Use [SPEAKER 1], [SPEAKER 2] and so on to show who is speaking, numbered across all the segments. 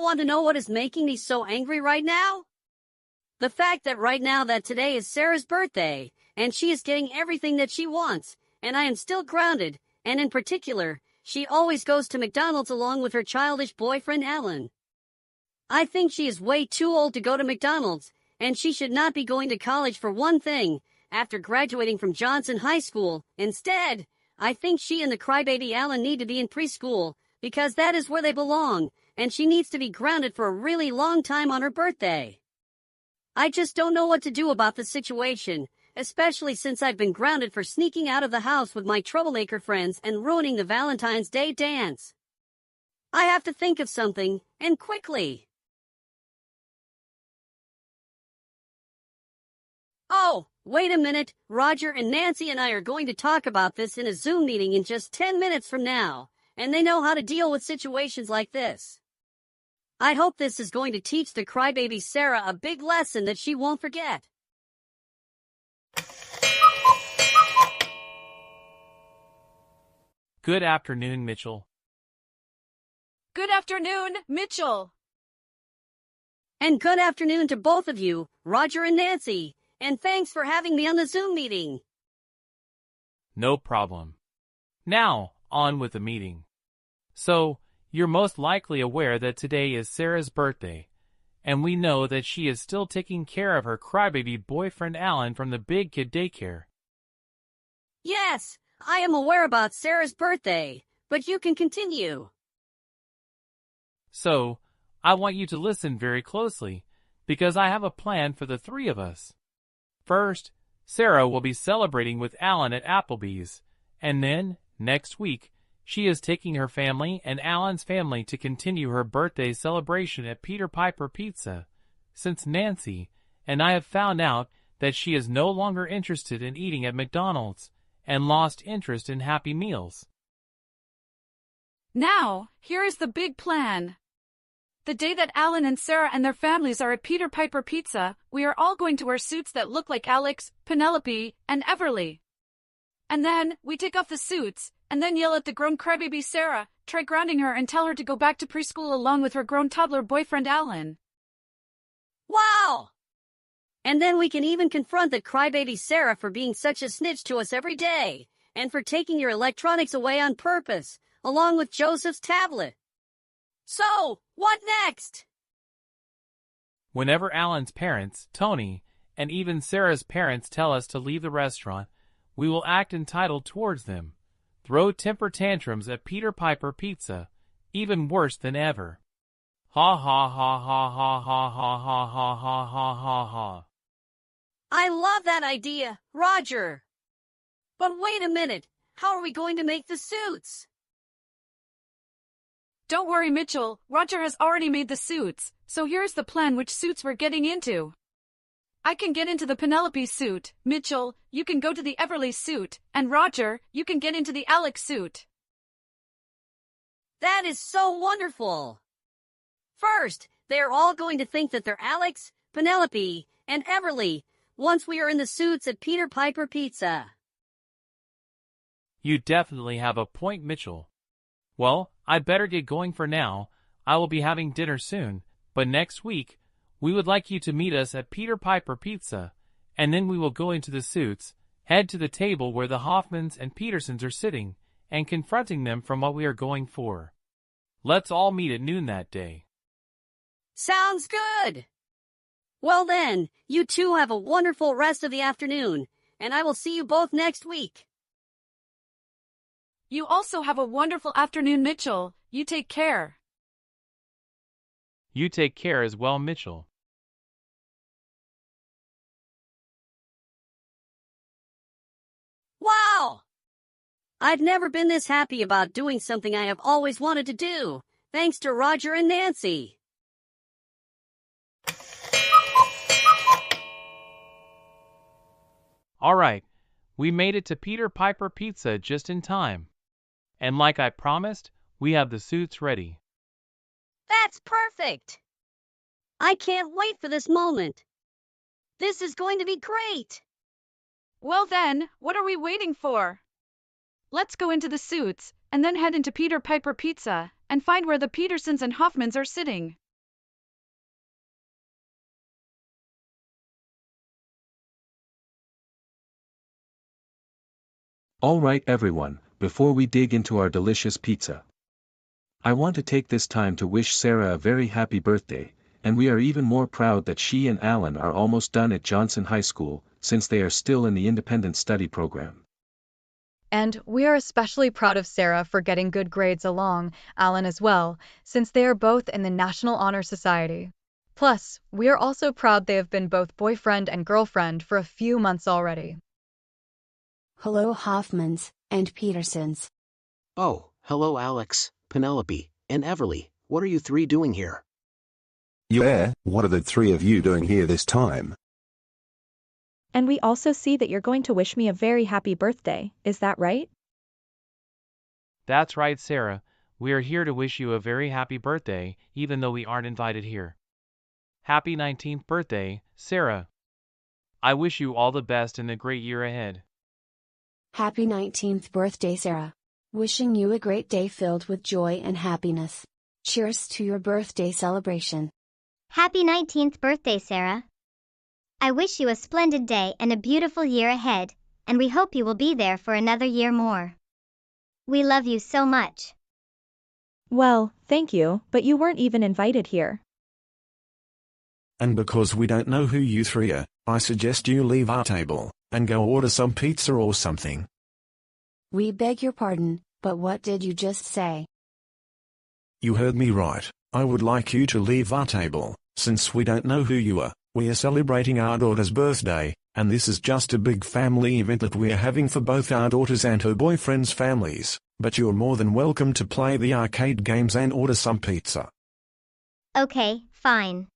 [SPEAKER 1] want to know what is making me so angry right now? The fact that right now that today is Sarah's birthday, and she is getting everything that she wants, and I am still grounded, and in particular, she always goes to McDonald's along with her childish boyfriend Alan. I think she is way too old to go to McDonald's, and she should not be going to college for one thing, after graduating from Johnson High School. Instead, I think she and the crybaby Alan need to be in preschool, because that is where they belong, and she needs to be grounded for a really long time on her birthday. I just don't know what to do about the situation, especially since I've been grounded for sneaking out of the house with my troublemaker friends and ruining the Valentine's Day dance. I have to think of something, and quickly. Oh, wait a minute, Roger and Nancy and I are going to talk about this in a Zoom meeting in just 10 minutes from now, and they know how to deal with situations like this. I hope this is going to teach the crybaby Sarah a big lesson that she won't forget.
[SPEAKER 2] Good afternoon, Mitchell.
[SPEAKER 3] Good afternoon, Mitchell.
[SPEAKER 1] And good afternoon to both of you, Roger and Nancy, and thanks for having me on the Zoom meeting.
[SPEAKER 2] No problem. Now, on with the meeting. So, you're most likely aware that today is Sarah's birthday, and we know that she is still taking care of her crybaby boyfriend Alan from the Big Kid Daycare.
[SPEAKER 1] Yes, I am aware about Sarah's birthday, but you can continue.
[SPEAKER 2] So, I want you to listen very closely, because I have a plan for the three of us. First, Sarah will be celebrating with Alan at Applebee's, and then, next week, she is taking her family and Alan's family to continue her birthday celebration at Peter Piper Pizza, since Nancy and I have found out that she is no longer interested in eating at McDonald's and lost interest in Happy Meals.
[SPEAKER 3] Now, here is the big plan. The day that Alan and Sarah and their families are at Peter Piper Pizza, we are all going to wear suits that look like Alex, Penelope, and Everly. And then, we take off the suits, and then yell at the grown crybaby Sarah, try grounding her and tell her to go back to preschool along with her grown toddler boyfriend Alan.
[SPEAKER 1] Wow! And then we can even confront the crybaby Sarah for being such a snitch to us every day, and for taking your electronics away on purpose, along with Joseph's tablet. So, what next?
[SPEAKER 2] Whenever Alan's parents, Tony, and even Sarah's parents tell us to leave the restaurant, we will act entitled towards them, throw temper tantrums at Peter Piper Pizza, even worse than ever. Ha ha ha ha ha ha ha ha ha ha ha ha ha.
[SPEAKER 1] I love that idea, Roger. But wait a minute, how are we going to make the suits?
[SPEAKER 3] Don't worry, Mitchell, Roger has already made the suits, so here's the plan which suits we're getting into. I can get into the Penelope suit, Mitchell, you can go to the Everly suit, and Roger, you can get into the Alex suit.
[SPEAKER 1] That is so wonderful. First, they are all going to think that they're Alex, Penelope, and Everly, once we are in the suits at Peter Piper Pizza.
[SPEAKER 2] You definitely have a point, Mitchell. Well, I'd better get going for now. I will be having dinner soon, but next week, we would like you to meet us at Peter Piper Pizza, and then we will go into the suits, head to the table where the Hoffmans and Petersons are sitting, and confronting them from what we are going for. Let's all meet at noon that day.
[SPEAKER 1] Sounds good. Well then, you two have a wonderful rest of the afternoon, and I will see you both next week.
[SPEAKER 3] You also have a wonderful afternoon, Mitchell. You take care.
[SPEAKER 2] You take care as well, Mitchell.
[SPEAKER 1] Wow! I've never been this happy about doing something I have always wanted to do, thanks to Roger and Nancy.
[SPEAKER 2] All right, we made it to Peter Piper Pizza just in time. And like I promised, we have the suits ready.
[SPEAKER 1] That's perfect! I can't wait for this moment. This is going to be great!
[SPEAKER 3] Well then, what are we waiting for? Let's go into the suits, and then head into Peter Piper Pizza, and find where the Petersons and Hoffmans are sitting.
[SPEAKER 4] Alright everyone, before we dig into our delicious pizza, I want to take this time to wish Sarah a very happy birthday, and we are even more proud that she and Alan are almost done at Johnson High School, since they are still in the independent study program.
[SPEAKER 5] And we are especially proud of Sarah for getting good grades along, Alan as well, since they are both in the National Honor Society. Plus, we are also proud they have been both boyfriend and girlfriend for a few months already.
[SPEAKER 6] Hello Hoffmans and Petersons.
[SPEAKER 7] Oh, hello Alex, Penelope, and Everly. What are you three doing here?
[SPEAKER 8] Yeah, what are the three of you doing here this time?
[SPEAKER 9] And we also see that you're going to wish me a very happy birthday, is that right?
[SPEAKER 2] That's right, Sarah. We are here to wish you a very happy birthday, even though we aren't invited here. Happy 19th birthday, Sarah. I wish you all the best in the great year ahead.
[SPEAKER 6] Happy 19th birthday, Sarah. Wishing you a great day filled with joy and happiness. Cheers to your birthday celebration.
[SPEAKER 10] Happy 19th birthday, Sarah. I wish you a splendid day and a beautiful year ahead, and we hope you will be there for another year more. We love you so much.
[SPEAKER 9] Well, thank you, but you weren't even invited here.
[SPEAKER 8] And because we don't know who you three are, I suggest you leave our table, and go order some pizza or something.
[SPEAKER 6] We beg your pardon, but what did you just say?
[SPEAKER 8] You heard me right. I would like you to leave our table, since we don't know who you are. We are celebrating our daughter's birthday, and this is just a big family event that we are having for both our daughters and her boyfriend's families, but you're more than welcome to play the arcade games and order some pizza.
[SPEAKER 10] Okay, fine.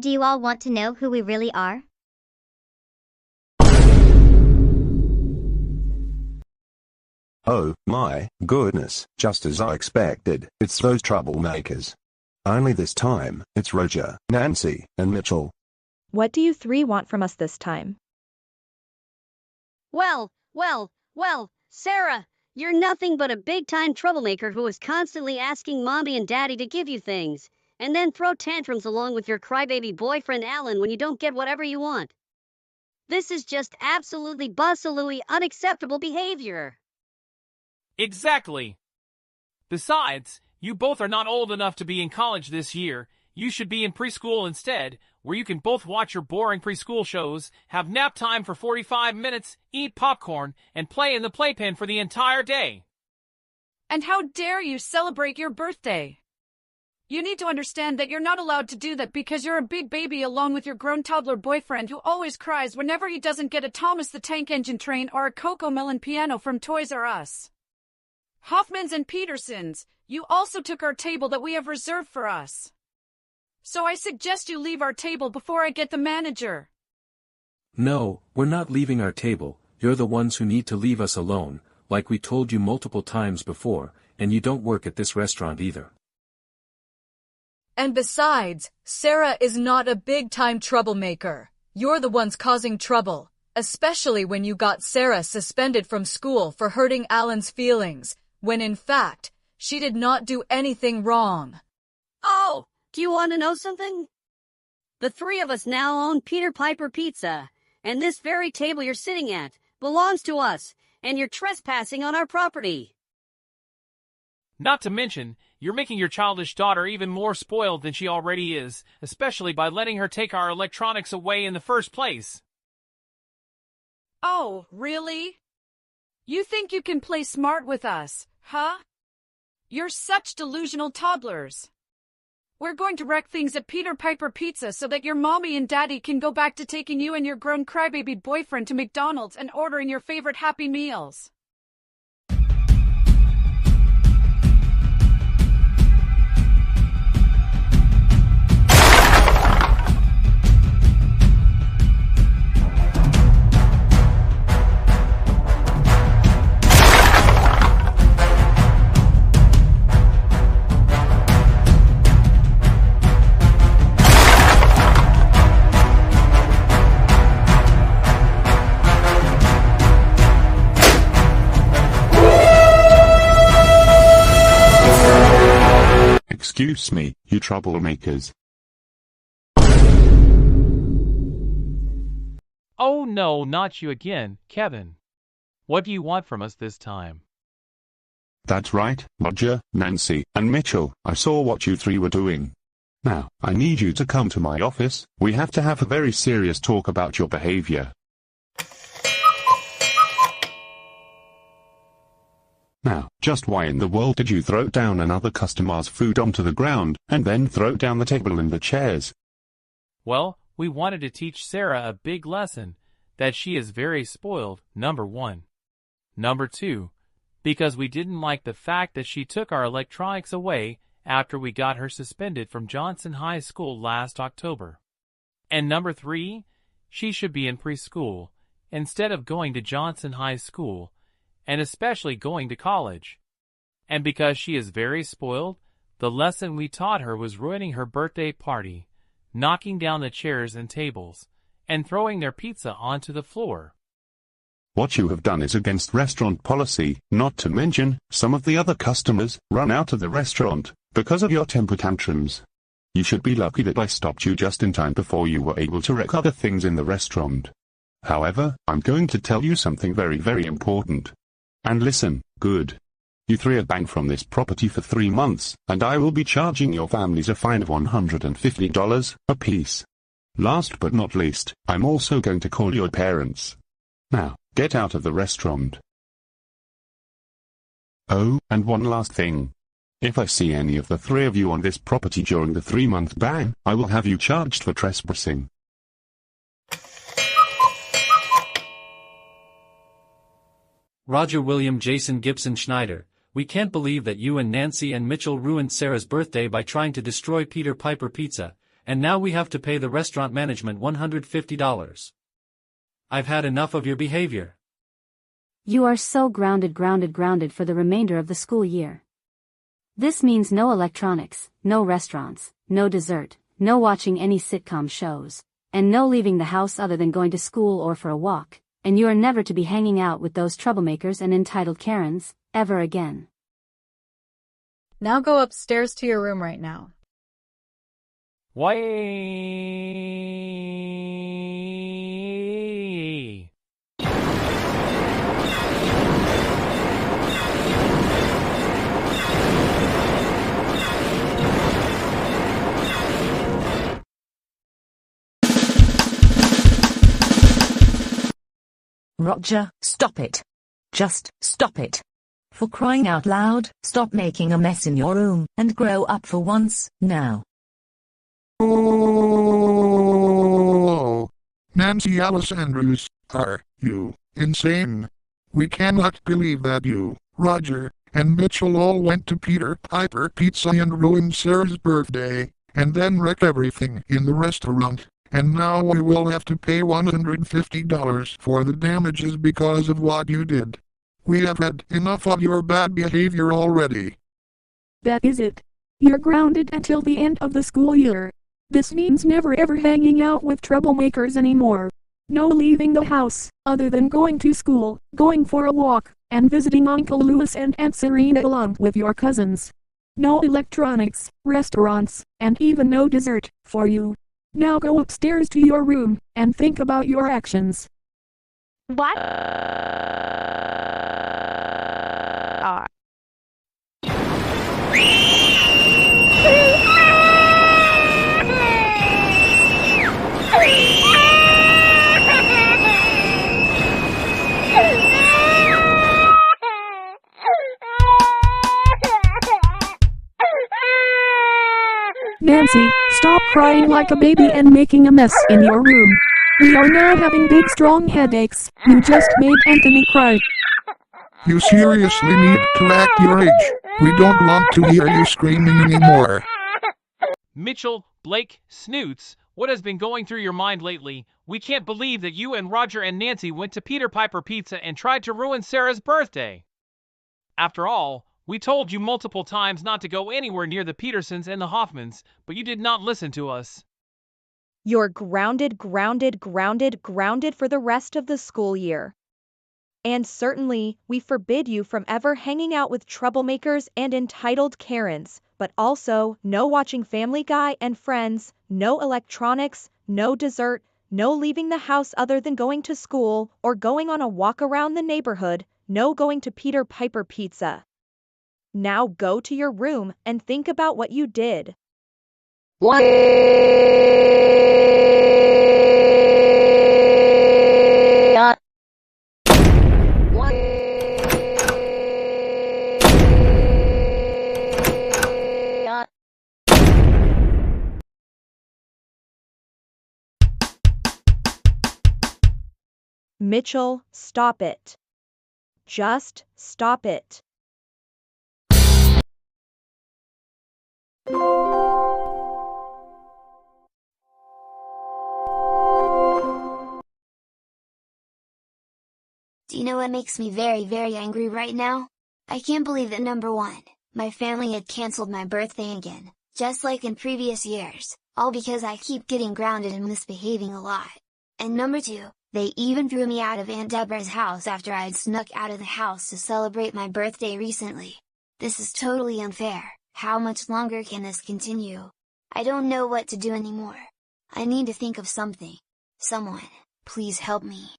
[SPEAKER 10] Do you all want to know who we really are?
[SPEAKER 8] Oh, my goodness, just as I expected, it's those troublemakers. Only this time, it's Roger, Nancy, and Mitchell.
[SPEAKER 9] What do you three want from us this time?
[SPEAKER 1] Well, Sarah, you're nothing but a big-time troublemaker who is constantly asking Mommy and Daddy to give you things, and then throw tantrums along with your crybaby boyfriend Alan when you don't get whatever you want. This is just absolutely bussalooey unacceptable behavior.
[SPEAKER 2] Exactly. Besides, you both are not old enough to be in college this year. You should be in preschool instead, where you can both watch your boring preschool shows, have nap time for 45 minutes, eat popcorn, and play in the playpen for the entire day.
[SPEAKER 3] And how dare you celebrate your birthday? You need to understand that you're not allowed to do that because you're a big baby along with your grown toddler boyfriend who always cries whenever he doesn't get a Thomas the Tank Engine train or a Coco Melon piano from Toys R Us. Hoffmans and Petersons, you also took our table that we have reserved for us. So I suggest you leave our table before I get the manager.
[SPEAKER 4] No, we're not leaving our table, you're the ones who need to leave us alone, like we told you multiple times before, and you don't work at this restaurant either.
[SPEAKER 5] And besides, Sarah is not a big-time troublemaker. You're the ones causing trouble, especially when you got Sarah suspended from school for hurting Alan's feelings, when in fact, she did not do anything wrong.
[SPEAKER 1] Oh, do you want to know something? The three of us now own Peter Piper Pizza, and this very table you're sitting at belongs to us, and you're trespassing on our property.
[SPEAKER 2] Not to mention, you're making your childish daughter even more spoiled than she already is, especially by letting her take our electronics away in the first place.
[SPEAKER 3] Oh, really? You think you can play smart with us, huh? You're such delusional toddlers. We're going to wreck things at Peter Piper Pizza so that your mommy and daddy can go back to taking you and your grown crybaby boyfriend to McDonald's and ordering your favorite Happy Meals.
[SPEAKER 11] Excuse me, you troublemakers.
[SPEAKER 2] Oh no, not you again, Kevin. What do you want from us this time?
[SPEAKER 11] That's right, Roger, Nancy, and Mitchell. I saw what you three were doing. Now, I need you to come to my office. We have to have a very serious talk about your behavior. Now, just why in the world did you throw down another customer's food onto the ground, and then throw down the table and the chairs?
[SPEAKER 2] Well, we wanted to teach Sarah a big lesson, that she is very spoiled, number 1. Number 2, because we didn't like the fact that she took our electronics away after we got her suspended from Johnson High School last October. And number 3, she should be in preschool, instead of going to Johnson High School, and especially going to college. And because she is very spoiled, the lesson we taught her was ruining her birthday party, knocking down the chairs and tables, and throwing their pizza onto the floor.
[SPEAKER 11] What you have done is against restaurant policy, not to mention, some of the other customers run out of the restaurant because of your temper tantrums. You should be lucky that I stopped you just in time before you were able to wreck other things in the restaurant. However, I'm going to tell you something very, very important. And listen, good. You three are banned from this property for 3 months, and I will be charging your families a fine of $150 apiece. Last but not least, I'm also going to call your parents. Now, get out of the restaurant. Oh, and one last thing. If I see any of the 3 of you on this property during the 3-month ban, I will have you charged for trespassing.
[SPEAKER 12] Roger William Jason Gibson Schneider, we can't believe that you and Nancy and Mitchell ruined Sarah's birthday by trying to destroy Peter Piper Pizza, and now we have to pay the restaurant management $150. I've had enough of your behavior.
[SPEAKER 6] You are so grounded for the remainder of the school year. This means no electronics, no restaurants, no dessert, no watching any sitcom shows, and no leaving the house other than going to school or for a walk, and you are never to be hanging out with those troublemakers and entitled Karens, ever again.
[SPEAKER 5] Now go upstairs to your room right now.
[SPEAKER 2] Why?
[SPEAKER 13] Roger, stop it. Just stop it. For crying out loud, stop making a mess in your room, and grow up for once, now.
[SPEAKER 14] Oh, Nancy Alice Andrews, are you insane? We cannot believe that you, Roger, and Mitchell all went to Peter Piper Pizza and ruined Sarah's birthday, and then wrecked everything in the restaurant. And now we will have to pay $150 for the damages because of what you did. We have had enough of your bad behavior already.
[SPEAKER 15] That is it. You're grounded until the end of the school year. This means never ever hanging out with troublemakers anymore. No leaving the house, other than going to school, going for a walk, and visiting Uncle Louis and Aunt Serena along with your cousins. No electronics, restaurants, and even no dessert for you. Now go upstairs to your room, and think about your actions.
[SPEAKER 10] What?
[SPEAKER 15] Nancy, stop crying like a baby and making a mess in your room. We are now having big strong headaches. You just made Anthony cry.
[SPEAKER 14] You seriously need to act your age. We don't want to hear you screaming anymore.
[SPEAKER 2] Mitchell, Blake, Snoots, what has been going through your mind lately? We can't believe that you and Roger and Nancy went to Peter Piper Pizza and tried to ruin Sarah's birthday. After all, we told you multiple times not to go anywhere near the Petersons and the Hoffmans, but you did not listen to us.
[SPEAKER 9] You're grounded for the rest of the school year. And certainly, we forbid you from ever hanging out with troublemakers and entitled Karens, but also no watching Family Guy and Friends, no electronics, no dessert, No leaving the house other than going to school or going on a walk around the neighborhood. No going to Peter Piper Pizza. Now go to your room and think about what you did. Mitchell, stop it. Just stop it.
[SPEAKER 16] Do you know what makes me very, very angry right now? I can't believe that number 1, my family had cancelled my birthday again, just like in previous years, all because I keep getting grounded and misbehaving a lot. And number 2, they even threw me out of Aunt Deborah's house after I had snuck out of the house to celebrate my birthday recently. This is totally unfair. How much longer can this continue? I don't know what to do anymore. I need to think of something. Someone, please help me.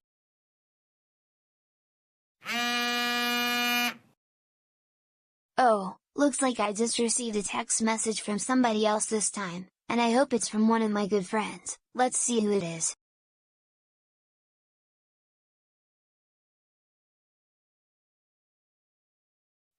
[SPEAKER 16] Oh, looks like I just received a text message from somebody else this time, and I hope it's from one of my good friends. Let's see who it is.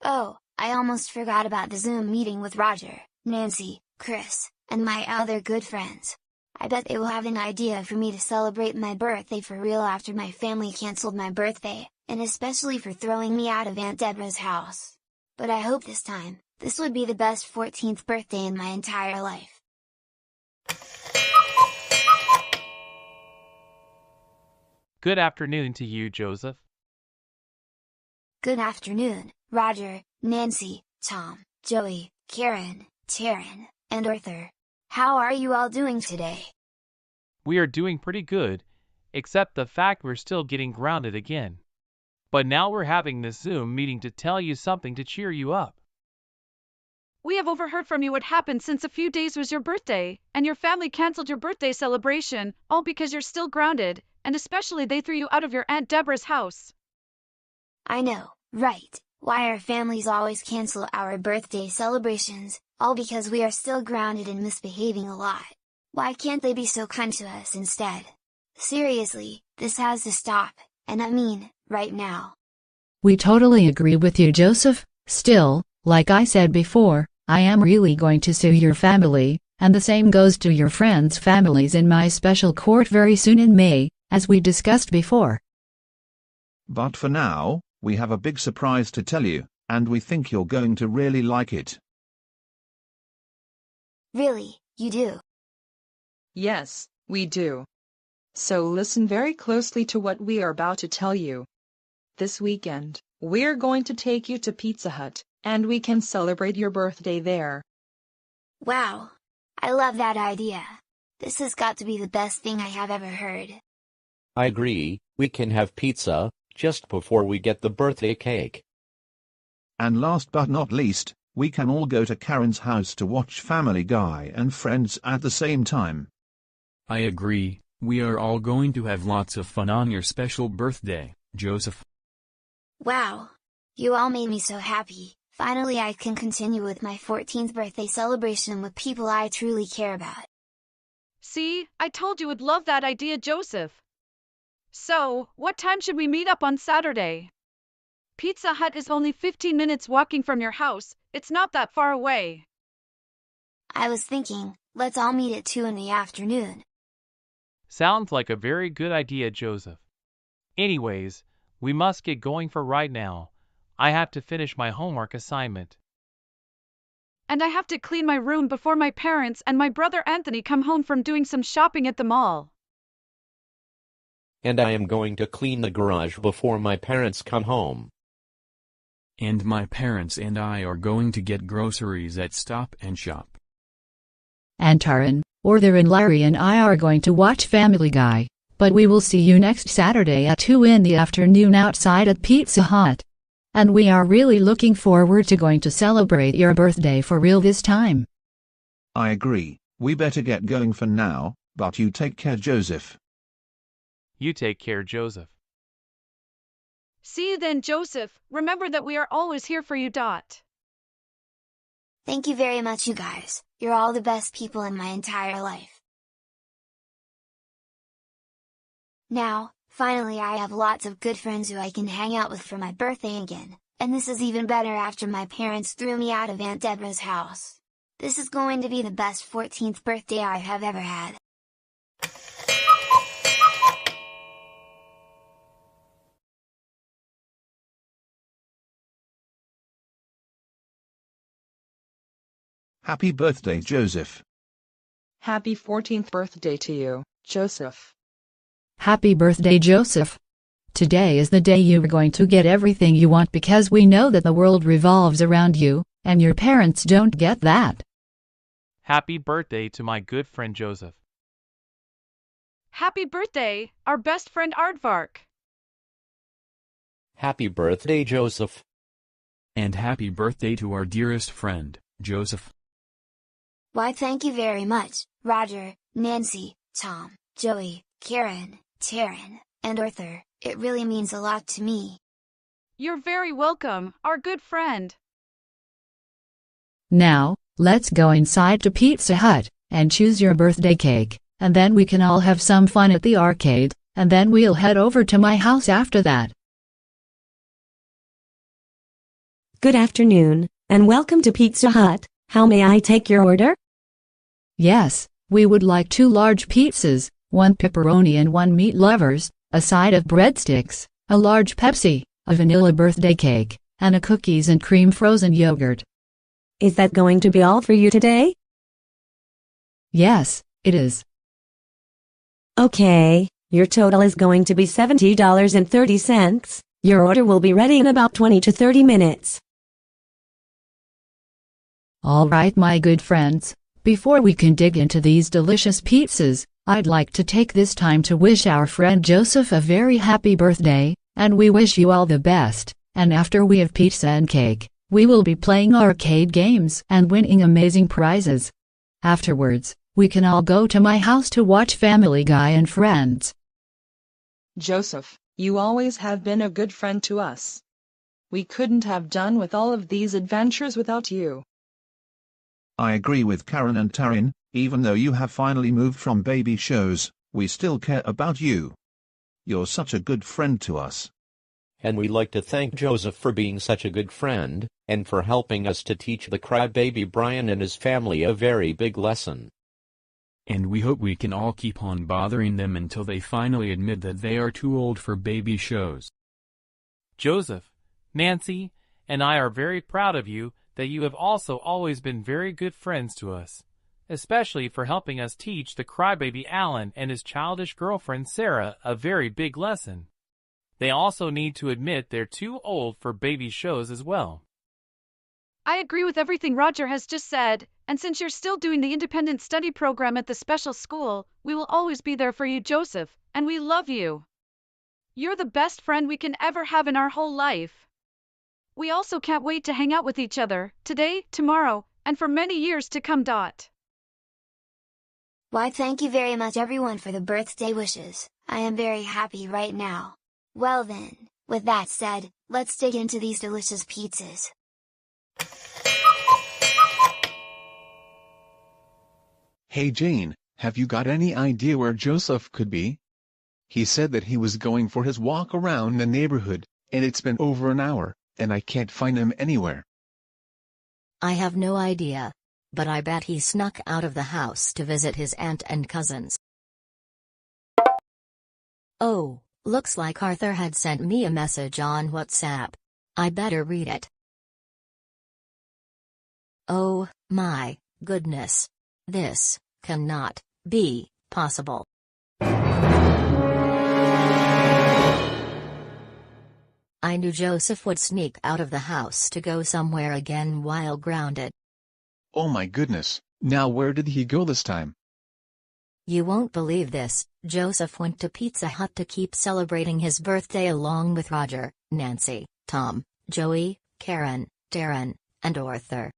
[SPEAKER 16] Oh, I almost forgot about the Zoom meeting with Roger, Nancy, Chris, and my other good friends. I bet they will have an idea for me to celebrate my birthday for real after my family cancelled my birthday, and especially for throwing me out of Aunt Deborah's house. But I hope this time, this would be the best 14th birthday in my entire life.
[SPEAKER 2] Good afternoon to you, Joseph.
[SPEAKER 16] Good afternoon, Roger, Nancy, Tom, Joey, Karen, Taryn, and Arthur. How are you all doing today?
[SPEAKER 2] We are doing pretty good, except the fact we're still getting grounded again. But now we're having this Zoom meeting to tell you something to cheer you up.
[SPEAKER 3] We have overheard from you what happened since a few days was your birthday, and your family canceled your birthday celebration, all because you're still grounded, and especially they threw you out of your Aunt Deborah's house.
[SPEAKER 16] I know, right? Why our families always cancel our birthday celebrations, all because we are still grounded and misbehaving a lot. Why can't they be so kind to us instead? Seriously, this has to stop, and I mean, right now.
[SPEAKER 13] We totally agree with you, Joseph. Still, like I said before, I am really going to sue your family, and the same goes to your friends' families in my special court very soon in May, as we discussed before.
[SPEAKER 17] But for now, we have a big surprise to tell you, and we think you're going to really like it.
[SPEAKER 16] Really, you do?
[SPEAKER 18] Yes, we do. So listen very closely to what we are about to tell you. This weekend, we're going to take you to Pizza Hut, and we can celebrate your birthday there.
[SPEAKER 16] Wow! I love that idea. This has got to be the best thing I have ever heard.
[SPEAKER 19] I agree, we can have pizza, just before we get the birthday cake.
[SPEAKER 17] And last but not least, we can all go to Karen's house to watch Family Guy and Friends at the same time.
[SPEAKER 20] I agree, we are all going to have lots of fun on your special birthday, Joseph.
[SPEAKER 16] Wow! You all made me so happy. Finally I can continue with my 14th birthday celebration with people I truly care about.
[SPEAKER 3] See, I told you would love that idea, Joseph. So, what time should we meet up on Saturday? Pizza Hut is only 15 minutes walking from your house, it's not that far away.
[SPEAKER 16] I was thinking, let's all meet at 2 in the afternoon.
[SPEAKER 2] Sounds like a very good idea, Joseph. Anyways, we must get going for right now. I have to finish my homework assignment.
[SPEAKER 3] And I have to clean my room before my parents and my brother Anthony come home from doing some shopping at the mall.
[SPEAKER 19] And I am going to clean the garage before my parents come home.
[SPEAKER 20] And my parents and I are going to get groceries at Stop and Shop.
[SPEAKER 13] And Taryn, Arthur and Larry and I are going to watch Family Guy, but we will see you next Saturday at 2 in the afternoon outside at Pizza Hut. And we are really looking forward to going to celebrate your birthday for real this time.
[SPEAKER 17] I agree, we better get going for now, but you take care, Joseph.
[SPEAKER 2] You take care, Joseph.
[SPEAKER 3] See you then, Joseph. Remember that we are always here for you.
[SPEAKER 16] Thank you very much, you guys. You're all the best people in my entire life. Now, finally I have lots of good friends who I can hang out with for my birthday again, and this is even better after my parents threw me out of Aunt Deborah's house. This is going to be the best 14th birthday I have ever had.
[SPEAKER 17] Happy birthday, Joseph.
[SPEAKER 18] Happy 14th birthday to you, Joseph.
[SPEAKER 13] Happy birthday, Joseph. Today is the day you are going to get everything you want because we know that the world revolves around you, and your parents don't get that.
[SPEAKER 2] Happy birthday to my good friend Joseph.
[SPEAKER 3] Happy birthday, our best friend Aardvark.
[SPEAKER 19] Happy birthday, Joseph.
[SPEAKER 20] And happy birthday to our dearest friend, Joseph.
[SPEAKER 16] Why, thank you very much, Roger, Nancy, Tom, Joey, Karen, Taryn, and Arthur. It really means a lot to me.
[SPEAKER 3] You're very welcome, our good friend.
[SPEAKER 13] Now, let's go inside to Pizza Hut and choose your birthday cake, and then we can all have some fun at the arcade, and then we'll head over to my house after that.
[SPEAKER 21] Good afternoon, and welcome to Pizza Hut. How may I take your order?
[SPEAKER 13] Yes, we would like 2 large pizzas, 1 pepperoni and 1 meat lovers, a side of breadsticks, a large Pepsi, a vanilla birthday cake, and a cookies and cream frozen yogurt.
[SPEAKER 21] Is that going to be all for you today?
[SPEAKER 13] Yes, it is.
[SPEAKER 21] Okay, your total is going to be $70.30. Your order will be ready in about 20 to 30 minutes.
[SPEAKER 13] All right, my good friends. Before we can dig into these delicious pizzas, I'd like to take this time to wish our friend Joseph a very happy birthday, and we wish you all the best. And after we have pizza and cake, we will be playing arcade games and winning amazing prizes. Afterwards, we can all go to my house to watch Family Guy and Friends.
[SPEAKER 18] Joseph, you always have been a good friend to us. We couldn't have done with all of these adventures without you.
[SPEAKER 17] I agree with Karen and Taryn, even though you have finally moved from baby shows, we still care about you. You're such a good friend to us.
[SPEAKER 19] And we'd like to thank Joseph for being such a good friend, and for helping us to teach the crybaby Brian and his family a very big lesson.
[SPEAKER 20] And we hope we can all keep on bothering them until they finally admit that they are too old for baby shows.
[SPEAKER 2] Joseph, Nancy, and I are very proud of you that you have also always been very good friends to us, especially for helping us teach the crybaby Alan and his childish girlfriend Sarah a very big lesson. They also need to admit they're too old for baby shows as well.
[SPEAKER 3] I agree with everything Roger has just said, and since you're still doing the independent study program at the special school, we will always be there for you, Joseph, and we love you. You're the best friend we can ever have in our whole life. We also can't wait to hang out with each other, today, tomorrow, and for many years to come.
[SPEAKER 16] Why, thank you very much everyone for the birthday wishes. I am very happy right now. Well then, with that said, let's dig into these delicious pizzas.
[SPEAKER 22] Hey Jane, have you got any idea where Joseph could be? He said that he was going for his walk around the neighborhood, and it's been over an hour, and I can't find him anywhere.
[SPEAKER 23] I have no idea, but I bet he snuck out of the house to visit his aunt and cousins. Oh, looks like Arthur had sent me a message on WhatsApp. I better read it. Oh, my goodness. This cannot be possible. I knew Joseph would sneak out of the house to go somewhere again while grounded.
[SPEAKER 22] Oh my goodness, now where did he go this time?
[SPEAKER 23] You won't believe this, Joseph went to Pizza Hut to keep celebrating his birthday along with Roger, Nancy, Tom, Joey, Karen, Darren, and Arthur.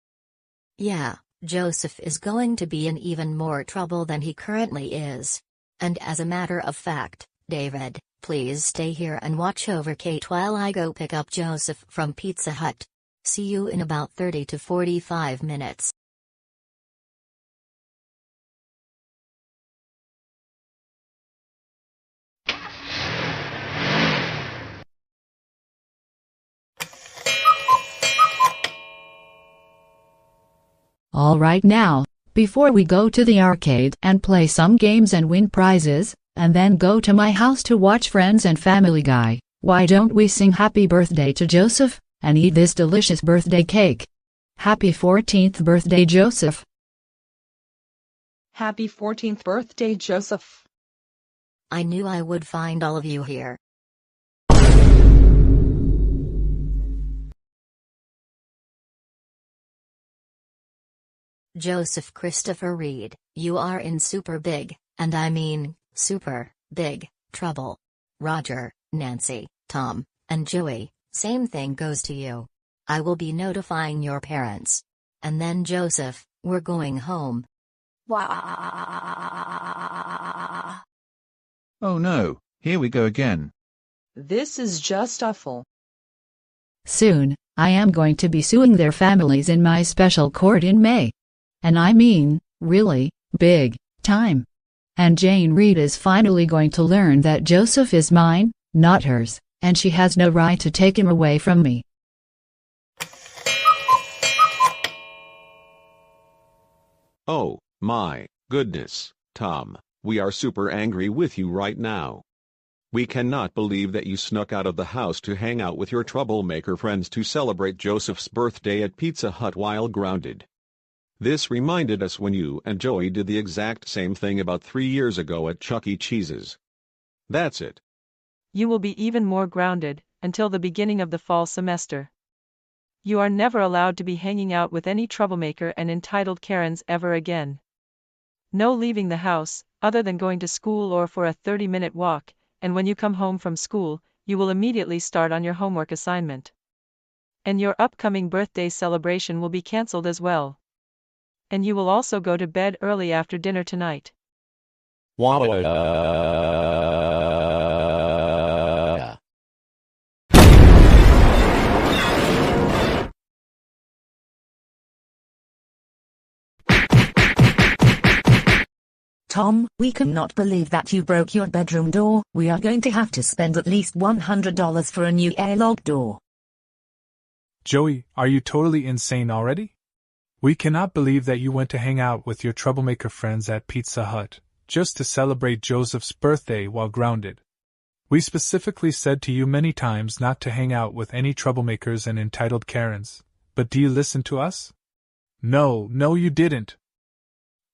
[SPEAKER 23] Yeah, Joseph is going to be in even more trouble than he currently is. And as a matter of fact, David, please stay here and watch over Kate while I go pick up Joseph from Pizza Hut. See you in about 30 to 45 minutes.
[SPEAKER 13] All right now, before we go to the arcade and play some games and win prizes, and then go to my house to watch Friends and Family Guy, why don't we sing happy birthday to Joseph, and eat this delicious birthday cake? Happy 14th birthday, Joseph.
[SPEAKER 18] Happy 14th birthday, Joseph.
[SPEAKER 23] I knew I would find all of you here. Joseph Christopher Reed, you are in super big, and I mean, super, big, trouble. Roger, Nancy, Tom, and Joey, same thing goes to you. I will be notifying your parents. And then Joseph, we're going home.
[SPEAKER 17] Oh no, here we go again.
[SPEAKER 18] This is just awful.
[SPEAKER 13] Soon, I am going to be suing their families in my special court in May. And I mean, really, big time. And Jane Reed is finally going to learn that Joseph is mine, not hers, and she has no right to take him away from me.
[SPEAKER 4] Oh, my goodness, Tom, we are super angry with you right now. We cannot believe that you snuck out of the house to hang out with your troublemaker friends to celebrate Joseph's birthday at Pizza Hut while grounded. This reminded us when you and Joey did the exact same thing about 3 years ago at Chuck E. Cheese's. That's it.
[SPEAKER 7] You will be even more grounded until the beginning of the fall semester. You are never allowed to be hanging out with any troublemaker and entitled Karens ever again. No leaving the house, other than going to school or for a 30-minute walk, and when you come home from school, you will immediately start on your homework assignment. And your upcoming birthday celebration will be cancelled as well. And you will also go to bed early after dinner tonight.
[SPEAKER 8] Tom, we cannot believe that you broke your bedroom door. We are going to have to spend at least $100 for a new airlock door.
[SPEAKER 24] Joey, are you totally insane already? We cannot believe that you went to hang out with your troublemaker friends at Pizza Hut, just to celebrate Joseph's birthday while grounded. We specifically said to you many times not to hang out with any troublemakers and entitled Karens, but do you listen to us? No, you didn't.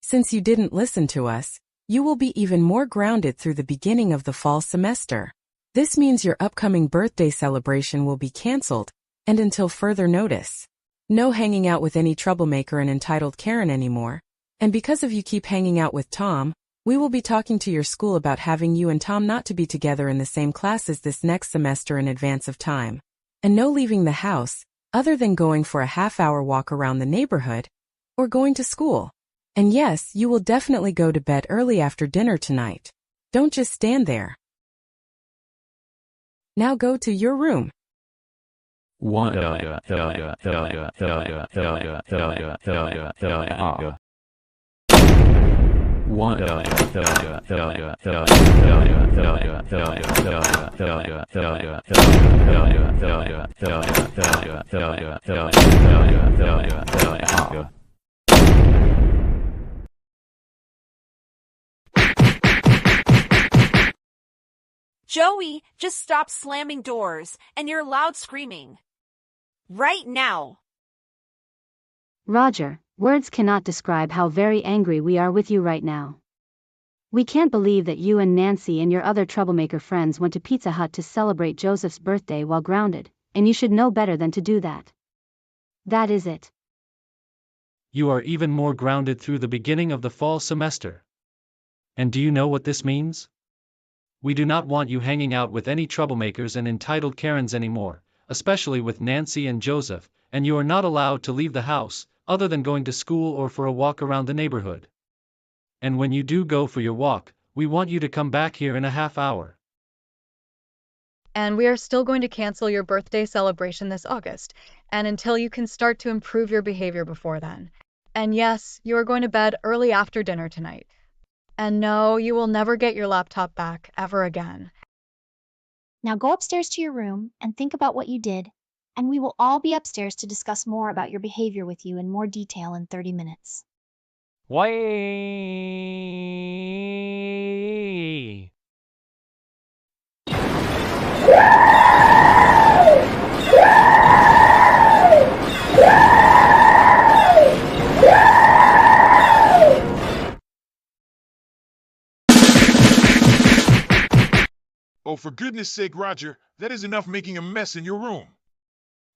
[SPEAKER 25] Since you didn't listen to us, you will be even more grounded through the beginning of the fall semester. This means your upcoming birthday celebration will be cancelled, and until further notice. No hanging out with any troublemaker and entitled Karen anymore. And because of you keep hanging out with Tom, we will be talking to your school about having you and Tom not to be together in the same classes this next semester in advance of time. And no leaving the house, other than going for a half-hour walk around the neighborhood, or going to school. And yes, you will definitely go to bed early after dinner tonight. Don't just stand there. Now go to your room.
[SPEAKER 20] One.
[SPEAKER 26] Joey, just stop slamming doors and your loud screaming. Right now.
[SPEAKER 6] Roger, words cannot describe how very angry we are with you right now. We can't believe that you and Nancy and your other troublemaker friends went to Pizza Hut to celebrate Joseph's birthday while grounded, and you should know better than to do that. That is it.
[SPEAKER 12] You are even more grounded through the beginning of the fall semester. And do you know what this means? We do not want you hanging out with any troublemakers and entitled Karens anymore, especially with Nancy and Joseph, and you are not allowed to leave the house, other than going to school or for a walk around the neighborhood. And when you do go for your walk, we want you to come back here in a half hour.
[SPEAKER 1] And we are still going to cancel your birthday celebration this August, and until you can start to improve your behavior before then. And yes, you are going to bed early after dinner tonight. And no, you will never get your laptop back ever again.
[SPEAKER 5] Now go upstairs to your room and think about what you did, and we will all be upstairs to discuss more about your behavior with you in more detail in 30 minutes.
[SPEAKER 2] Why?
[SPEAKER 10] Oh, for goodness sake, Roger, that is enough making a mess in your room.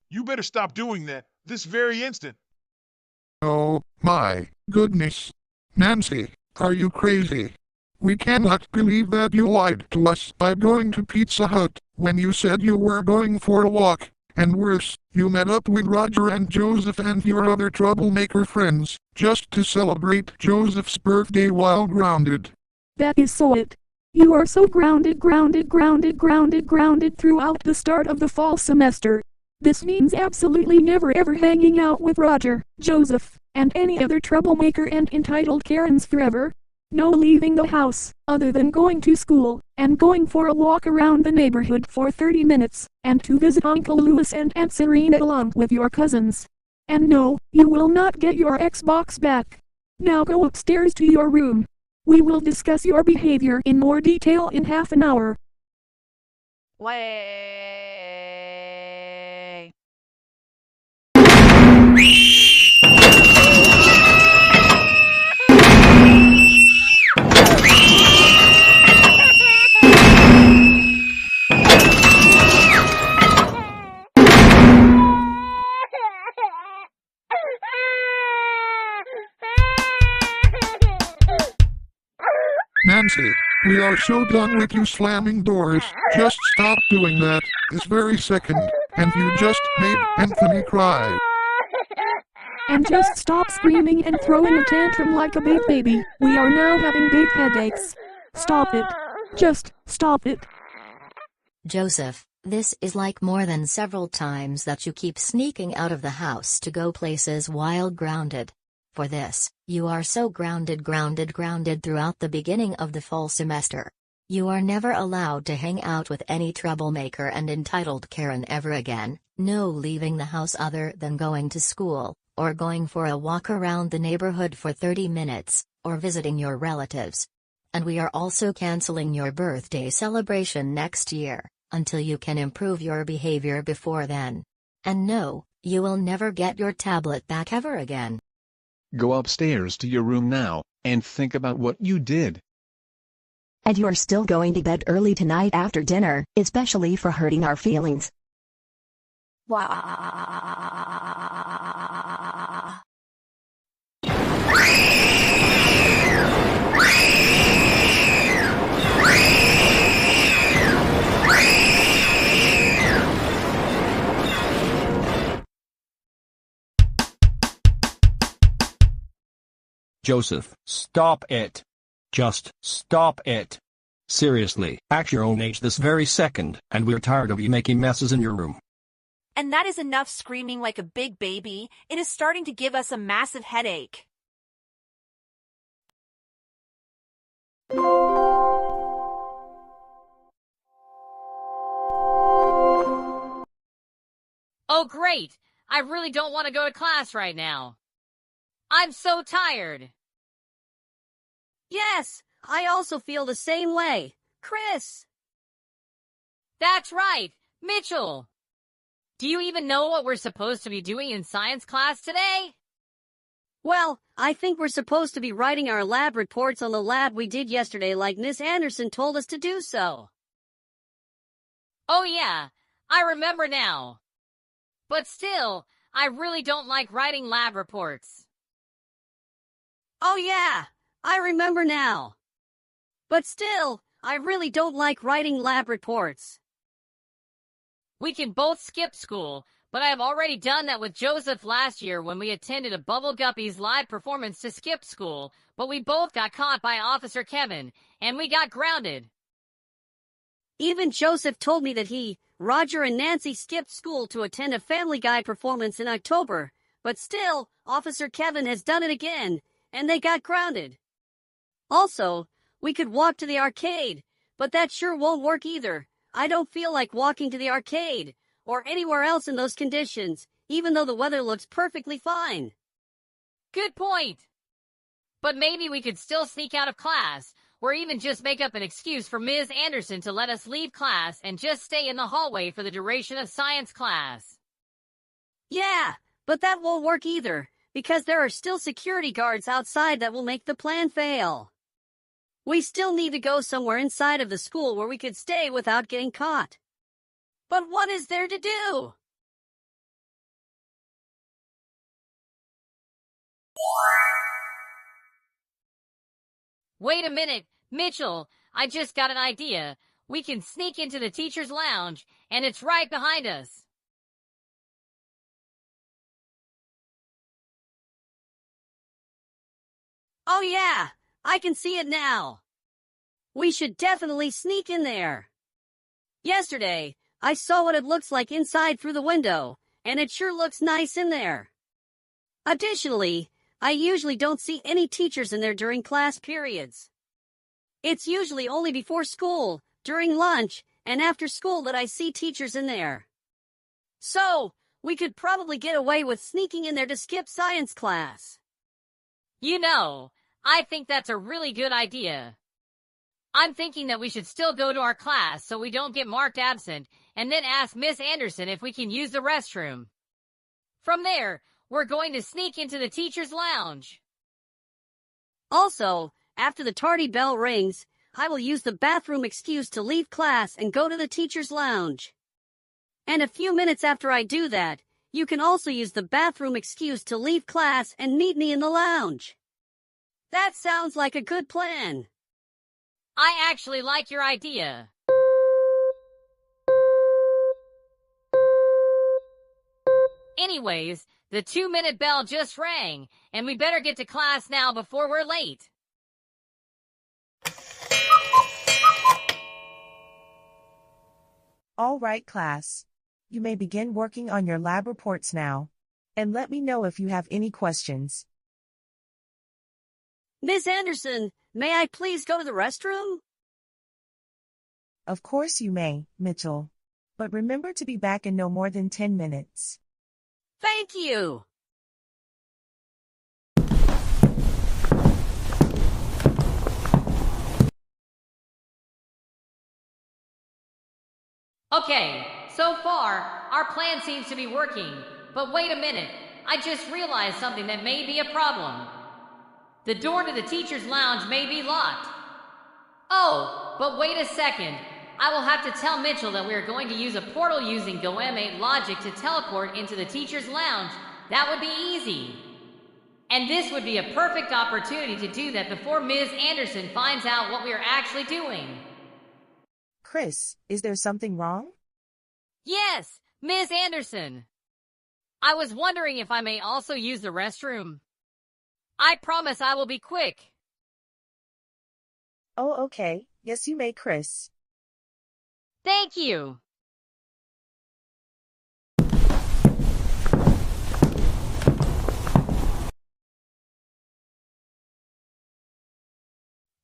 [SPEAKER 10] You better stop doing that this very instant.
[SPEAKER 11] Oh, my goodness. Nancy, are you crazy? We cannot believe that you lied to us by going to Pizza Hut when you said you were going for a walk. And worse, you met up with Roger and Joseph and your other troublemaker friends just to celebrate Joseph's birthday while grounded.
[SPEAKER 14] That is so it. You are so grounded throughout the start of the fall semester. This means absolutely never ever hanging out with Roger, Joseph, and any other troublemaker and entitled Karens forever. No leaving the house, other than going to school, and going for a walk around the neighborhood for 30 minutes, and to visit Uncle Louis and Aunt Serena along with your cousins. And no, you will not get your Xbox back. Now go upstairs to your room. We will discuss your behavior in more detail in half an hour.
[SPEAKER 1] Way.
[SPEAKER 11] Nancy, we are so done with you slamming doors. Just stop doing that this very second, and you just made Anthony cry.
[SPEAKER 14] And just stop screaming and throwing a tantrum like a big baby. We are now having big headaches. Stop it. Just stop it.
[SPEAKER 23] Joseph, this is like more than several times that you keep sneaking out of the house to go places while grounded. For this, you are so grounded throughout the beginning of the fall semester. You are never allowed to hang out with any troublemaker and entitled Karen ever again, no leaving the house other than going to school, or going for a walk around the neighborhood for 30 minutes, or visiting your relatives. And we are also canceling your birthday celebration next year, until you can improve your behavior before then. And no, you will never get your tablet back ever again.
[SPEAKER 22] Go upstairs to your room now, and think about what you did.
[SPEAKER 21] And you're still going to bed early tonight after dinner, especially for hurting our feelings.
[SPEAKER 5] Wow.
[SPEAKER 15] Joseph, stop it. Just stop it. Seriously, act your own age this very second, and we're tired of you making messes in your room.
[SPEAKER 26] And that is enough screaming like a big baby. It is starting to give us a massive headache.
[SPEAKER 27] Oh great! I really don't want to go to class right now. I'm so tired.
[SPEAKER 28] Yes, I also feel the same way. Chris!
[SPEAKER 27] That's right, Mitchell! Do you even know what we're supposed to be doing in science class today?
[SPEAKER 28] Well, I think we're supposed to be writing our lab reports on the lab we did yesterday like Miss Anderson told us to do so.
[SPEAKER 27] Oh yeah, I remember now. But still, I really don't like writing lab reports.
[SPEAKER 28] Oh yeah, I remember now. But still, I really don't like writing lab reports.
[SPEAKER 27] We can both skip school, but I have already done that with Joseph last year when we attended a Bubble Guppies live performance to skip school, but we both got caught by Officer Kevin, and we got grounded.
[SPEAKER 28] Even Joseph told me that Roger and Nancy skipped school to attend a Family Guy performance in October, but still, Officer Kevin has done it again, and they got grounded. Also, we could walk to the arcade, but that sure won't work either. I don't feel like walking to the arcade, or anywhere else in those conditions, even though the weather looks perfectly fine.
[SPEAKER 27] Good point. But maybe we could still sneak out of class, or even just make up an excuse for Ms. Anderson to let us leave class and just stay in the hallway for the duration of science class.
[SPEAKER 28] Yeah, but that won't work either, because there are still security guards outside that will make the plan fail. We still need to go somewhere inside of the school where we could stay without getting caught. But what is there to do?
[SPEAKER 27] Wait a minute, Mitchell, I just got an idea. We can sneak into the teacher's lounge, and it's right behind us.
[SPEAKER 28] Oh yeah, I can see it now. We should definitely sneak in there. Yesterday, I saw what it looks like inside through the window, and it sure looks nice in there. Additionally, I usually don't see any teachers in there during class periods. It's usually only before school, during lunch, and after school that I see teachers in there. So, we could probably get away with sneaking in there to skip science class.
[SPEAKER 27] You know, I think that's a really good idea. I'm thinking that we should still go to our class so we don't get marked absent, and then ask Miss Anderson if we can use the restroom. From there, we're going to sneak into the teacher's lounge.
[SPEAKER 28] Also, after the tardy bell rings, I will use the bathroom excuse to leave class and go to the teacher's lounge. And a few minutes after I do that, you can also use the bathroom excuse to leave class and meet me in the lounge. That sounds like a good plan.
[SPEAKER 27] I actually like your idea. Anyways, the 2-minute bell just rang, and we better get to class now before we're late.
[SPEAKER 3] All right, class. You may begin working on your lab reports now. And let me know if you have any questions.
[SPEAKER 28] Miss Anderson, may I please go to the restroom?
[SPEAKER 3] Of course you may, Mitchell. But remember to be back in no more than 10 minutes.
[SPEAKER 28] Thank you.
[SPEAKER 27] Okay, so far, our plan seems to be working. But wait a minute, I just realized something that may be a problem. The door to the teacher's lounge may be locked. Oh, but wait a second. I will have to tell Mitchell that we are going to use a portal using GoAnimate logic to teleport into the teacher's lounge. That would be easy. And this would be a perfect opportunity to do that before Ms. Anderson finds out what we are actually doing.
[SPEAKER 3] Chris, is there something wrong?
[SPEAKER 27] Yes, Ms. Anderson. I was wondering if I may also use the restroom. I promise I will be quick.
[SPEAKER 3] Oh, okay. Yes, you may, Chris.
[SPEAKER 27] Thank you.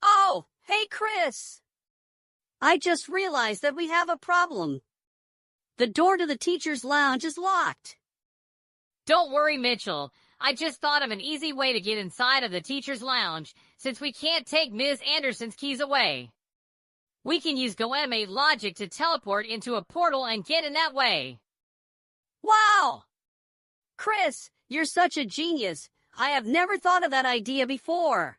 [SPEAKER 28] Oh, hey, Chris. I just realized that we have a problem. The door to the teacher's lounge is locked.
[SPEAKER 27] Don't worry, Mitchell. I just thought of an easy way to get inside of the teacher's lounge, since we can't take Ms. Anderson's keys away. We can use GoAnimate logic to teleport into a portal and get in that way.
[SPEAKER 28] Wow! Chris, you're such a genius. I have never thought of that idea before.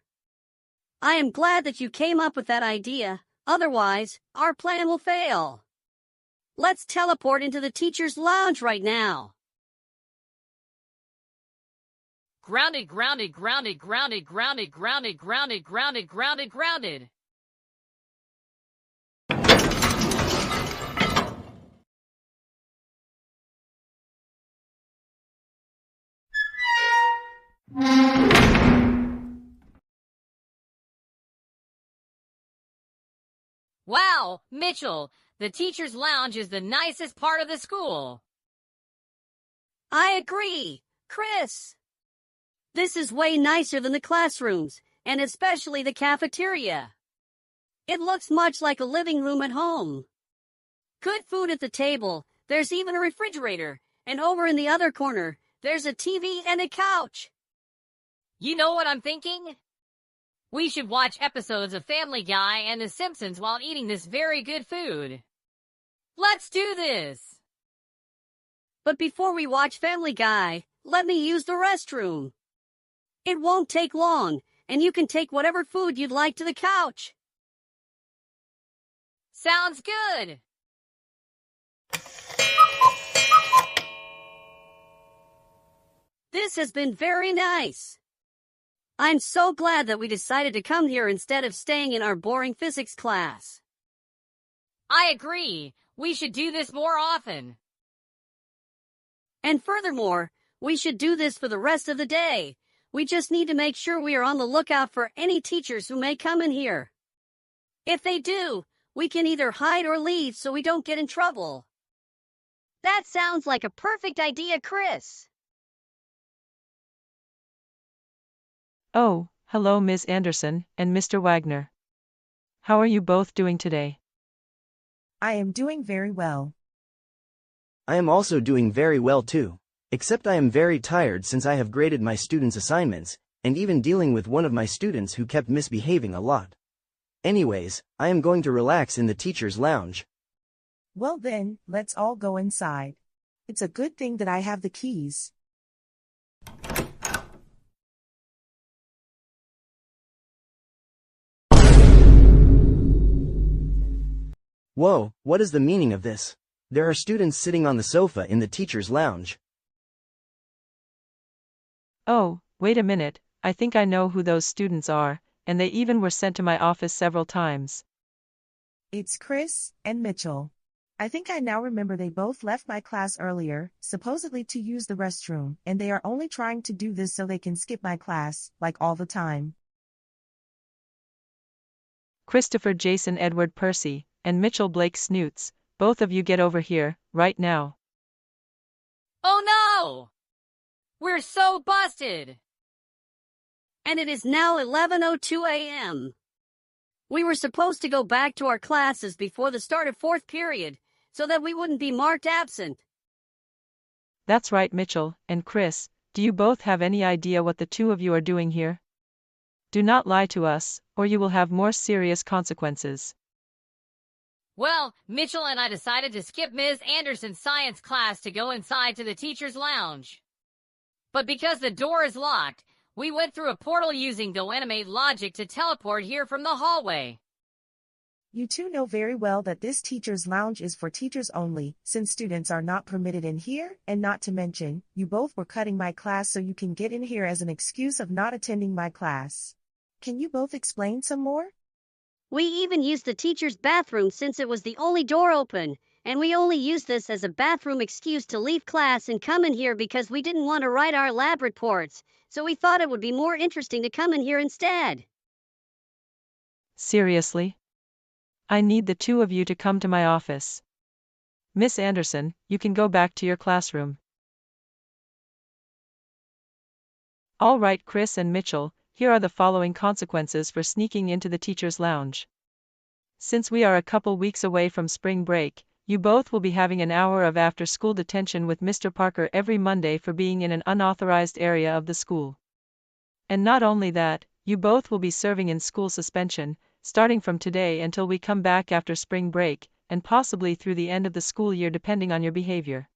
[SPEAKER 28] I am glad that you came up with that idea. Otherwise, our plan will fail. Let's teleport into the teacher's lounge right now.
[SPEAKER 27] Grounded, grounded, grounded, grounded, grounded, grounded, grounded, grounded, grounded, grounded. Wow, Mitchell, the teacher's lounge is the nicest part of the school.
[SPEAKER 28] I agree, Chris. This is way nicer than the classrooms, and especially the cafeteria. It looks much like a living room at home. Good food at the table, there's even a refrigerator, and over in the other corner, there's a TV and a couch.
[SPEAKER 27] You know what I'm thinking? We should watch episodes of Family Guy and The Simpsons while eating this very good food. Let's do this!
[SPEAKER 28] But before we watch Family Guy, let me use the restroom. It won't take long, and you can take whatever food you'd like to the couch.
[SPEAKER 27] Sounds good!
[SPEAKER 28] This has been very nice. I'm so glad that we decided to come here instead of staying in our boring physics class.
[SPEAKER 27] I agree. We should do this more often.
[SPEAKER 28] And furthermore, we should do this for the rest of the day. We just need to make sure we are on the lookout for any teachers who may come in here. If they do, we can either hide or leave so we don't get in trouble.
[SPEAKER 5] That sounds like a perfect idea, Chris.
[SPEAKER 4] Oh, hello Ms. Anderson and Mr. Wagner. How are you both doing today?
[SPEAKER 3] I am doing very well.
[SPEAKER 7] I am also doing very well too, except I am very tired since I have graded my students' assignments, and even dealing with one of my students who kept misbehaving a lot. Anyways, I am going to relax in the teacher's lounge.
[SPEAKER 3] Well then, let's all go inside. It's a good thing that I have the keys.
[SPEAKER 7] Whoa, what is the meaning of this? There are students sitting on the sofa in the teacher's lounge.
[SPEAKER 4] Oh, wait a minute, I think I know who those students are, and they even were sent to my office several times.
[SPEAKER 3] It's Chris and Mitchell. I think I now remember they both left my class earlier, supposedly to use the restroom, and they are only trying to do this so they can skip my class, like all the time.
[SPEAKER 4] Christopher Jason Edward Percy, and Mitchell Blake Snoots, both of you get over here, right now.
[SPEAKER 27] Oh no! We're so busted!
[SPEAKER 28] And it is now 11:02 a.m. We were supposed to go back to our classes before the start of fourth period, so that we wouldn't be marked absent.
[SPEAKER 4] That's right, Mitchell and Chris, do you both have any idea what the two of you are doing here? Do not lie to us, or you will have more serious consequences.
[SPEAKER 27] Well, Mitchell and I decided to skip Ms. Anderson's science class to go inside to the teacher's lounge. But because the door is locked, we went through a portal using GoAnimate logic to teleport here from the hallway.
[SPEAKER 3] You two know very well that this teacher's lounge is for teachers only, since students are not permitted in here, and not to mention, you both were cutting my class so you can get in here as an excuse of not attending my class. Can you both explain some more?
[SPEAKER 28] We even used the teacher's bathroom since it was the only door open, and we only used this as a bathroom excuse to leave class and come in here because we didn't want to write our lab reports, so we thought it would be more interesting to come in here instead.
[SPEAKER 4] Seriously? I need the two of you to come to my office. Miss Anderson, you can go back to your classroom. All right, Chris and Mitchell, here are the following consequences for sneaking into the teacher's lounge. Since we are a couple weeks away from spring break, you both will be having an hour of after-school detention with Mr. Parker every Monday for being in an unauthorized area of the school. And not only that, you both will be serving in school suspension, starting from today until we come back after spring break, and possibly through the end of the school year depending on your behavior.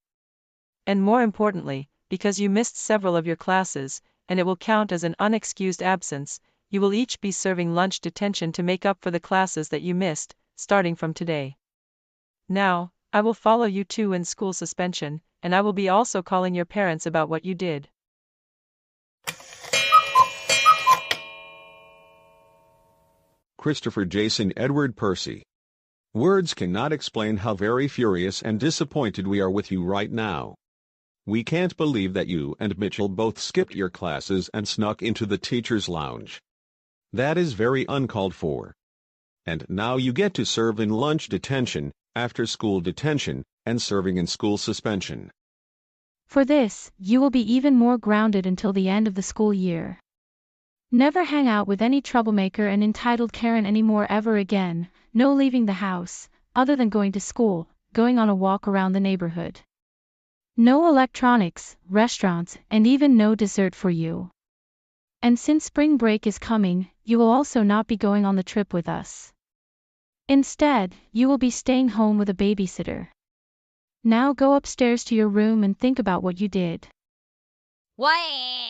[SPEAKER 4] And more importantly, because you missed several of your classes, and it will count as an unexcused absence, you will each be serving lunch detention to make up for the classes that you missed, starting from today. Now, I will follow you two in school suspension, and I will be also calling your parents about what you did.
[SPEAKER 9] Christopher Jason Edward Percy. Words cannot explain how very furious and disappointed we are with you right now. We can't believe that you and Mitchell both skipped your classes and snuck into the teacher's lounge. That is very uncalled for. And now you get to serve in lunch detention, after-school detention, and serving in school suspension.
[SPEAKER 6] For this, you will be even more grounded until the end of the school year. Never hang out with any troublemaker and entitled Karen anymore ever again. No leaving the house, other than going to school, going on a walk around the neighborhood. No electronics, restaurants, and even no dessert for you. And since spring break is coming, you will also not be going on the trip with us. Instead, you will be staying home with a babysitter. Now go upstairs to your room and think about what you did.
[SPEAKER 27] Why?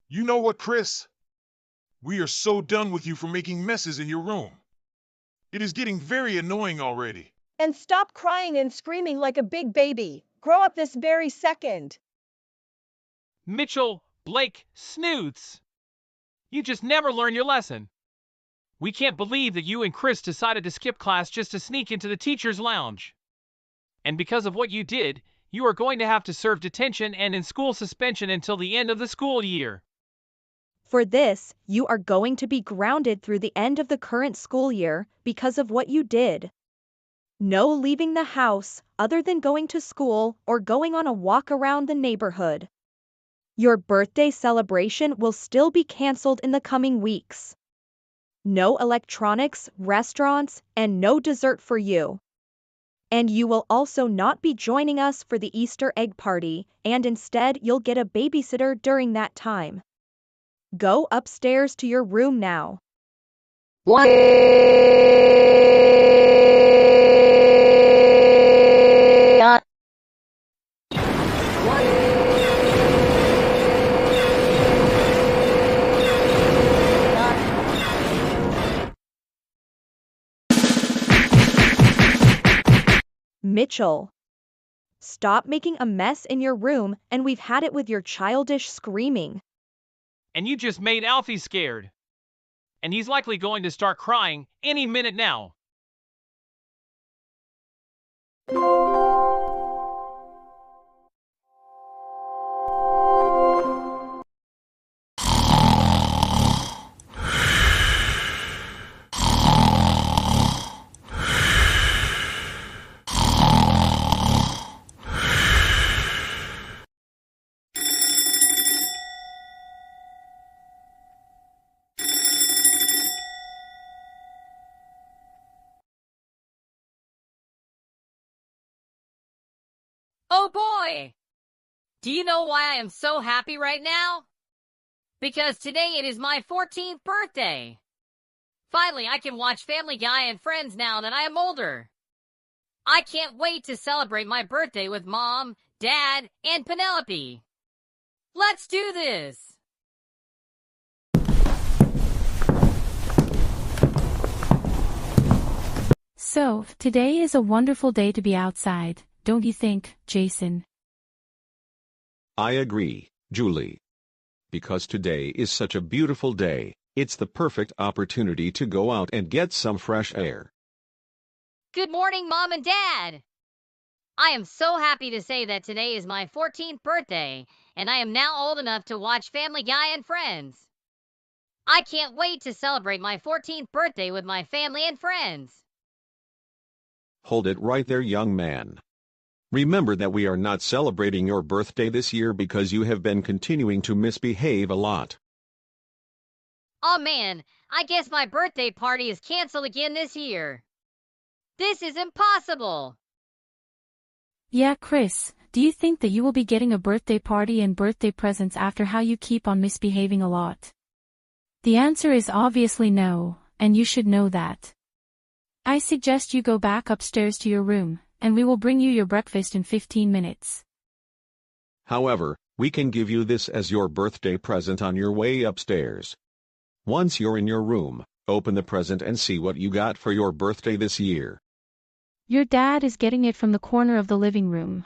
[SPEAKER 10] You know what, Chris? We are so done with you for making messes in your room. It is getting very annoying already.
[SPEAKER 8] And stop crying and screaming like a big baby. Grow up this very second.
[SPEAKER 2] Mitchell, Blake, snoots! You just never learn your lesson. We can't believe that you and Chris decided to skip class just to sneak into the teacher's lounge. And because of what you did, you are going to have to serve detention and in-school suspension until the end of the school year.
[SPEAKER 1] For this, you are going to be grounded through the end of the current school year because of what you did. No leaving the house other than going to school or going on a walk around the neighborhood. Your birthday celebration will still be canceled in the coming weeks. No electronics, restaurants, and no dessert for you. And you will also not be joining us for the Easter egg party, and instead you'll get a babysitter during that time. Go upstairs to your room now. Mitchell, stop making a mess in your room, and we've had it with your childish screaming.
[SPEAKER 2] And you just made Alfie scared. And he's likely going to start crying any minute now.
[SPEAKER 27] Oh boy! Do you know why I am so happy right now? Because today it is my 14th birthday. Finally, I can watch Family Guy and Friends now that I am older. I can't wait to celebrate my birthday with Mom, Dad, and Penelope. Let's do this!
[SPEAKER 6] So, today is a wonderful day to be outside, don't you think, Jason?
[SPEAKER 9] I agree, Julie. Because today is such a beautiful day, it's the perfect opportunity to go out and get some fresh air.
[SPEAKER 27] Good morning, Mom and Dad! I am so happy to say that today is my 14th birthday, and I am now old enough to watch Family Guy and Friends. I can't wait to celebrate my 14th birthday with my family and friends.
[SPEAKER 9] Hold it right there, young man. Remember that we are not celebrating your birthday this year because you have been continuing to misbehave a lot.
[SPEAKER 27] Oh man, I guess my birthday party is canceled again this year. This is impossible.
[SPEAKER 6] Yeah, Chris, do you think that you will be getting a birthday party and birthday presents after how you keep on misbehaving a lot? The answer is obviously no, and you should know that. I suggest you go back upstairs to your room, and we will bring you your breakfast in 15 minutes.
[SPEAKER 9] However, we can give you this as your birthday present on your way upstairs. Once you're in your room, open the present and see what you got for your birthday this year.
[SPEAKER 6] Your dad is getting it from the corner of the living room.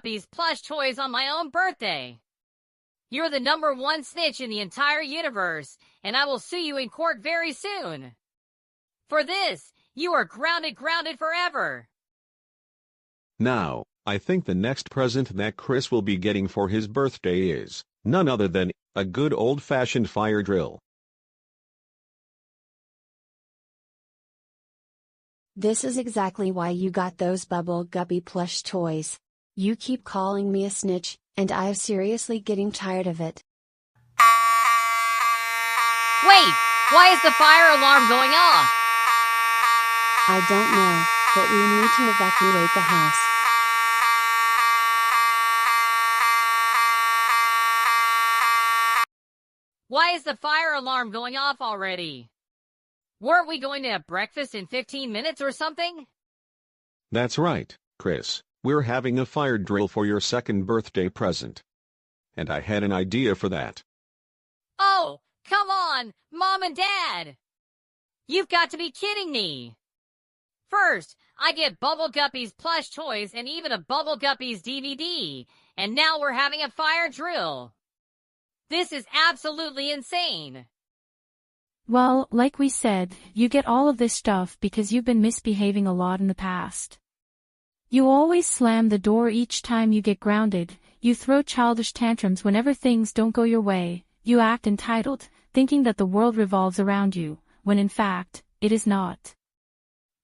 [SPEAKER 27] Guppy's plush toys on my own birthday. You're the #1 snitch in the entire universe, and I will sue you in court very soon. For this, you are grounded forever.
[SPEAKER 9] Now, I think the next present that Chris will be getting for his birthday is none other than a good old-fashioned fire drill.
[SPEAKER 6] This is exactly why you got those Bubble Guppy plush toys. You keep calling me a snitch, and I'm seriously getting tired of it.
[SPEAKER 27] Wait, why is the fire alarm going off?
[SPEAKER 6] I don't know, but we need to evacuate the house.
[SPEAKER 27] Why is the fire alarm going off already? Weren't we going to have breakfast in 15 minutes or something?
[SPEAKER 9] That's right, Chris. We're having a fire drill for your second birthday present. And I had an idea for that.
[SPEAKER 27] Oh, come on, Mom and Dad! You've got to be kidding me! First, I get Bubble Guppy's plush toys and even a Bubble Guppy's DVD, and now we're having a fire drill. This is absolutely insane.
[SPEAKER 13] Well, like we said, you get all of this stuff because you've been misbehaving a lot in the past. You always slam the door each time you get grounded, you throw childish tantrums whenever things don't go your way, you act entitled, thinking that the world revolves around you, when in fact, it is not.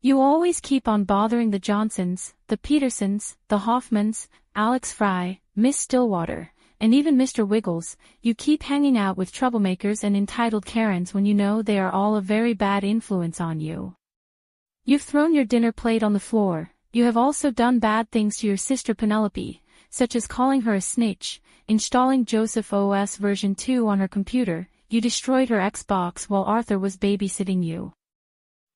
[SPEAKER 13] You always keep on bothering the Johnsons, the Petersons, the Hoffmans, Alex Fry, Miss Stillwater, and even Mr. Wiggles. You keep hanging out with troublemakers and entitled Karens when you know they are all a very bad influence on you. You've thrown your dinner plate on the floor. You have also done bad things to your sister Penelope, such as calling her a snitch, installing Joseph OS version 2 on her computer. You destroyed her Xbox while Arthur was babysitting you.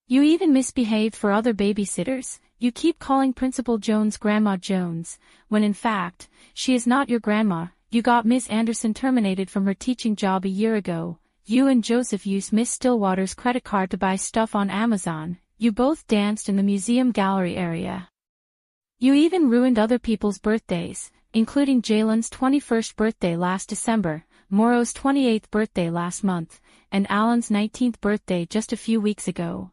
[SPEAKER 13] You even misbehaved for other babysitters. You keep calling Principal Jones Grandma Jones, when in fact, she is not your grandma. You got Miss Anderson terminated from her teaching job a year ago. You and Joseph used Miss Stillwater's credit card to buy stuff on Amazon. You both danced in the museum gallery area. You even ruined other people's birthdays, including Jalen's 21st birthday last December, Morrow's 28th birthday last month, and Alan's 19th birthday just a few weeks ago.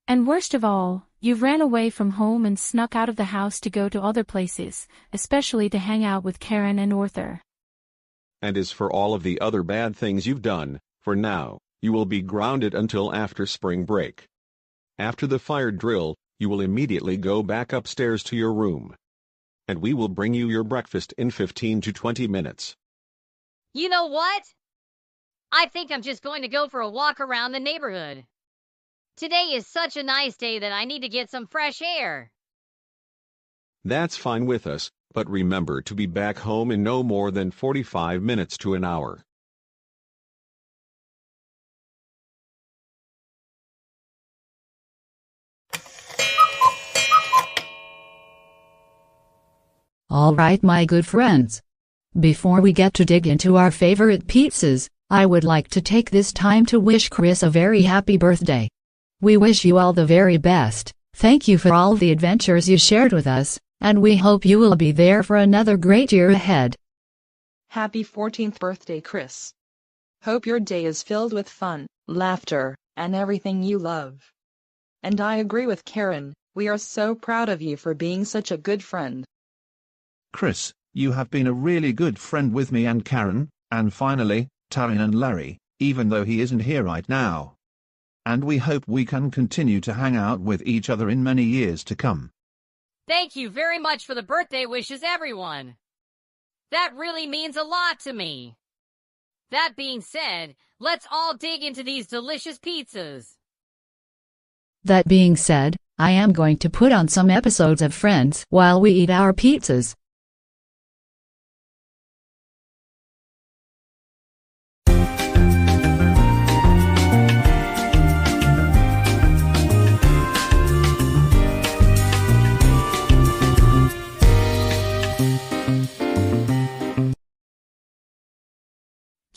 [SPEAKER 13] And worst of all, you've ran away from home and snuck out of the house to go to other places, especially to hang out with Karen and Arthur.
[SPEAKER 9] And as for all of the other bad things you've done, for now, you will be grounded until after spring break. After the fire drill, you will immediately go back upstairs to your room. And we will bring you your breakfast in 15 to 20 minutes.
[SPEAKER 27] You know what? I think I'm just going to go for a walk around the neighborhood. Today is such a nice day that I need to get some fresh air.
[SPEAKER 9] That's fine with us, but remember to be back home in no more than 45 minutes to an hour.
[SPEAKER 12] All right, my good friends. Before we get to dig into our favorite pizzas, I would like to take this time to wish Chris a very happy birthday. We wish you all the very best. Thank you for all the adventures you shared with us, and we hope you will be there for another great year ahead.
[SPEAKER 4] Happy 14th birthday, Chris. Hope your day is filled with fun, laughter, and everything you love. And I agree with Karen, we are so proud of you for being such a good friend.
[SPEAKER 16] Chris, you have been a really good friend with me and Karen, and finally, Taryn and Larry, even though he isn't here right now. And we hope we can continue to hang out with each other in many years to come.
[SPEAKER 27] Thank you very much for the birthday wishes, everyone. That really means a lot to me. That being said, let's all dig into these delicious pizzas.
[SPEAKER 12] That being said, I am going to put on some episodes of Friends while we eat our pizzas.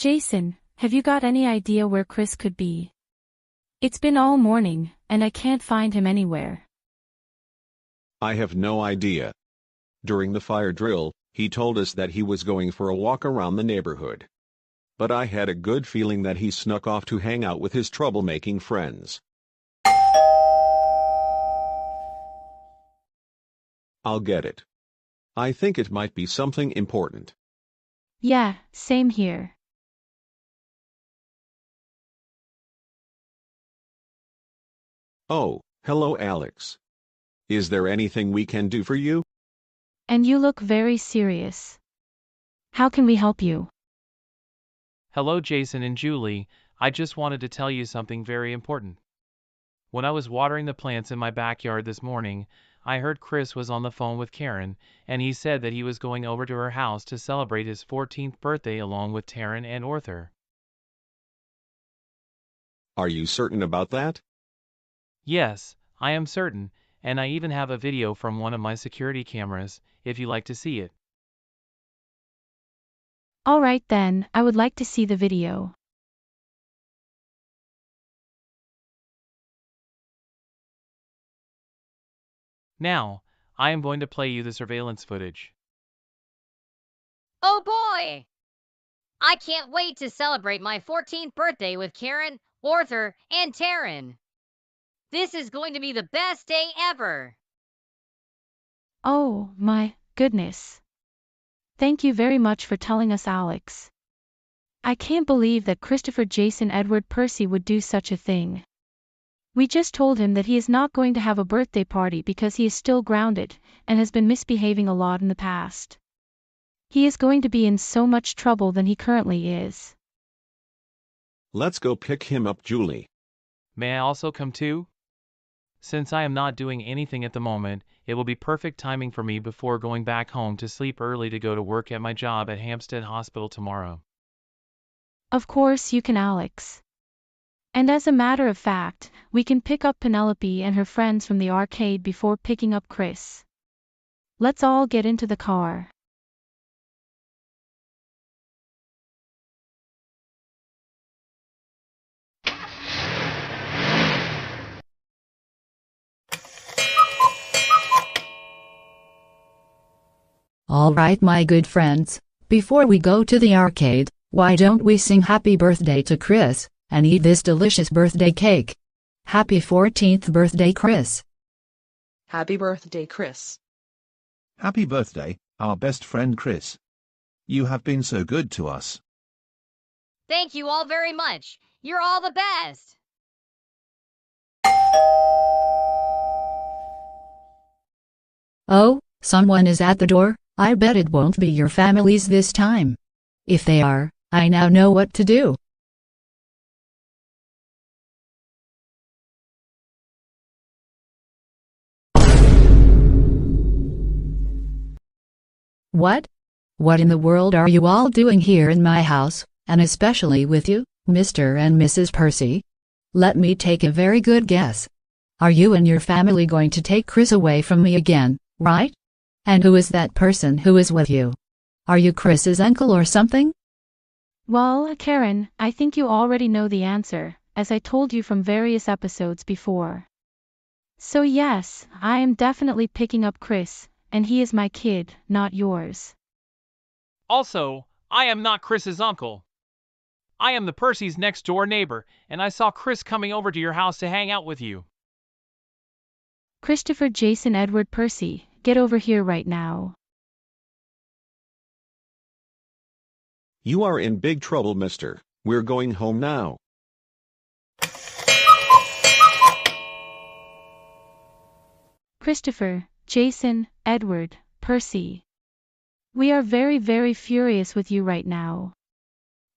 [SPEAKER 13] Jason, have you got any idea where Chris could be? It's been all morning, and I can't find him anywhere.
[SPEAKER 9] I have no idea. During the fire drill, he told us that he was going for a walk around the neighborhood. But I had a good feeling that he snuck off to hang out with his troublemaking friends. I'll get it. I think it might be something important.
[SPEAKER 13] Yeah, same here.
[SPEAKER 9] Oh, hello Alex. Is there anything we can do for you?
[SPEAKER 13] And you look very serious. How can we help you?
[SPEAKER 2] Hello Jason and Julie, I just wanted to tell you something very important. When I was watering the plants in my backyard this morning, I heard Chris was on the phone with Karen, and he said that he was going over to her house to celebrate his 14th birthday along with Taryn and Arthur.
[SPEAKER 9] Are you certain about that?
[SPEAKER 2] Yes, I am certain, and I even have a video from one of my security cameras, if you like to see it.
[SPEAKER 13] All right then, I would like to see the video.
[SPEAKER 2] Now, I am going to play you the surveillance footage.
[SPEAKER 27] Oh boy! I can't wait to celebrate my 14th birthday with Karen, Arthur, and Taryn. This is going to be the best day ever.
[SPEAKER 13] Oh, my goodness. Thank you very much for telling us, Alex. I can't believe that Christopher Jason Edward Percy would do such a thing. We just told him that he is not going to have a birthday party because he is still grounded and has been misbehaving a lot in the past. He is going to be in so much trouble than he currently is.
[SPEAKER 9] Let's go pick him up, Julie.
[SPEAKER 2] May I also come too? Since I am not doing anything at the moment, it will be perfect timing for me before going back home to sleep early to go to work at my job at Hampstead Hospital tomorrow.
[SPEAKER 13] Of course you can, Alex. And as a matter of fact, we can pick up Penelope and her friends from the arcade before picking up Chris. Let's all get into the car.
[SPEAKER 12] All right, my good friends, before we go to the arcade, why don't we sing happy birthday to Chris, and eat this delicious birthday cake? Happy 14th birthday, Chris.
[SPEAKER 4] Happy birthday, Chris.
[SPEAKER 16] Happy birthday, our best friend Chris. You have been so good to us.
[SPEAKER 27] Thank you all very much. You're all the best.
[SPEAKER 12] Oh, someone is at the door. I bet it won't be your families this time. If they are, I now know what to do. What? What in the world are you all doing here in my house, and especially with you, Mr. and Mrs. Percy? Let me take a very good guess. Are you and your family going to take Chris away from me again, right? And who is that person who is with you? Are you Chris's uncle or something?
[SPEAKER 13] Well, Karen, I think you already know the answer, as I told you from various episodes before. So yes, I am definitely picking up Chris, and he is my kid, not yours.
[SPEAKER 2] Also, I am not Chris's uncle. I am the Percy's next door neighbor, and I saw Chris coming over to your house to hang out with you.
[SPEAKER 13] Christopher Jason Edward Percy, get over here right now.
[SPEAKER 9] You are in big trouble, mister. We're going home now.
[SPEAKER 13] Christopher, Jason, Edward, Percy. We are very, very furious with you right now.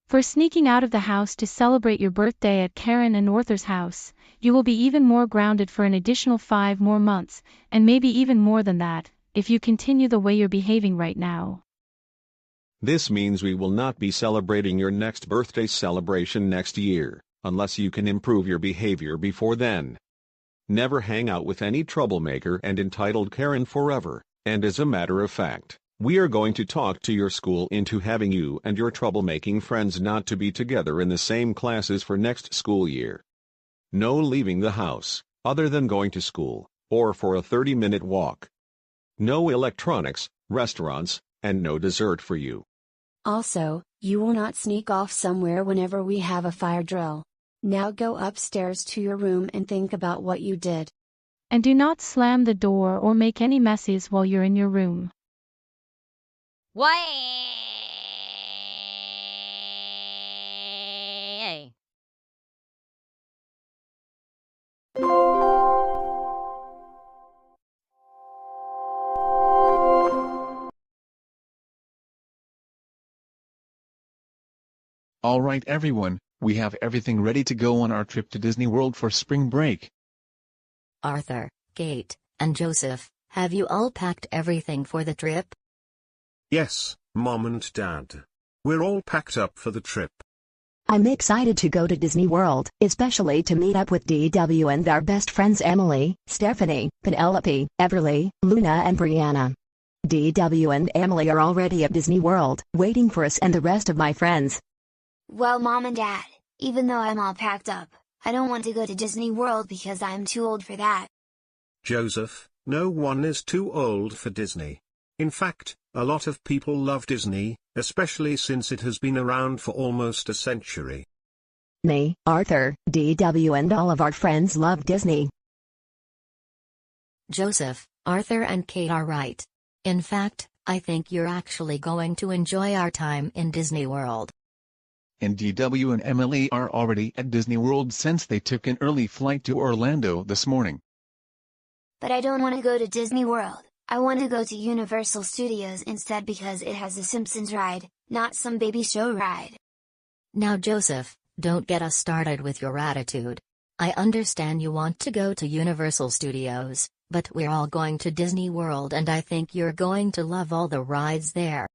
[SPEAKER 13] For sneaking out of the house to celebrate your birthday at Karen and Arthur's house, you will be even more grounded for an additional 5 more months, and maybe even more than that, if you continue the way you're behaving right now.
[SPEAKER 9] This means we will not be celebrating your next birthday celebration next year, unless you can improve your behavior before then. Never hang out with any troublemaker and entitled Karen forever, and as a matter of fact, we are going to talk to your school into having you and your troublemaking friends not to be together in the same classes for next school year. No leaving the house, other than going to school, or for a 30-minute walk. No electronics, restaurants, and no dessert for you.
[SPEAKER 21] Also, you will not sneak off somewhere whenever we have a fire drill. Now go upstairs to your room and think about what you did.
[SPEAKER 13] And do not slam the door or make any messes while you're in your room.
[SPEAKER 27] Why?
[SPEAKER 22] All right, everyone, we have everything ready to go on our trip to Disney World for spring break.
[SPEAKER 23] Arthur, Kate, and Joseph, have you all packed everything for the trip?
[SPEAKER 11] Yes, Mom and Dad. We're all packed up for the trip.
[SPEAKER 14] I'm excited to go to Disney World, especially to meet up with DW and their best friends Emily, Stephanie, Penelope, Everly, Luna and Brianna. DW and Emily are already at Disney World, waiting for us and the rest of my friends.
[SPEAKER 17] Well, Mom and Dad, even though I'm all packed up, I don't want to go to Disney World because I'm too old for that.
[SPEAKER 11] Joseph, no one is too old for Disney. In fact, a lot of people love Disney, especially since it has been around for almost a century.
[SPEAKER 14] Me, Arthur, DW and all of our friends love Disney.
[SPEAKER 23] Joseph, Arthur and Kate are right. In fact, I think you're actually going to enjoy our time in Disney World.
[SPEAKER 22] And DW and Emily are already at Disney World since they took an early flight to Orlando this morning.
[SPEAKER 17] But I don't want to go to Disney World. I want to go to Universal Studios instead because it has a Simpsons ride, not some baby show ride.
[SPEAKER 23] Now Joseph, don't get us started with your attitude. I understand you want to go to Universal Studios, but we're all going to Disney World and I think you're going to love all the rides there.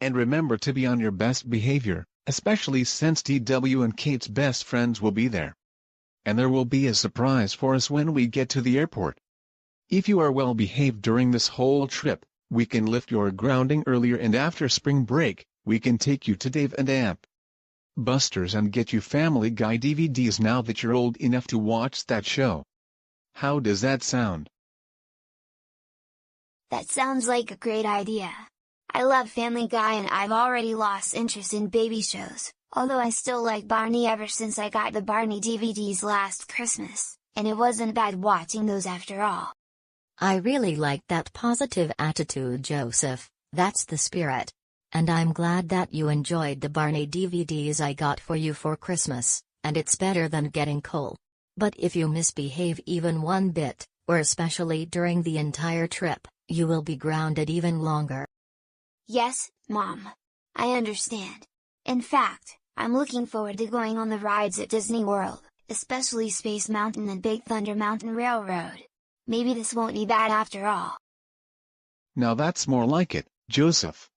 [SPEAKER 22] And remember to be on your best behavior, especially since DW and Kate's best friends will be there. And there will be a surprise for us when we get to the airport. If you are well behaved during this whole trip, we can lift your grounding earlier and after spring break, we can take you to Dave and Amp Buster's and get you Family Guy DVDs now that you're old enough to watch that show. How does that sound?
[SPEAKER 17] That sounds like a great idea. I love Family Guy and I've already lost interest in baby shows, although I still like Barney ever since I got the Barney DVDs last Christmas, and it wasn't bad watching those after all.
[SPEAKER 23] I really like that positive attitude, Joseph. That's the spirit. And I'm glad that you enjoyed the Barney DVDs I got for you for Christmas, and it's better than getting coal. But if you misbehave even one bit, or especially during the entire trip, you will be grounded even longer.
[SPEAKER 17] Yes, Mom. I understand. In fact, I'm looking forward to going on the rides at Disney World, especially Space Mountain and Big Thunder Mountain Railroad. Maybe this won't be bad after all.
[SPEAKER 22] Now that's more like it, Joseph.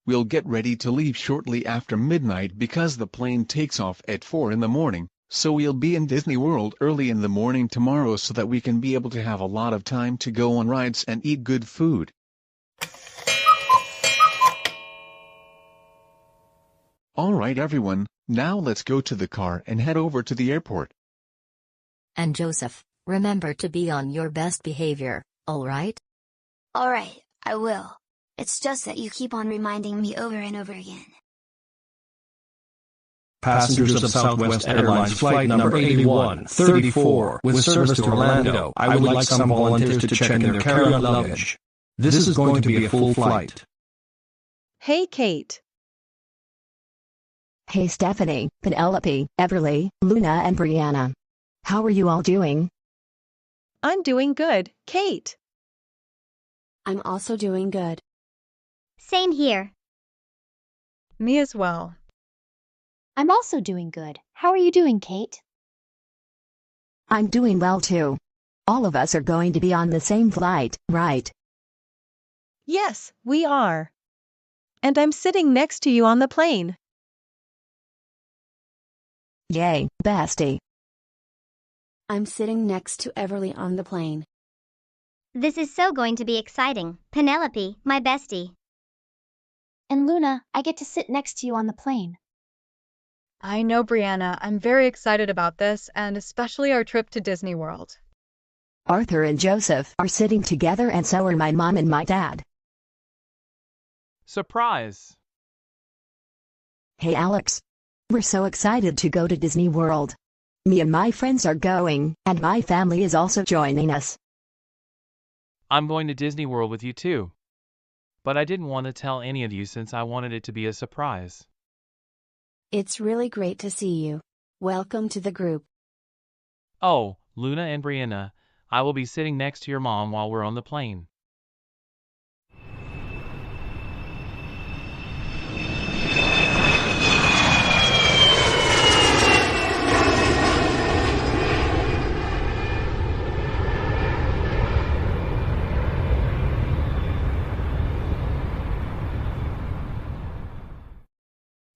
[SPEAKER 22] We'll get ready to leave shortly after midnight because the plane takes off at 4 in the morning, so we'll be in Disney World early in the morning tomorrow so that we can be able to have a lot of time to go on rides and eat good food. All right everyone, now let's go to the car and head over to the airport.
[SPEAKER 23] And Joseph, remember to be on your best behavior, alright?
[SPEAKER 17] Alright, I will. It's just that you keep on reminding me over and over again.
[SPEAKER 5] Passengers of Southwest Airlines flight number 8134 with service to Orlando, I would like some volunteers to check in their carry-on luggage. This is going to be a full flight.
[SPEAKER 15] Hey, Kate.
[SPEAKER 14] Hey Stephanie, Penelope, Everly, Luna and Brianna. How are you all doing?
[SPEAKER 15] I'm doing good, Kate.
[SPEAKER 21] I'm also doing good.
[SPEAKER 18] Same here.
[SPEAKER 1] Me as well.
[SPEAKER 19] I'm also doing good. How are you doing, Kate?
[SPEAKER 14] I'm doing well too. All of us are going to be on the same flight, right?
[SPEAKER 15] Yes, we are. And I'm sitting next to you on the plane.
[SPEAKER 14] Yay, bestie.
[SPEAKER 21] I'm sitting next to Everly on the plane.
[SPEAKER 18] This is so going to be exciting. Penelope, my bestie.
[SPEAKER 19] And Luna, I get to sit next to you on the plane.
[SPEAKER 1] I know, Brianna. I'm very excited about this, and especially our trip to Disney World.
[SPEAKER 14] Arthur and Joseph are sitting together and so are my mom and my dad.
[SPEAKER 2] Surprise!
[SPEAKER 14] Hey Alex. We're so excited to go to Disney World. Me and my friends are going, and my family is also joining us.
[SPEAKER 2] I'm going to Disney World with you too. But I didn't want to tell any of you since I wanted it to be a surprise.
[SPEAKER 21] It's really great to see you. Welcome to the group.
[SPEAKER 2] Oh, Luna and Brianna, I will be sitting next to your mom while we're on the plane.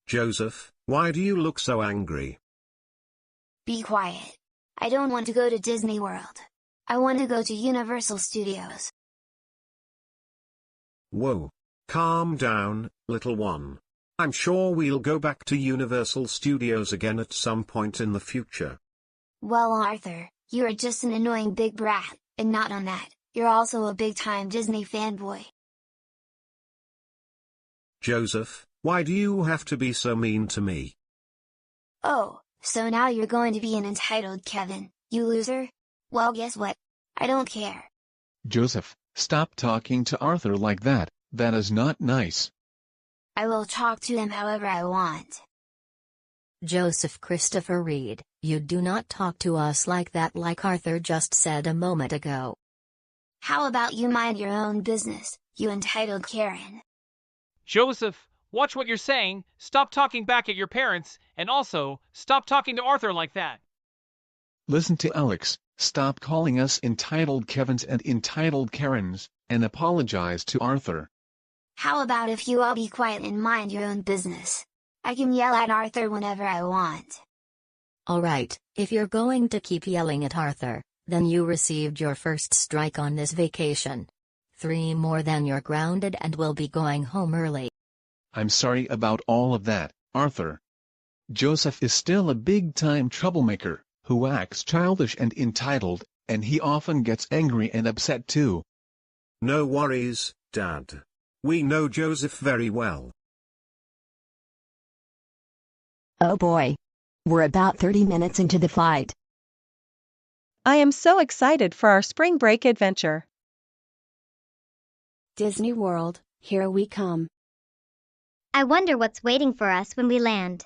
[SPEAKER 11] Joseph, why do you look so angry?
[SPEAKER 17] Be quiet. I don't want to go to Disney World. I want to go to Universal Studios.
[SPEAKER 11] Whoa. Calm down, little one. I'm sure we'll go back to Universal Studios again at some point in the future.
[SPEAKER 17] Well, Arthur, you are just an annoying big brat, and not on that, you're also a big-time Disney fanboy.
[SPEAKER 11] Joseph, why do you have to be so mean to me?
[SPEAKER 17] Oh, so now you're going to be an entitled Kevin, you loser? Well, guess what? I don't care.
[SPEAKER 22] Joseph, stop talking to Arthur like that. That is not nice.
[SPEAKER 17] I will talk to him however I want.
[SPEAKER 23] Joseph Christopher Reed, you do not talk to us like that, like Arthur just said a moment ago.
[SPEAKER 17] How about you mind your own business, you entitled Karen?
[SPEAKER 2] Joseph, watch what you're saying, stop talking back at your parents, and also, stop talking to Arthur like that.
[SPEAKER 22] Listen to Alex, stop calling us entitled Kevins and entitled Karens, and apologize to Arthur.
[SPEAKER 17] How about if you all be quiet and mind your own business? I can yell at Arthur whenever I want.
[SPEAKER 23] Alright, if you're going to keep yelling at Arthur, then you received your first strike on this vacation. 3 more then you're grounded and will be going home early.
[SPEAKER 22] I'm sorry about all of that, Arthur. Joseph is still a big-time troublemaker, who acts childish and entitled, and he often gets angry and upset too.
[SPEAKER 11] No worries, Dad. We know Joseph very well.
[SPEAKER 14] Oh boy. We're about 30 minutes into the flight.
[SPEAKER 15] I am so excited for our spring break adventure.
[SPEAKER 21] Disney World, here we come.
[SPEAKER 18] I wonder what's waiting for us when we land.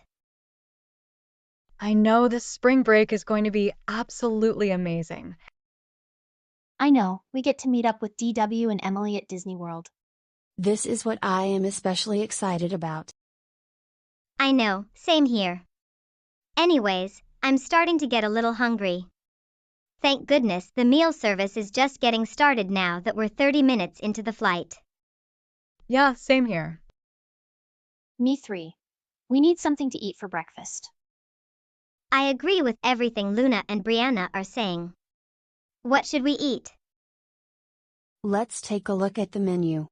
[SPEAKER 1] I know this spring break is going to be absolutely amazing.
[SPEAKER 19] I know, we get to meet up with DW and Emily at Disney World.
[SPEAKER 21] This is what I am especially excited about.
[SPEAKER 18] I know, same here. Anyways, I'm starting to get a little hungry. Thank goodness the meal service is just getting started now that we're 30 minutes into the flight.
[SPEAKER 1] Yeah, same here.
[SPEAKER 19] Me 3. We need something to eat for breakfast.
[SPEAKER 18] I agree with everything Luna and Brianna are saying. What should we eat?
[SPEAKER 21] Let's take a look at the menu.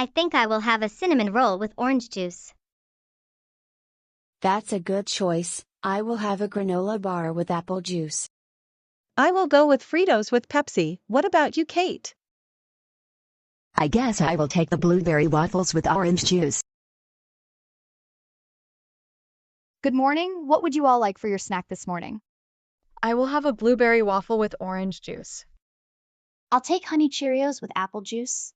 [SPEAKER 18] I think I will have a cinnamon roll with orange juice.
[SPEAKER 21] That's a good choice. I will have a granola bar with apple juice.
[SPEAKER 15] I will go with Fritos with Pepsi. What about you, Kate?
[SPEAKER 14] I guess I will take the blueberry waffles with orange juice.
[SPEAKER 3] Good morning. What would you all like for your snack this morning?
[SPEAKER 1] I will have a blueberry waffle with orange juice.
[SPEAKER 19] I'll take honey Cheerios with apple juice.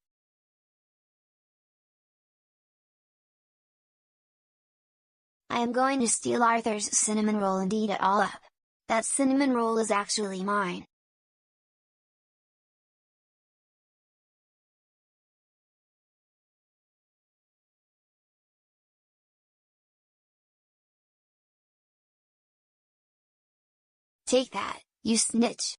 [SPEAKER 17] I am going to steal Arthur's cinnamon roll and eat it all up. That cinnamon roll is actually mine. Take that, you snitch.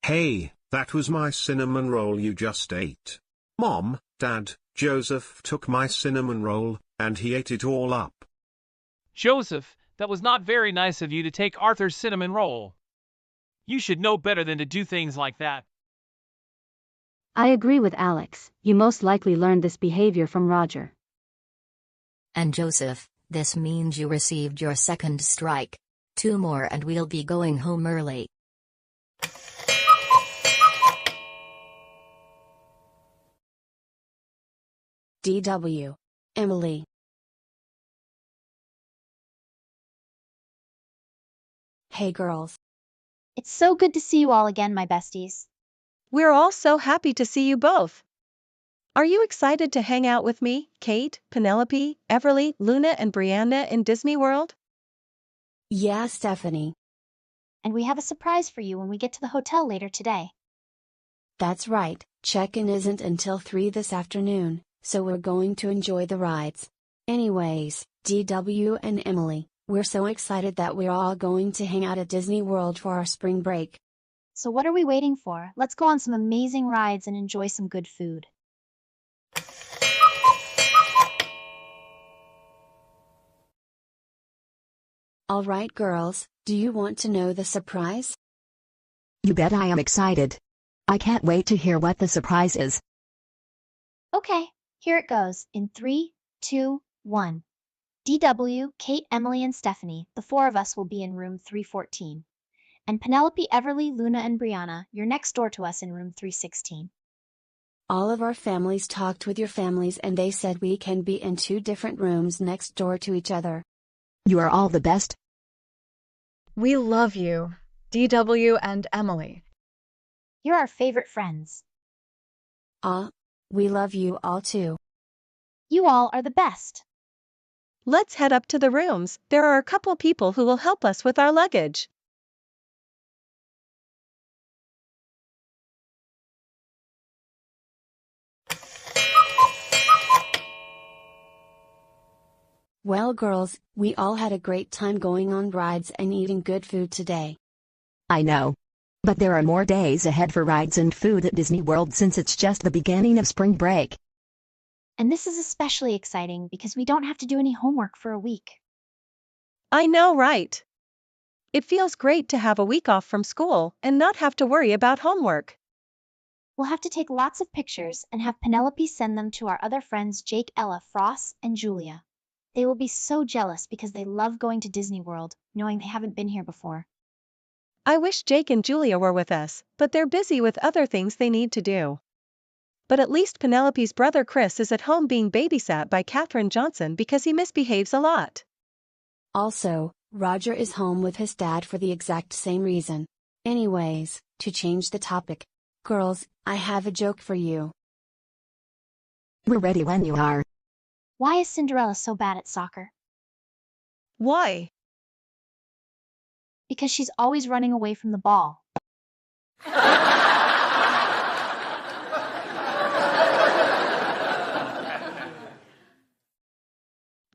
[SPEAKER 11] Hey, that was my cinnamon roll you just ate. Mom, Dad, Joseph took my cinnamon roll, and he ate it all up.
[SPEAKER 2] Joseph, that was not very nice of you to take Arthur's cinnamon roll. You should know better than to do things like that.
[SPEAKER 6] I agree with Alex. You most likely learned this behavior from Roger.
[SPEAKER 23] And Joseph, this means you received your second strike. 2 more and we'll be going home early.
[SPEAKER 21] DW. Emily. Hey girls.
[SPEAKER 19] It's so good to see you all again, my besties.
[SPEAKER 15] We're all so happy to see you both. Are you excited to hang out with me, Kate, Penelope, Everly, Luna, and Brianna in Disney World?
[SPEAKER 21] Yeah, Stephanie.
[SPEAKER 19] And we have a surprise for you when we get to the hotel later today.
[SPEAKER 21] That's right, check-in isn't until 3 this afternoon, so we're going to enjoy the rides. Anyways, DW and Emily, we're so excited that we're all going to hang out at Disney World for our spring break.
[SPEAKER 19] So what are we waiting for? Let's go on some amazing rides and enjoy some good food.
[SPEAKER 21] All right, girls, do you want to know the surprise?
[SPEAKER 14] You bet I am excited. I can't wait to hear what the surprise is.
[SPEAKER 19] Okay, here it goes, in 3, 2, 1. DW, Kate, Emily, and Stephanie, the 4 of us will be in room 314. And Penelope, Everly, Luna, and Brianna, you're next door to us in room 316.
[SPEAKER 21] All of our families talked with your families and they said we can be in 2 different rooms next door to each other.
[SPEAKER 14] You are all the best.
[SPEAKER 1] We love you, DW and Emily.
[SPEAKER 19] You're our favorite friends.
[SPEAKER 21] We love you all too.
[SPEAKER 19] You all are the best.
[SPEAKER 15] Let's head up to the rooms. There are a couple people who will help us with our luggage.
[SPEAKER 21] Well, girls, we all had a great time going on rides and eating good food today.
[SPEAKER 14] I know. But there are more days ahead for rides and food at Disney World since it's just the beginning of spring break.
[SPEAKER 19] And this is especially exciting because we don't have to do any homework for a week.
[SPEAKER 15] I know, right? It feels great to have a week off from school and not have to worry about homework.
[SPEAKER 19] We'll have to take lots of pictures and have Penelope send them to our other friends Jake, Ella, Frost, and Julia. They will be so jealous because they love going to Disney World, knowing they haven't been here before.
[SPEAKER 15] I wish Jake and Julia were with us, but they're busy with other things they need to do. But at least Penelope's brother Chris is at home being babysat by Katherine Johnson because he misbehaves a lot.
[SPEAKER 21] Also, Roger is home with his dad for the exact same reason. Anyways, to change the topic. Girls, I have a joke for you.
[SPEAKER 14] We're ready when you are.
[SPEAKER 19] Why is Cinderella so bad at soccer?
[SPEAKER 15] Why?
[SPEAKER 19] Because she's always running away from the ball.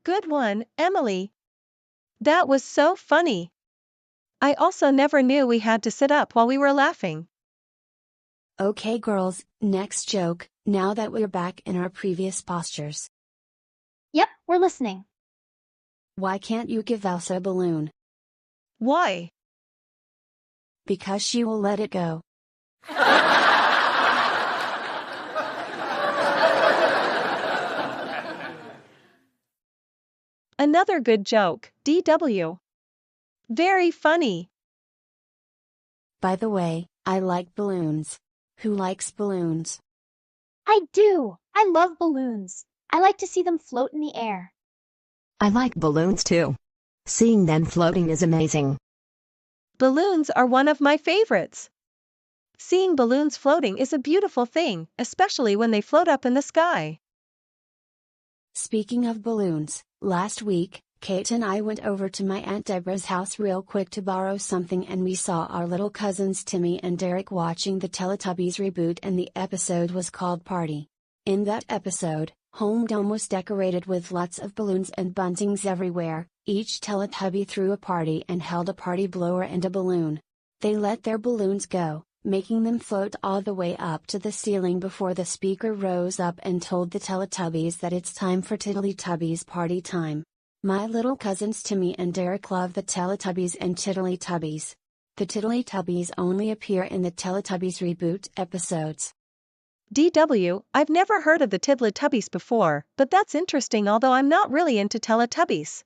[SPEAKER 15] Good one, Emily. That was so funny. I also never knew we had to sit up while we were laughing.
[SPEAKER 21] Okay, girls, next joke, now that we're back in our previous postures.
[SPEAKER 19] Yep, we're listening.
[SPEAKER 21] Why can't you give Elsa a balloon?
[SPEAKER 15] Why?
[SPEAKER 21] Because she will let it go.
[SPEAKER 15] Another good joke, DW. Very funny.
[SPEAKER 21] By the way, I like balloons. Who likes balloons?
[SPEAKER 19] I do! I love balloons. I like to see them float in the air.
[SPEAKER 14] I like balloons too. Seeing them floating is amazing.
[SPEAKER 15] Balloons are one of my favorites. Seeing balloons floating is a beautiful thing, especially when they float up in the sky.
[SPEAKER 21] Speaking of balloons, last week, Kate and I went over to my Aunt Deborah's house real quick to borrow something, and we saw our little cousins Timmy and Derek watching the Teletubbies reboot, and the episode was called Party. In that episode, Home Dome was decorated with lots of balloons and buntings everywhere. Each Teletubby threw a party and held a party blower and a balloon. They let their balloons go, making them float all the way up to the ceiling before the speaker rose up and told the Teletubbies that it's time for Tiddly-Tubbies party time. My little cousins Timmy and Derek love the Teletubbies and Tiddly-Tubbies. The Tiddly-Tubbies only appear in the Teletubbies reboot episodes.
[SPEAKER 15] DW, I've never heard of the Tiddly-Tubbies before, but that's interesting, although I'm not really into Teletubbies.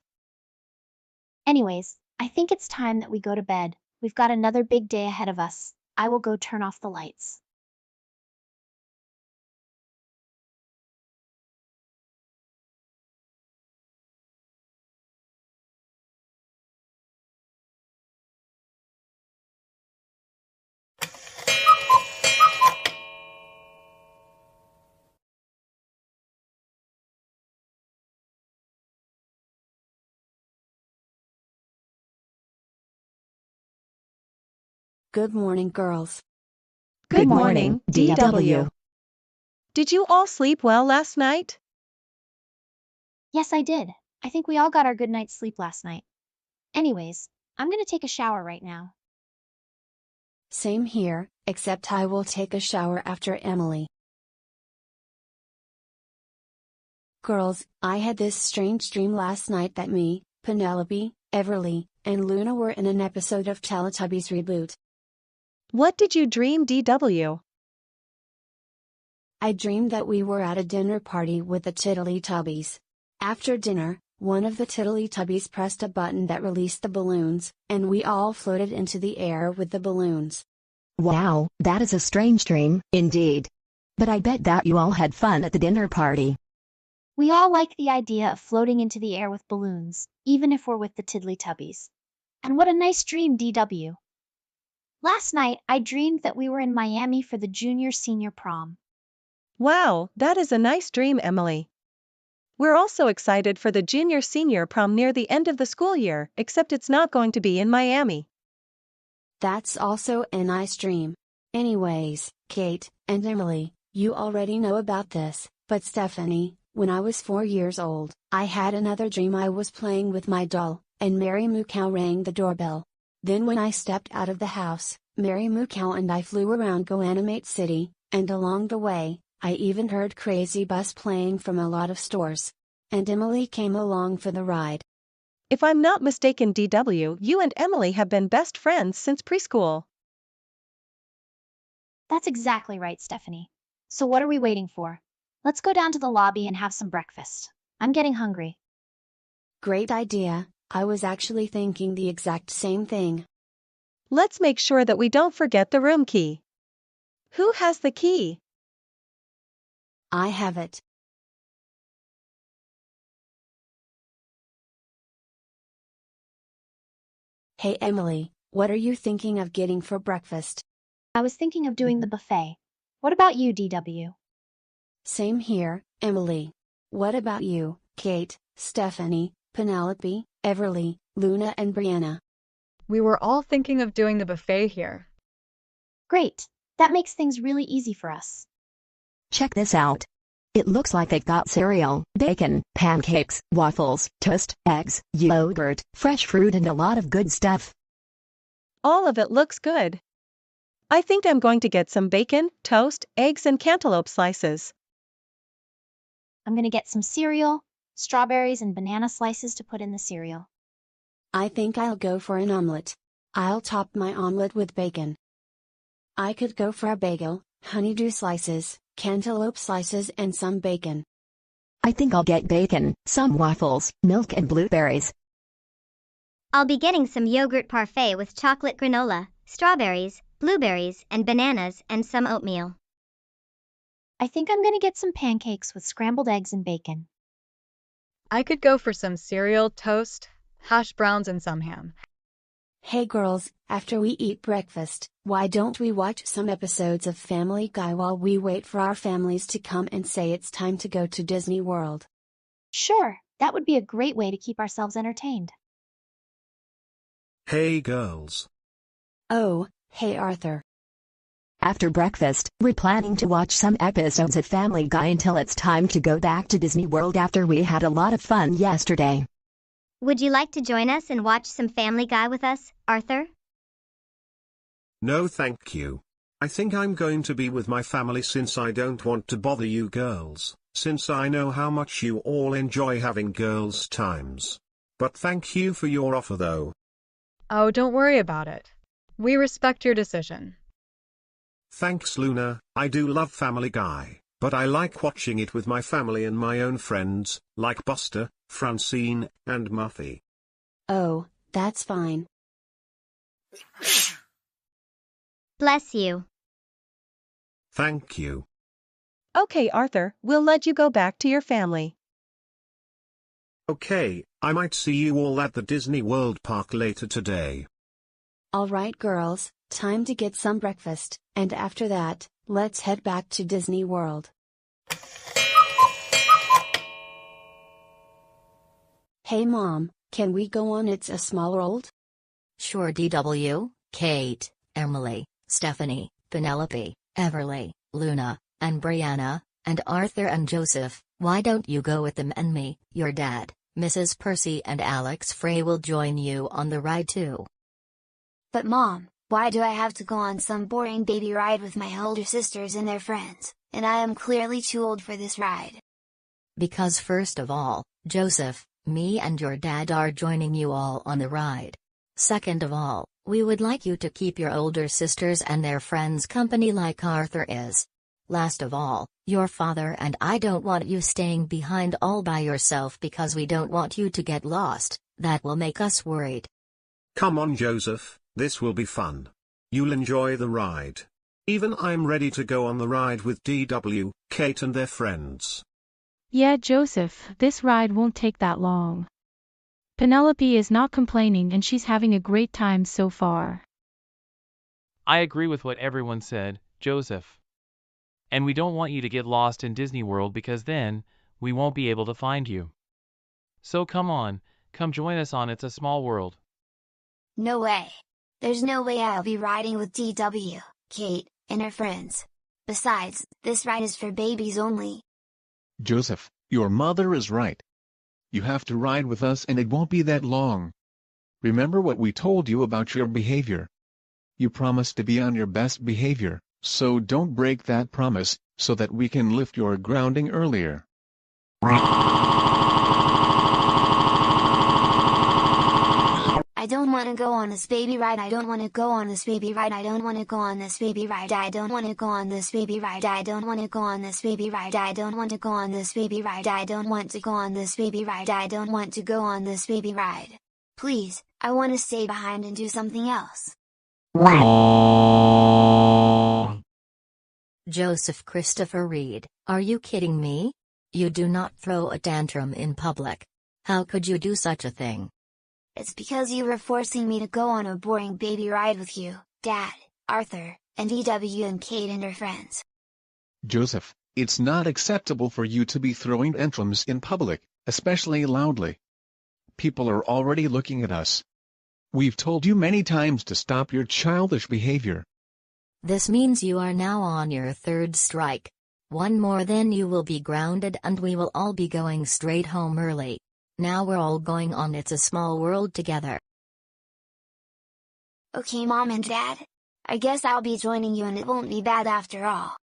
[SPEAKER 19] Anyways, I think it's time that we go to bed. We've got another big day ahead of us. I will go turn off the lights.
[SPEAKER 21] Good morning, girls.
[SPEAKER 15] Good morning, DW. Did you all sleep well last night?
[SPEAKER 19] Yes, I did. I think we all got our good night's sleep last night. Anyways, I'm gonna take a shower right now.
[SPEAKER 21] Same here, except I will take a shower after Emily. Girls, I had this strange dream last night that me, Penelope, Everly, and Luna were in an episode of Teletubbies Reboot.
[SPEAKER 15] What did you dream, DW?
[SPEAKER 21] I dreamed that we were at a dinner party with the Tiddly-Tubbies. After dinner, one of the Tiddly-Tubbies pressed a button that released the balloons, and we all floated into the air with the balloons.
[SPEAKER 14] Wow, that is a strange dream, indeed. But I bet that you all had fun at the dinner party.
[SPEAKER 19] We all like the idea of floating into the air with balloons, even if we're with the Tiddly-Tubbies. And what a nice dream, DW. Last night, I dreamed that we were in Miami for the junior-senior prom.
[SPEAKER 15] Wow, that is a nice dream, Emily. We're also excited for the junior-senior prom near the end of the school year, except it's not going to be in Miami.
[SPEAKER 21] That's also a nice dream. Anyways, Kate and Emily, you already know about this, but Stephanie, when I was 4 years old, I had another dream. I was playing with my doll, and Mary Moo Cow rang the doorbell. Then when I stepped out of the house, Mary Moo Cow and I flew around GoAnimate City, and along the way, I even heard Crazy Bus playing from a lot of stores. And Emily came along for the ride.
[SPEAKER 15] If I'm not mistaken, DW, you and Emily have been best friends since preschool.
[SPEAKER 19] That's exactly right, Stephanie. So what are we waiting for? Let's go down to the lobby and have some breakfast. I'm getting hungry.
[SPEAKER 21] Great idea, I was actually thinking the exact same thing.
[SPEAKER 15] Let's make sure that we don't forget the room key. Who has the key?
[SPEAKER 21] I have it. Hey Emily, what are you thinking of getting for breakfast?
[SPEAKER 19] I was thinking of doing the buffet. What about you, DW?
[SPEAKER 21] Same here, Emily. What about you, Kate, Stephanie, Penelope, Everly, Luna and Brianna?
[SPEAKER 1] We were all thinking of doing the buffet here.
[SPEAKER 19] Great. That makes things really easy for us.
[SPEAKER 14] Check this out. It looks like they got cereal, bacon, pancakes, waffles, toast, eggs, yogurt, fresh fruit and a lot of good stuff.
[SPEAKER 15] All of it looks good. I think I'm going to get some bacon, toast, eggs and cantaloupe slices.
[SPEAKER 19] I'm gonna get some cereal, strawberries and banana slices to put in the cereal.
[SPEAKER 21] I think I'll go for an omelet. I'll top my omelet with bacon. I could go for a bagel, honeydew slices, cantaloupe slices and some bacon.
[SPEAKER 14] I think I'll get bacon, some waffles, milk and blueberries.
[SPEAKER 18] I'll be getting some yogurt parfait with chocolate granola, strawberries, blueberries, and bananas, and some oatmeal.
[SPEAKER 19] I think I'm gonna get some pancakes with scrambled eggs and bacon.
[SPEAKER 1] I could go for some cereal, toast, hash browns, and some ham.
[SPEAKER 21] Hey girls, after we eat breakfast, why don't we watch some episodes of Family Guy while we wait for our families to come and say it's time to go to Disney World?
[SPEAKER 19] Sure, that would be a great way to keep ourselves entertained.
[SPEAKER 11] Hey girls.
[SPEAKER 21] Oh, hey Arthur.
[SPEAKER 14] After breakfast, we're planning to watch some episodes of Family Guy until it's time to go back to Disney World after we had a lot of fun yesterday.
[SPEAKER 18] Would you like to join us and watch some Family Guy with us, Arthur?
[SPEAKER 11] No thank you. I think I'm going to be with my family since I don't want to bother you girls, since I know how much you all enjoy having girls' times. But thank you for your offer though.
[SPEAKER 1] Oh, don't worry about it. We respect your decision.
[SPEAKER 11] Thanks Luna, I do love Family Guy, but I like watching it with my family and my own friends, like Buster, Francine, and Muffy.
[SPEAKER 21] Oh, that's fine.
[SPEAKER 18] Bless you.
[SPEAKER 11] Thank you.
[SPEAKER 15] Okay, Arthur, we'll let you go back to your family.
[SPEAKER 11] Okay, I might see you all at the Disney World park later today.
[SPEAKER 21] Alright girls, time to get some breakfast, and after that, let's head back to Disney World. Hey Mom, can we go on It's a Small World?
[SPEAKER 23] Sure DW, Kate, Emily, Stephanie, Penelope, Everly, Luna, and Brianna, and Arthur and Joseph, why don't you go with them and me, your dad, Mrs. Percy and Alex Frey will join you on the ride too.
[SPEAKER 17] But Mom, why do I have to go on some boring baby ride with my older sisters and their friends, and I am clearly too old for this ride?
[SPEAKER 23] Because first of all, Joseph, me and your dad are joining you all on the ride. Second of all, we would like you to keep your older sisters and their friends company like Arthur is. Last of all, your father and I don't want you staying behind all by yourself because we don't want you to get lost, that will make us worried.
[SPEAKER 11] Come on Joseph, this will be fun. You'll enjoy the ride. Even I'm ready to go on the ride with DW, Kate and their friends.
[SPEAKER 13] Yeah, Joseph, this ride won't take that long. Penelope is not complaining and she's having a great time so far.
[SPEAKER 2] I agree with what everyone said, Joseph. And we don't want you to get lost in Disney World because then, we won't be able to find you. So come on, come join us on It's a Small World.
[SPEAKER 17] No way. There's no way I'll be riding with DW, Kate, and her friends. Besides, this ride is for babies only.
[SPEAKER 22] Joseph, your mother is right. You have to ride with us and it won't be that long. Remember what we told you about your behavior. You promised to be on your best behavior, so don't break that promise, so that we can lift your grounding earlier.
[SPEAKER 17] I don't want to go on this baby ride. I don't want to go on this baby ride. I don't want to go on this baby ride. I don't want to go on this baby ride. I don't want to go on this baby ride. I don't want to go on this baby ride. I don't want to go on this baby ride. I don't want to go on this baby ride. Please, I want to stay behind and do something else.
[SPEAKER 23] Joseph Christopher Reed, are you kidding me? You do not throw a tantrum in public. How could you do such a thing?
[SPEAKER 17] It's because you were forcing me to go on a boring baby ride with you, Dad, Arthur, and DW and Kate and her friends.
[SPEAKER 22] Joseph, it's not acceptable for you to be throwing tantrums in public, especially loudly. People are already looking at us. We've told you many times to stop your childish behavior.
[SPEAKER 23] This means you are now on your third strike. One more then you will be grounded and we will all be going straight home early. Now we're all going on It's a Small World together.
[SPEAKER 17] Okay Mom and Dad. I guess I'll be joining you and it won't be bad after all.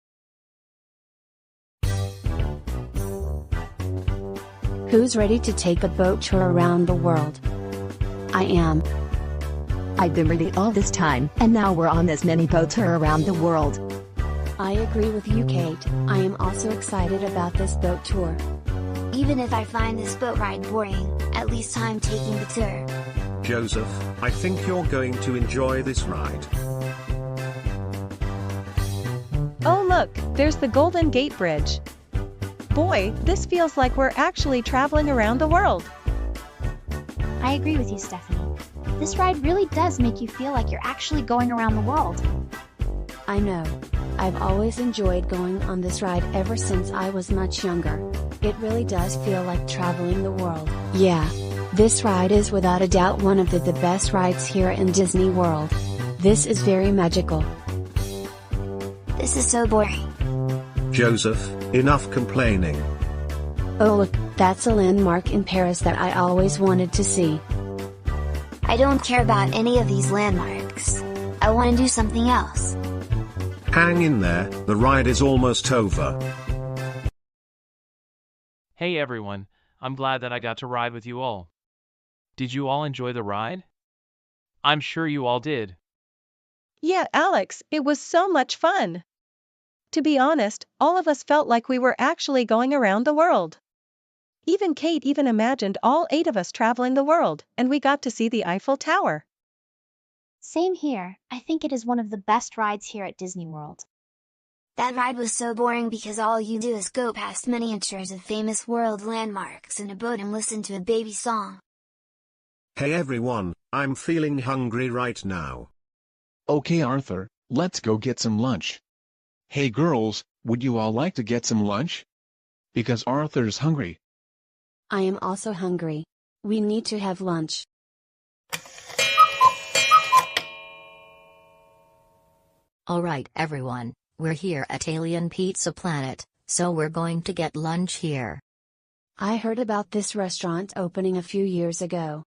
[SPEAKER 6] Who's ready to take a boat tour around the world? I am.
[SPEAKER 14] I've been ready all this time, and now we're on this mini boat tour around the world.
[SPEAKER 6] I agree with you, Kate. I am also excited about this boat tour.
[SPEAKER 17] Even if I find this boat ride boring, at least I'm taking the tour.
[SPEAKER 11] Joseph, I think you're going to enjoy this ride.
[SPEAKER 15] Oh look, there's the Golden Gate Bridge. Boy, this feels like we're actually traveling around the world.
[SPEAKER 19] I agree with you, Stephanie. This ride really does make you feel like you're actually going around the world.
[SPEAKER 21] I know. I've always enjoyed going on this ride ever since I was much younger. It really does feel like traveling the world. Yeah. This ride is without a doubt one of the best rides here in Disney World. This is very magical.
[SPEAKER 17] This is so boring.
[SPEAKER 11] Joseph, enough complaining.
[SPEAKER 21] Oh look, that's a landmark in Paris that I always wanted to see.
[SPEAKER 17] I don't care about any of these landmarks. I want to do something else.
[SPEAKER 11] Hang in there, the ride is almost over.
[SPEAKER 2] Hey everyone, I'm glad that I got to ride with you all. Did you all enjoy the ride? I'm sure you all did.
[SPEAKER 15] Yeah, Alex, it was so much fun. To be honest, all of us felt like we were actually going around the world. Even Kate even imagined all 8 of us traveling the world, and we got to see the Eiffel Tower.
[SPEAKER 19] Same here. I think it is one of the best rides here at Disney World.
[SPEAKER 17] That ride was so boring because all you do is go past miniatures of famous world landmarks in a boat and listen to a baby song.
[SPEAKER 11] Hey everyone, I'm feeling hungry right now.
[SPEAKER 22] Okay Arthur, let's go get some lunch. Hey girls, would you all like to get some lunch? Because Arthur's hungry.
[SPEAKER 21] I am also hungry. We need to have lunch.
[SPEAKER 23] Alright everyone, we're here at Alien Pizza Planet, so we're going to get lunch here.
[SPEAKER 21] I heard about this restaurant opening a few years ago.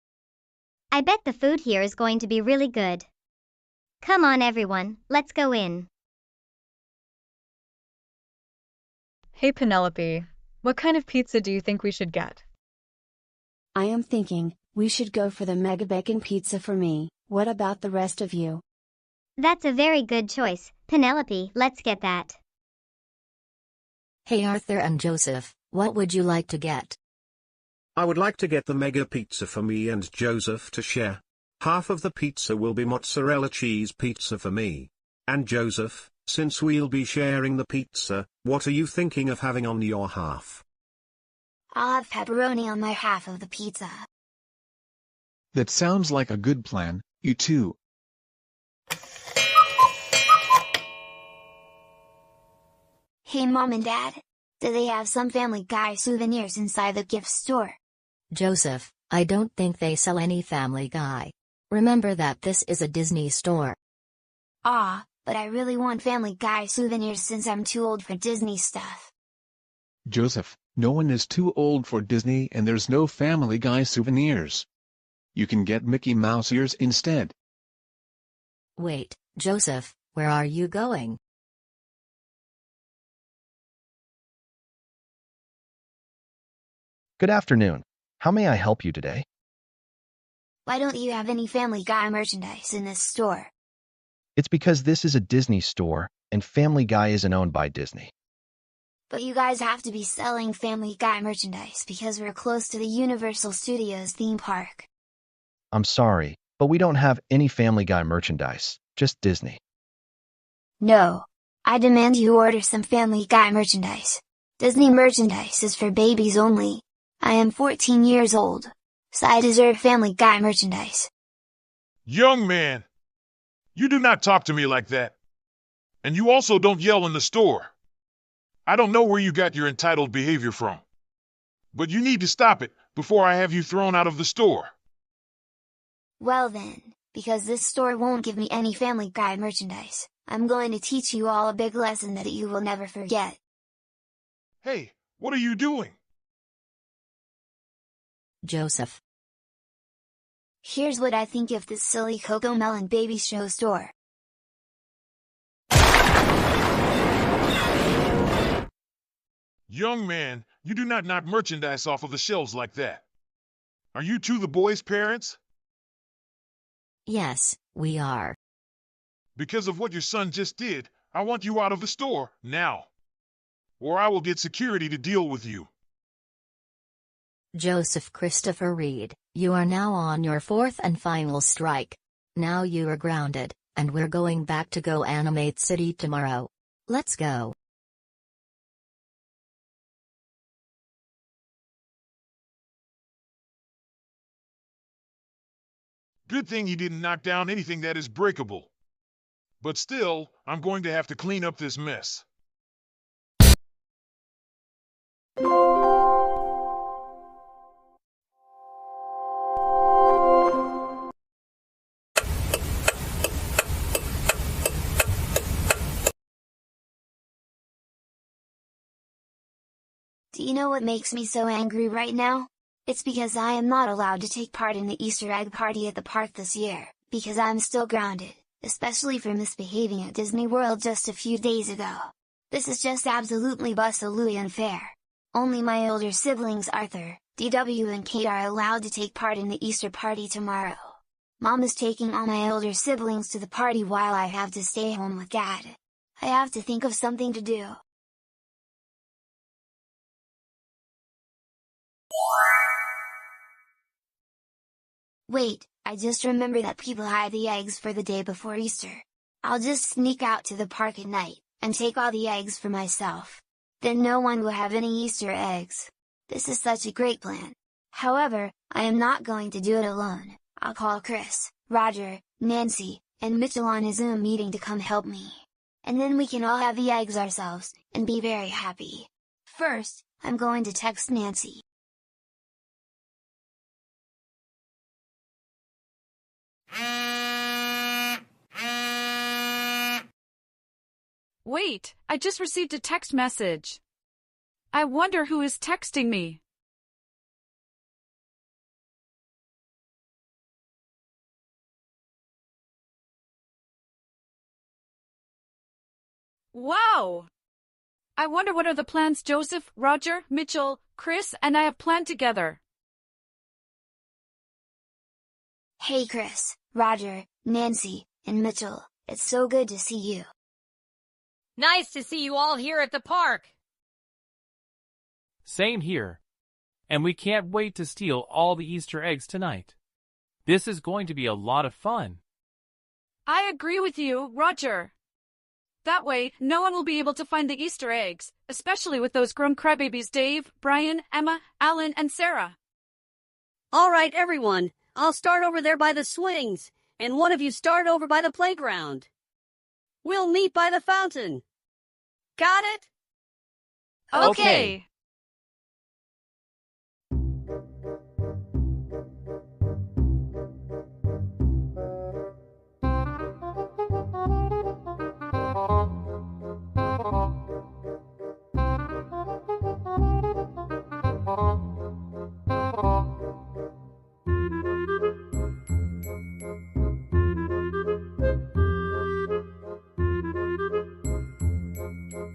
[SPEAKER 18] I bet the food here is going to be really good. Come on everyone, let's go in.
[SPEAKER 1] Hey Penelope, what kind of pizza do you think we should get?
[SPEAKER 21] I am thinking, we should go for the Mega Bacon Pizza for me. What about the rest of you?
[SPEAKER 18] That's a very good choice, Penelope, let's get that.
[SPEAKER 23] Hey Arthur and Joseph, what would you like to get?
[SPEAKER 11] I would like to get the mega pizza for me and Joseph to share. Half of the pizza will be mozzarella cheese pizza for me. And Joseph, since we'll be sharing the pizza, what are you thinking of having on your half?
[SPEAKER 17] I'll have pepperoni on my half of the pizza.
[SPEAKER 22] That sounds like a good plan, you two.
[SPEAKER 17] Hey Mom and Dad, do they have some Family Guy souvenirs inside the gift store?
[SPEAKER 23] Joseph, I don't think they sell any Family Guy. Remember that this is a Disney store.
[SPEAKER 17] Ah, but I really want Family Guy souvenirs since I'm too old for Disney stuff.
[SPEAKER 22] Joseph, no one is too old for Disney and there's no Family Guy souvenirs. You can get Mickey Mouse ears instead.
[SPEAKER 23] Wait, Joseph, where are you going?
[SPEAKER 7] Good afternoon. How may I help you today?
[SPEAKER 17] Why don't you have any Family Guy merchandise in this store?
[SPEAKER 7] It's because this is a Disney store, and Family Guy isn't owned by Disney.
[SPEAKER 17] But you guys have to be selling Family Guy merchandise because we're close to the Universal Studios theme park.
[SPEAKER 7] I'm sorry, but we don't have any Family Guy merchandise, just Disney.
[SPEAKER 17] No. I demand you order some Family Guy merchandise. Disney merchandise is for babies only. I am 14 years old, so I deserve Family Guy merchandise.
[SPEAKER 8] Young man, you do not talk to me like that. And you also don't yell in the store. I don't know where you got your entitled behavior from. But you need to stop it before I have you thrown out of the store.
[SPEAKER 17] Well then, because this store won't give me any Family Guy merchandise, I'm going to teach you all a big lesson that you will never forget.
[SPEAKER 8] Hey, what are you doing?
[SPEAKER 23] Joseph.
[SPEAKER 17] Here's what I think of this silly Cocomelon Baby Show store.
[SPEAKER 8] Young man, you do not knock merchandise off of the shelves like that. Are you two the boys' parents?
[SPEAKER 23] Yes, we are.
[SPEAKER 8] Because of what your son just did, I want you out of the store, now. Or I will get security to deal with you.
[SPEAKER 23] Joseph Christopher Reed, you are now on your fourth and final strike. Now you are grounded, and we're going back to Go Animate City tomorrow. Let's go.
[SPEAKER 8] Good thing you didn't knock down anything that is breakable. But still, I'm going to have to clean up this mess.
[SPEAKER 17] Do you know what makes me so angry right now? It's because I am not allowed to take part in the Easter egg party at the park this year, because I'm still grounded, especially for misbehaving at Disney World just a few days ago. This is just absolutely bustalooey unfair. Only my older siblings Arthur, DW and Kate are allowed to take part in the Easter party tomorrow. Mom is taking all my older siblings to the party while I have to stay home with Dad. I have to think of something to do. Wait, I just remembered that people hide the eggs for the day before Easter. I'll just sneak out to the park at night, and take all the eggs for myself. Then no one will have any Easter eggs. This is such a great plan. However, I am not going to do it alone. I'll call Chris, Roger, Nancy, and Mitchell on a Zoom meeting to come help me. And then we can all have the eggs ourselves, and be very happy. First, I'm going to text Nancy.
[SPEAKER 4] Wait, I just received a text message. I wonder who is texting me. Wow! I wonder what are the plans Joseph, Roger, Mitchell, Chris, and I have planned together.
[SPEAKER 17] Hey Chris, Roger, Nancy, and Mitchell, it's so good to see you.
[SPEAKER 27] Nice to see you all here at the park.
[SPEAKER 2] Same here. And we can't wait to steal all the Easter eggs tonight. This is going to be a lot of fun.
[SPEAKER 4] I agree with you, Roger. That way, no one will be able to find the Easter eggs, especially with those grown crybabies Dave, Brian, Emma, Alan, and Sarah.
[SPEAKER 10] All right, everyone. I'll start over there by the swings, and one of you start over by the playground. We'll meet by the fountain. Got it?
[SPEAKER 4] Okay.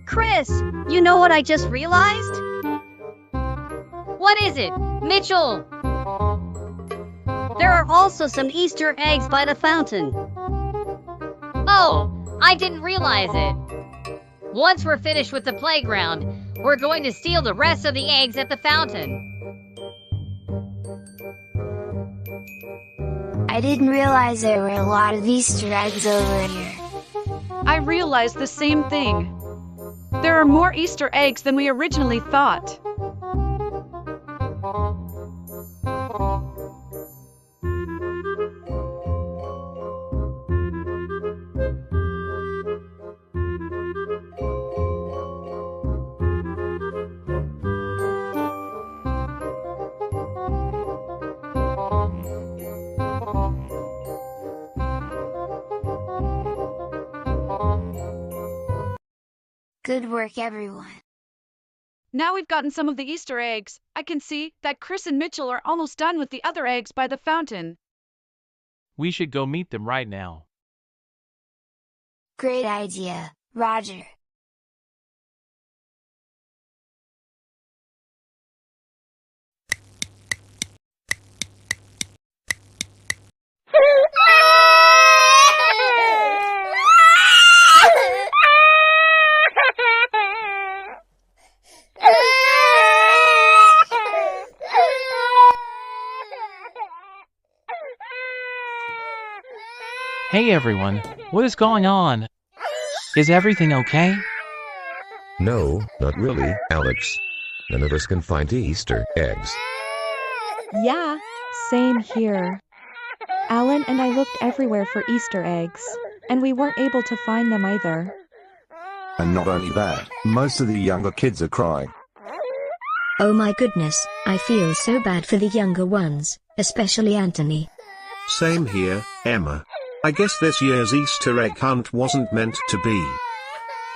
[SPEAKER 10] Chris, you know what I just realized?
[SPEAKER 27] What is it, Mitchell?
[SPEAKER 10] There are also some Easter eggs by the fountain.
[SPEAKER 27] Oh, I didn't realize it. Once we're finished with the playground, we're going to steal the rest of the eggs at the fountain.
[SPEAKER 17] I didn't realize there were a lot of Easter eggs over here.
[SPEAKER 4] I realized the same thing. There are more Easter eggs than we originally thought.
[SPEAKER 17] Good work, everyone.
[SPEAKER 4] Now we've gotten some of the Easter eggs, I can see that Chris and Mitchell are almost done with the other eggs by the fountain.
[SPEAKER 2] We should go meet them right now.
[SPEAKER 17] Great idea, Roger.
[SPEAKER 2] Hey everyone, what is going on? Is everything okay?
[SPEAKER 9] No, not really, Alex. None of us can find the Easter eggs.
[SPEAKER 12] Yeah, same here. Alan and I looked everywhere for Easter eggs, and we weren't able to find them either.
[SPEAKER 16] And not only that, most of the younger kids are crying.
[SPEAKER 23] Oh my goodness, I feel so bad for the younger ones, especially Anthony.
[SPEAKER 11] Same here, Emma. I guess this year's Easter egg hunt wasn't meant to be.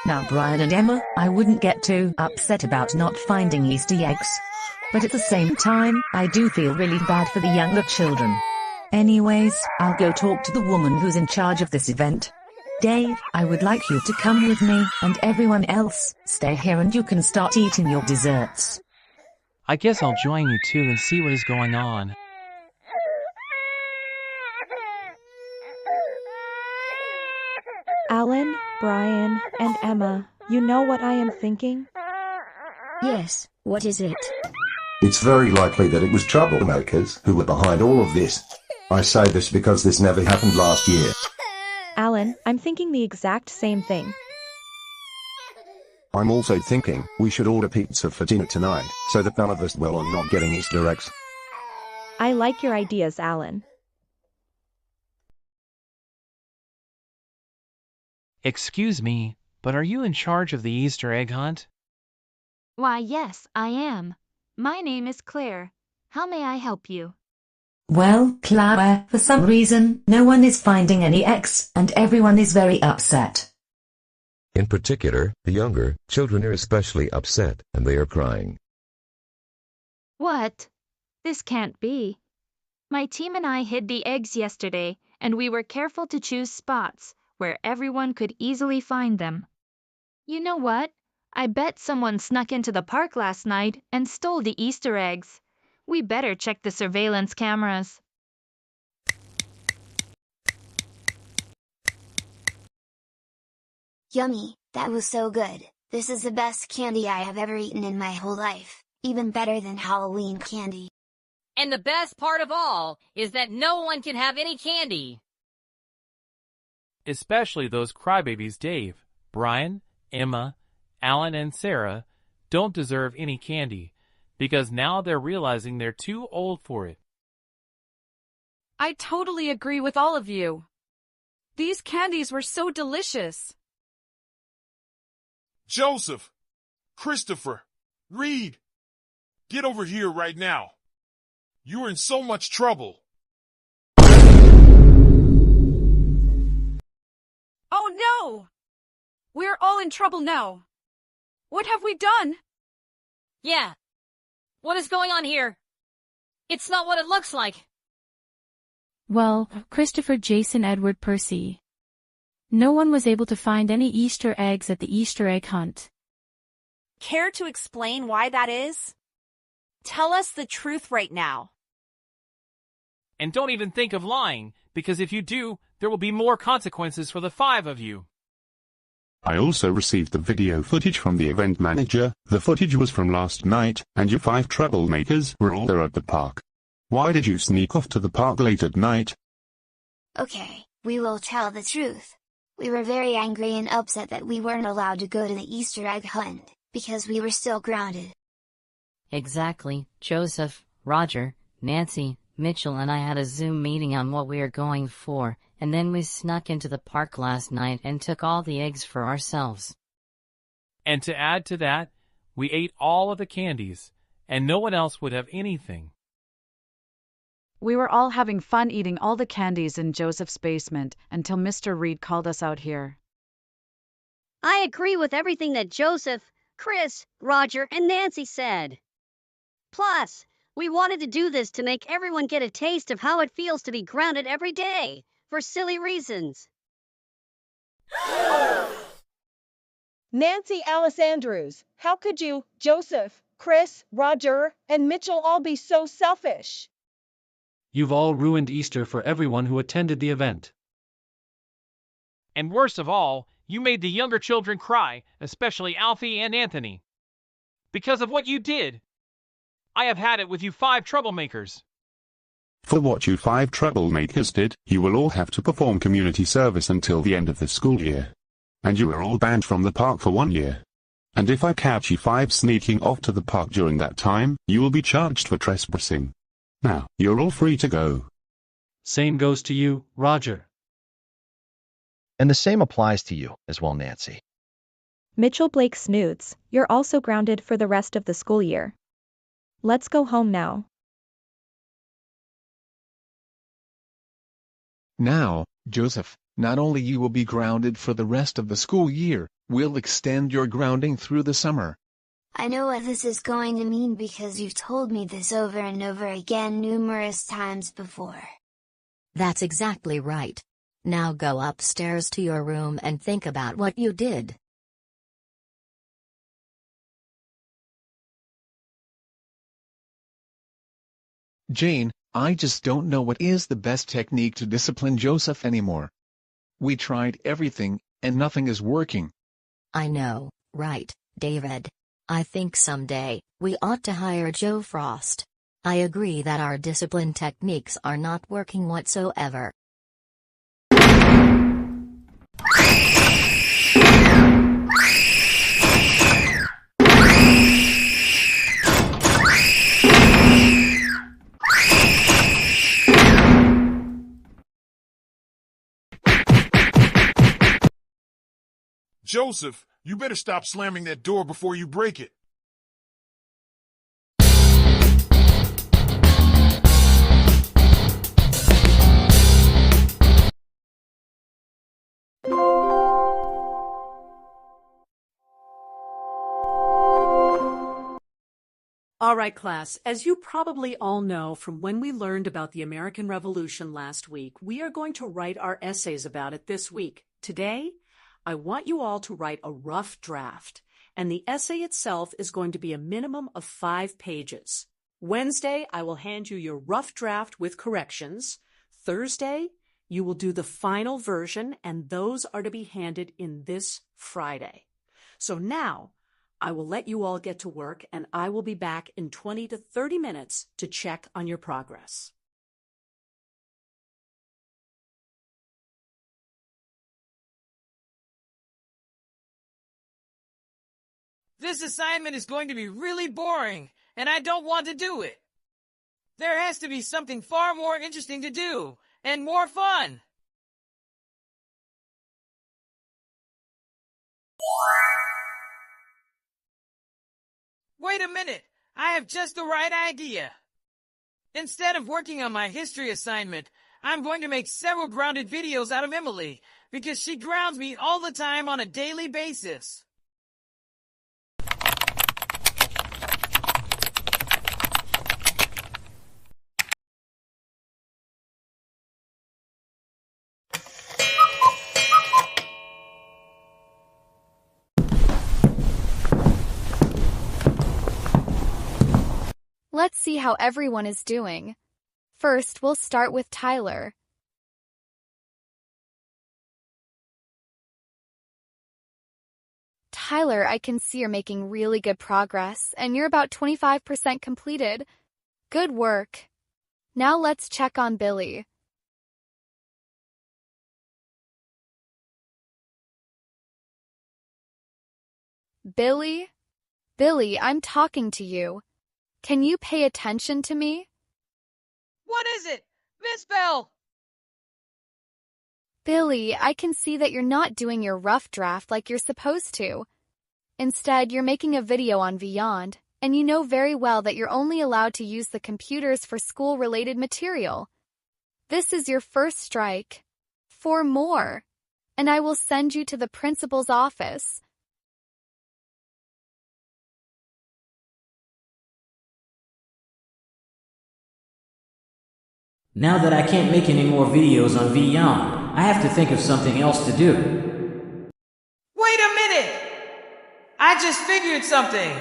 [SPEAKER 20] Now Brian and Emma, I wouldn't get too upset about not finding Easter eggs. But at the same time, I do feel really bad for the younger children. Anyways, I'll go talk to the woman who's in charge of this event. Dave, I would like you to come with me, and everyone else, stay here and you can start eating your desserts.
[SPEAKER 2] I guess I'll join you too and see what is going on.
[SPEAKER 12] Alan, Brian, and Emma, you know what I am thinking?
[SPEAKER 23] Yes, what is it?
[SPEAKER 16] It's very likely that it was troublemakers who were behind all of this. I say this because this never happened last year.
[SPEAKER 12] Alan, I'm thinking the exact same thing.
[SPEAKER 16] I'm also thinking we should order pizza for dinner tonight, so that none of us dwell on not getting Easter eggs.
[SPEAKER 12] I like your ideas, Alan.
[SPEAKER 2] Excuse me, but are you in charge of the Easter egg hunt?
[SPEAKER 24] Why, yes, I am. My name is Claire. How may I help you?
[SPEAKER 20] Well, Clara, for some reason, no one is finding any eggs, and everyone is very upset.
[SPEAKER 9] In particular, the younger children are especially upset, and they are crying.
[SPEAKER 24] What? This can't be. My team and I hid the eggs yesterday, and we were careful to choose spots where everyone could easily find them. You know what? I bet someone snuck into the park last night and stole the Easter eggs. We better check the surveillance cameras.
[SPEAKER 17] Yummy, that was so good. This is the best candy I have ever eaten in my whole life, even better than Halloween candy.
[SPEAKER 27] And the best part of all is that no one can have any candy.
[SPEAKER 2] Especially those crybabies Dave, Brian, Emma, Alan, and Sarah don't deserve any candy, because now they're realizing they're too old for it.
[SPEAKER 4] I totally agree with all of you. These candies were so delicious.
[SPEAKER 8] Joseph, Christopher, Reed, get over here right now. You're in so much trouble.
[SPEAKER 4] Oh no! We're all in trouble now. What have we done?
[SPEAKER 27] Yeah. What is going on here? It's not what it looks like.
[SPEAKER 13] Well, Christopher, Jason, Edward, Percy. No one was able to find any Easter eggs at the Easter egg hunt.
[SPEAKER 25] Care to explain why that is? Tell us the truth right now.
[SPEAKER 2] And don't even think of lying, because if you do, there will be more consequences for the 5 of you.
[SPEAKER 26] I also received the video footage from the event manager. The footage was from last night, and you 5 troublemakers were all there at the park. Why did you sneak off to the park late at night?
[SPEAKER 17] Okay, we will tell the truth. We were very angry and upset that we weren't allowed to go to the Easter egg hunt, because we were still grounded.
[SPEAKER 27] Exactly, Joseph, Roger, Nancy, Mitchell and I had a Zoom meeting on what we are going for, and then we snuck into the park last night and took all the eggs for ourselves.
[SPEAKER 2] And to add to that, we ate all of the candies, and no one else would have anything.
[SPEAKER 28] We were all having fun eating all the candies in Joseph's basement until Mr. Reed called us out here.
[SPEAKER 10] I agree with everything that Joseph, Chris, Roger, and Nancy said. Plus, we wanted to do this to make everyone get a taste of how it feels to be grounded every day, for silly reasons.
[SPEAKER 15] Nancy Alice Andrews, how could you, Joseph, Chris, Roger, and Mitchell all be so selfish?
[SPEAKER 5] You've all ruined Easter for everyone who attended the event.
[SPEAKER 2] And worst of all, you made the younger children cry, especially Alfie and Anthony. Because of what you did. I have had it with you 5 troublemakers.
[SPEAKER 26] For what you 5 troublemakers did, you will all have to perform community service until the end of the school year. And you are all banned from the park for 1 year. And if I catch you 5 sneaking off to the park during that time, you will be charged for trespassing. Now, you're all free to go.
[SPEAKER 1] Same goes to you, Roger.
[SPEAKER 7] And the same applies to you as well, Nancy.
[SPEAKER 12] Mitchell Blake Snoots, you're also grounded for the rest of the school year. Let's go home now.
[SPEAKER 3] Now, Joseph, not only you will be grounded for the rest of the school year, we'll extend your grounding through the summer.
[SPEAKER 17] I know what this is going to mean because you've told me this over and over again numerous times before.
[SPEAKER 23] That's exactly right. Now go upstairs to your room and think about what you did.
[SPEAKER 3] Jane, I just don't know what is the best technique to discipline Joseph anymore. We tried everything, and nothing is working.
[SPEAKER 23] I know, right, David. I think someday, we ought to hire Joe Frost. I agree that our discipline techniques are not working whatsoever.
[SPEAKER 8] Joseph, you better stop slamming that door before you break it.
[SPEAKER 6] All right, class, as you probably all know from when we learned about the American Revolution last week, we are going to write our essays about it this week. Today, I want you all to write a rough draft, and the essay itself is going to be a minimum of 5 pages. Wednesday, I will hand you your rough draft with corrections. Thursday, you will do the final version, and those are to be handed in this Friday. So now, I will let you all get to work, and I will be back in 20 to 30 minutes to check on your progress.
[SPEAKER 14] This assignment is going to be really boring, and I don't want to do it. There has to be something far more interesting to do, and more fun. Wait a minute, I have just the right idea. Instead of working on my history assignment, I'm going to make several grounded videos out of Emily, because she grounds me all the time on a daily basis.
[SPEAKER 18] Let's see how everyone is doing. First, we'll start with Tyler. Tyler, I can see you're making really good progress, and you're about 25% completed. Good work. Now let's check on Billy. Billy? Billy, I'm talking to you. Can you pay attention to me?
[SPEAKER 14] What is it? Miss Bell!
[SPEAKER 18] Billy, I can see that you're not doing your rough draft like you're supposed to. Instead, you're making a video on Beyond, and you know very well that you're only allowed to use the computers for school-related material. This is your first strike. 4 more, and I will send you to the principal's office.
[SPEAKER 19] Now that I can't make any more videos on Beyond, I have to think of something else to do.
[SPEAKER 14] Wait a minute! I just figured something.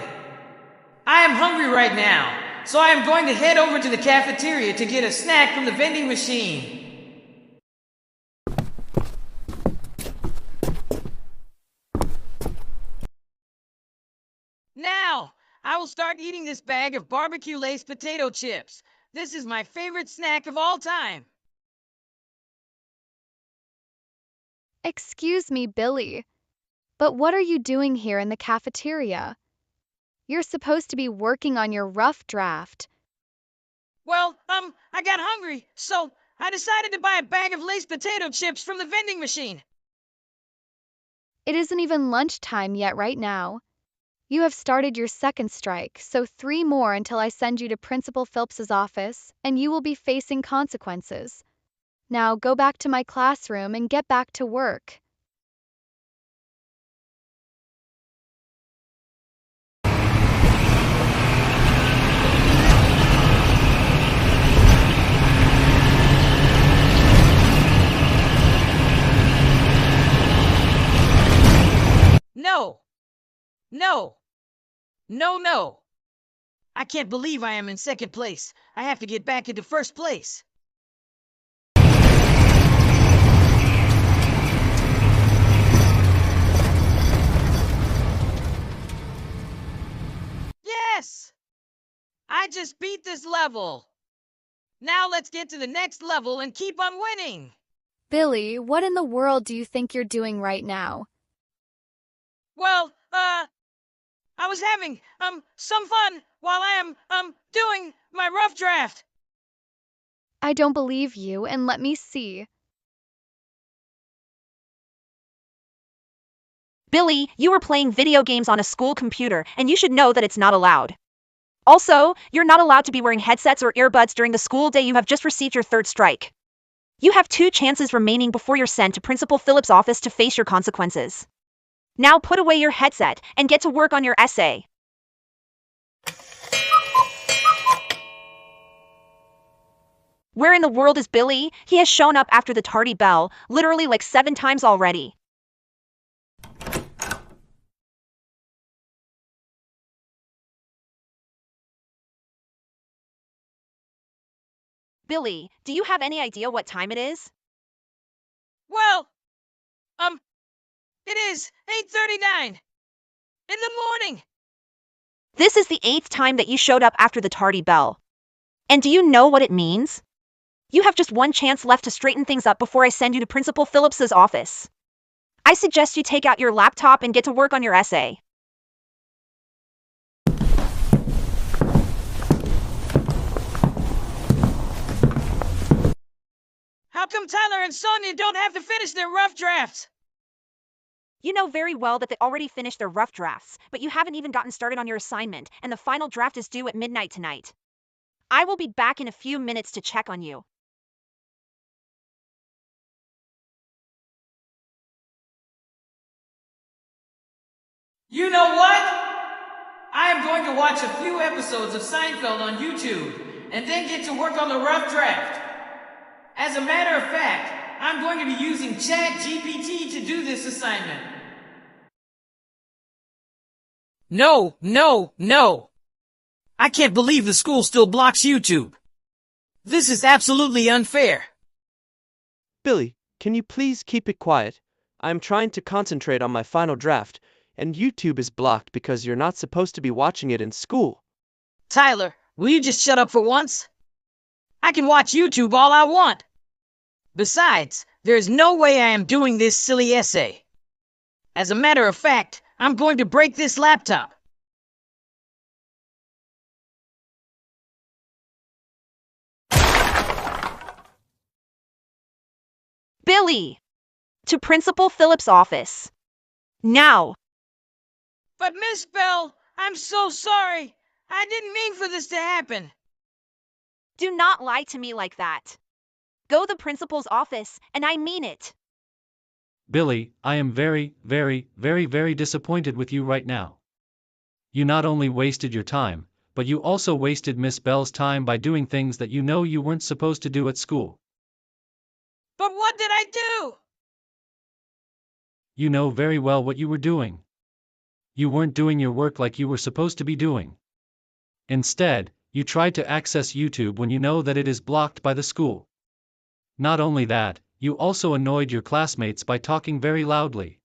[SPEAKER 14] I am hungry right now, so I am going to head over to the cafeteria to get a snack from the vending machine. Now, I will start eating this bag of barbecue-laced potato chips. This is my favorite snack of all time.
[SPEAKER 18] Excuse me, Billy. But what are you doing here in the cafeteria? You're supposed to be working on your rough draft.
[SPEAKER 14] Well, I got hungry, so I decided to buy a bag of Lay's potato chips from the vending machine.
[SPEAKER 18] It isn't even lunchtime yet right now. You have started your second strike, so 3 more until I send you to Principal Phillips's office, and you will be facing consequences. Now go back to my classroom and get back to work.
[SPEAKER 14] No! No! No, no! I can't believe I am in second place. I have to get back into first place. Yes! I just beat this level. Now let's get to the next level and keep on winning.
[SPEAKER 18] Billy, what in the world do you think you're doing right now?
[SPEAKER 14] Well, I was having, some fun while I am, doing my rough draft.
[SPEAKER 18] I don't believe you, and let me see.
[SPEAKER 25] Billy, you were playing video games on a school computer, and you should know that it's not allowed. Also, you're not allowed to be wearing headsets or earbuds during the school day. You have just received your third strike. You have 2 chances remaining before you're sent to Principal Phillips' office to face your consequences. Now put away your headset and get to work on your essay. Where in the world is Billy? He has shown up after the tardy bell, literally like 7 times already. Billy, do you have any idea what time it is?
[SPEAKER 14] Well, it is 8:39 in the morning.
[SPEAKER 25] This is the 8th time that you showed up after the tardy bell. And do you know what it means? You have just 1 chance left to straighten things up before I send you to Principal Phillips's office. I suggest you take out your laptop and get to work on your essay.
[SPEAKER 14] How come Tyler and Sonia don't have to finish their rough drafts?
[SPEAKER 25] You know very well that they already finished their rough drafts, but you haven't even gotten started on your assignment, and the final draft is due at midnight tonight. I will be back in a few minutes to check on you.
[SPEAKER 14] You know what? I am going to watch a few episodes of Seinfeld on YouTube, and then get to work on the rough draft. As a matter of fact, I'm going to be using ChatGPT to do this assignment. No, no, no! I can't believe the school still blocks YouTube. This is absolutely unfair.
[SPEAKER 4] Billy, can you please keep it quiet? I'm trying to concentrate on my final draft, and YouTube is blocked because you're not supposed to be watching it in school.
[SPEAKER 14] Tyler, will you just shut up for once? I can watch YouTube all I want. Besides, there's no way I am doing this silly essay. As a matter of fact, I'm going to break this laptop.
[SPEAKER 25] Billy! To Principal Phillips' office. Now!
[SPEAKER 14] But Miss Bell, I'm so sorry. I didn't mean for this to happen.
[SPEAKER 25] Do not lie to me like that. Go to the principal's office, and I mean it.
[SPEAKER 1] Billy, I am very, very, very, very disappointed with you right now. You not only wasted your time, but you also wasted Miss Bell's time by doing things that you know you weren't supposed to do at school.
[SPEAKER 14] But what did I do?
[SPEAKER 1] You know very well what you were doing. You weren't doing your work like you were supposed to be doing. Instead, you tried to access YouTube when you know that it is blocked by the school. Not only that, you also annoyed your classmates by talking very loudly.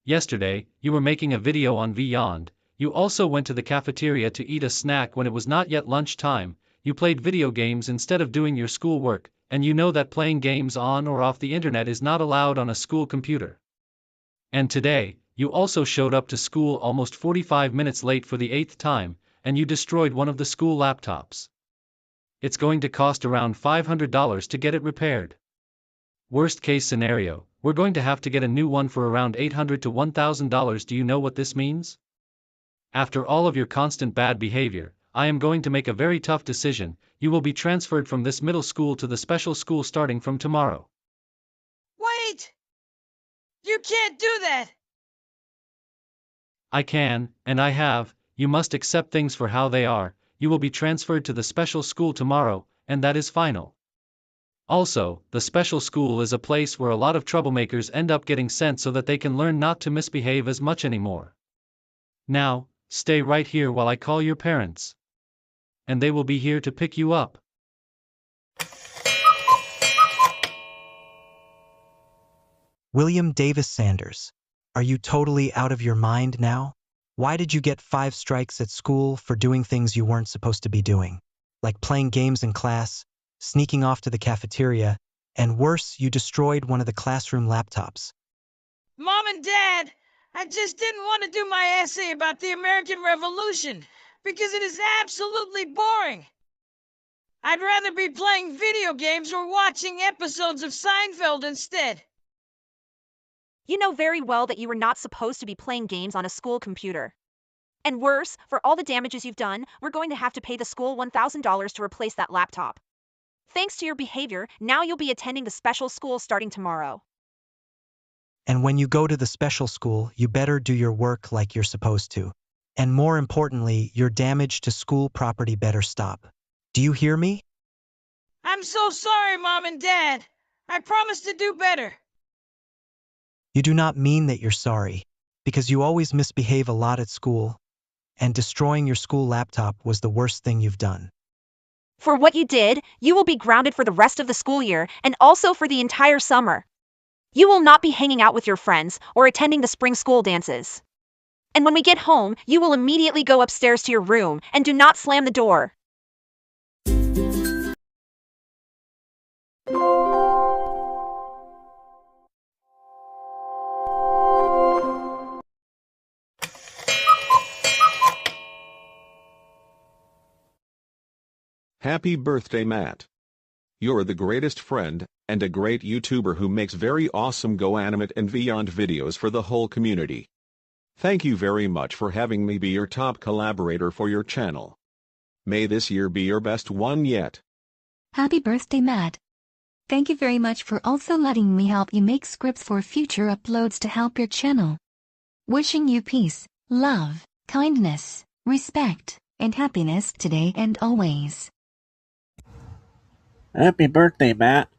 [SPEAKER 1] Yesterday, you were making a video on Beyond. You also went to the cafeteria to eat a snack when it was not yet lunchtime. you played video games instead of doing your schoolwork, and you know that playing games on or off the internet is not allowed on a school computer. And today, you also showed up to school almost 45 minutes late for the 8th time, and you destroyed one of the school laptops. It's going to cost around $500 to get it repaired. Worst case scenario, we're going to have to get a new one for around $800 to $1,000. Do you know what this means? After all of your constant bad behavior, I am going to make a very tough decision. You will be transferred from this middle school to the special school starting from tomorrow.
[SPEAKER 14] Wait! You can't do that!
[SPEAKER 1] I can, and I have. You must accept things for how they are. You will be transferred to the special school tomorrow, and that is final. Also, the special school is a place where a lot of troublemakers end up getting sent so that they can learn not to misbehave as much anymore. Now, stay right here while I call your parents. And they will be here to pick you up.
[SPEAKER 9] William Davis Sanders, are you totally out of your mind now? Why did you get 5 strikes at school for doing things you weren't supposed to be doing? Like playing games in class, sneaking off to the cafeteria, and worse, you destroyed one of the classroom laptops.
[SPEAKER 14] Mom and Dad, I just didn't want to do my essay about the American Revolution because it is absolutely boring. I'd rather be playing video games or watching episodes of Seinfeld instead.
[SPEAKER 25] You know very well that you were not supposed to be playing games on a school computer. And worse, for all the damages you've done, we're going to have to pay the school $1,000 to replace that laptop. Thanks to your behavior, now you'll be attending the special school starting tomorrow.
[SPEAKER 9] And when you go to the special school, you better do your work like you're supposed to. And more importantly, your damage to school property better stop. Do you hear me?
[SPEAKER 14] I'm so sorry, Mom and Dad. I promise to do better.
[SPEAKER 9] You do not mean that you're sorry, because you always misbehave a lot at school, and destroying your school laptop was the worst thing you've done.
[SPEAKER 25] For what you did, you will be grounded for the rest of the school year and also for the entire summer. You will not be hanging out with your friends or attending the spring school dances. And when we get home, you will immediately go upstairs to your room and do not slam the door.
[SPEAKER 26] Happy birthday, Matt. You're the greatest friend, and a great YouTuber who makes very awesome GoAnimate and Beyond videos for the whole community. Thank you very much for having me be your top collaborator for your channel. May this year be your best one yet.
[SPEAKER 11] Happy birthday, Matt. Thank you very much for also letting me help you make scripts for future uploads to help your channel. Wishing you peace, love, kindness, respect, and happiness today and always.
[SPEAKER 13] Happy birthday, Matt.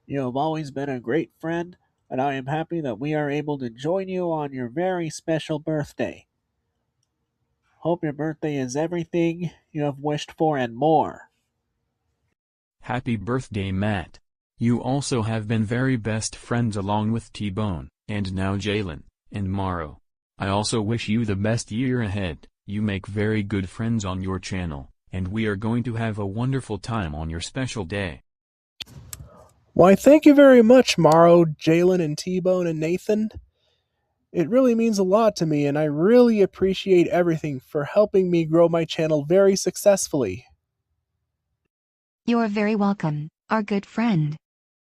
[SPEAKER 13] You have always been a great friend, and I am happy that we are able to join you on your very special birthday. Hope your birthday is everything you have wished for and more.
[SPEAKER 2] Happy birthday, Matt. You also have been very best friends along with T-Bone, and now Jalen, and Morrow. I also wish you the best year ahead. You make very good friends on your channel, and we are going to have a wonderful time on your special day.
[SPEAKER 16] Why, thank you very much, Morrow, Jalen, and T-Bone, and Nathan. It really means a lot to me, and I really appreciate everything for helping me grow my channel very successfully.
[SPEAKER 11] You are very welcome, our good friend.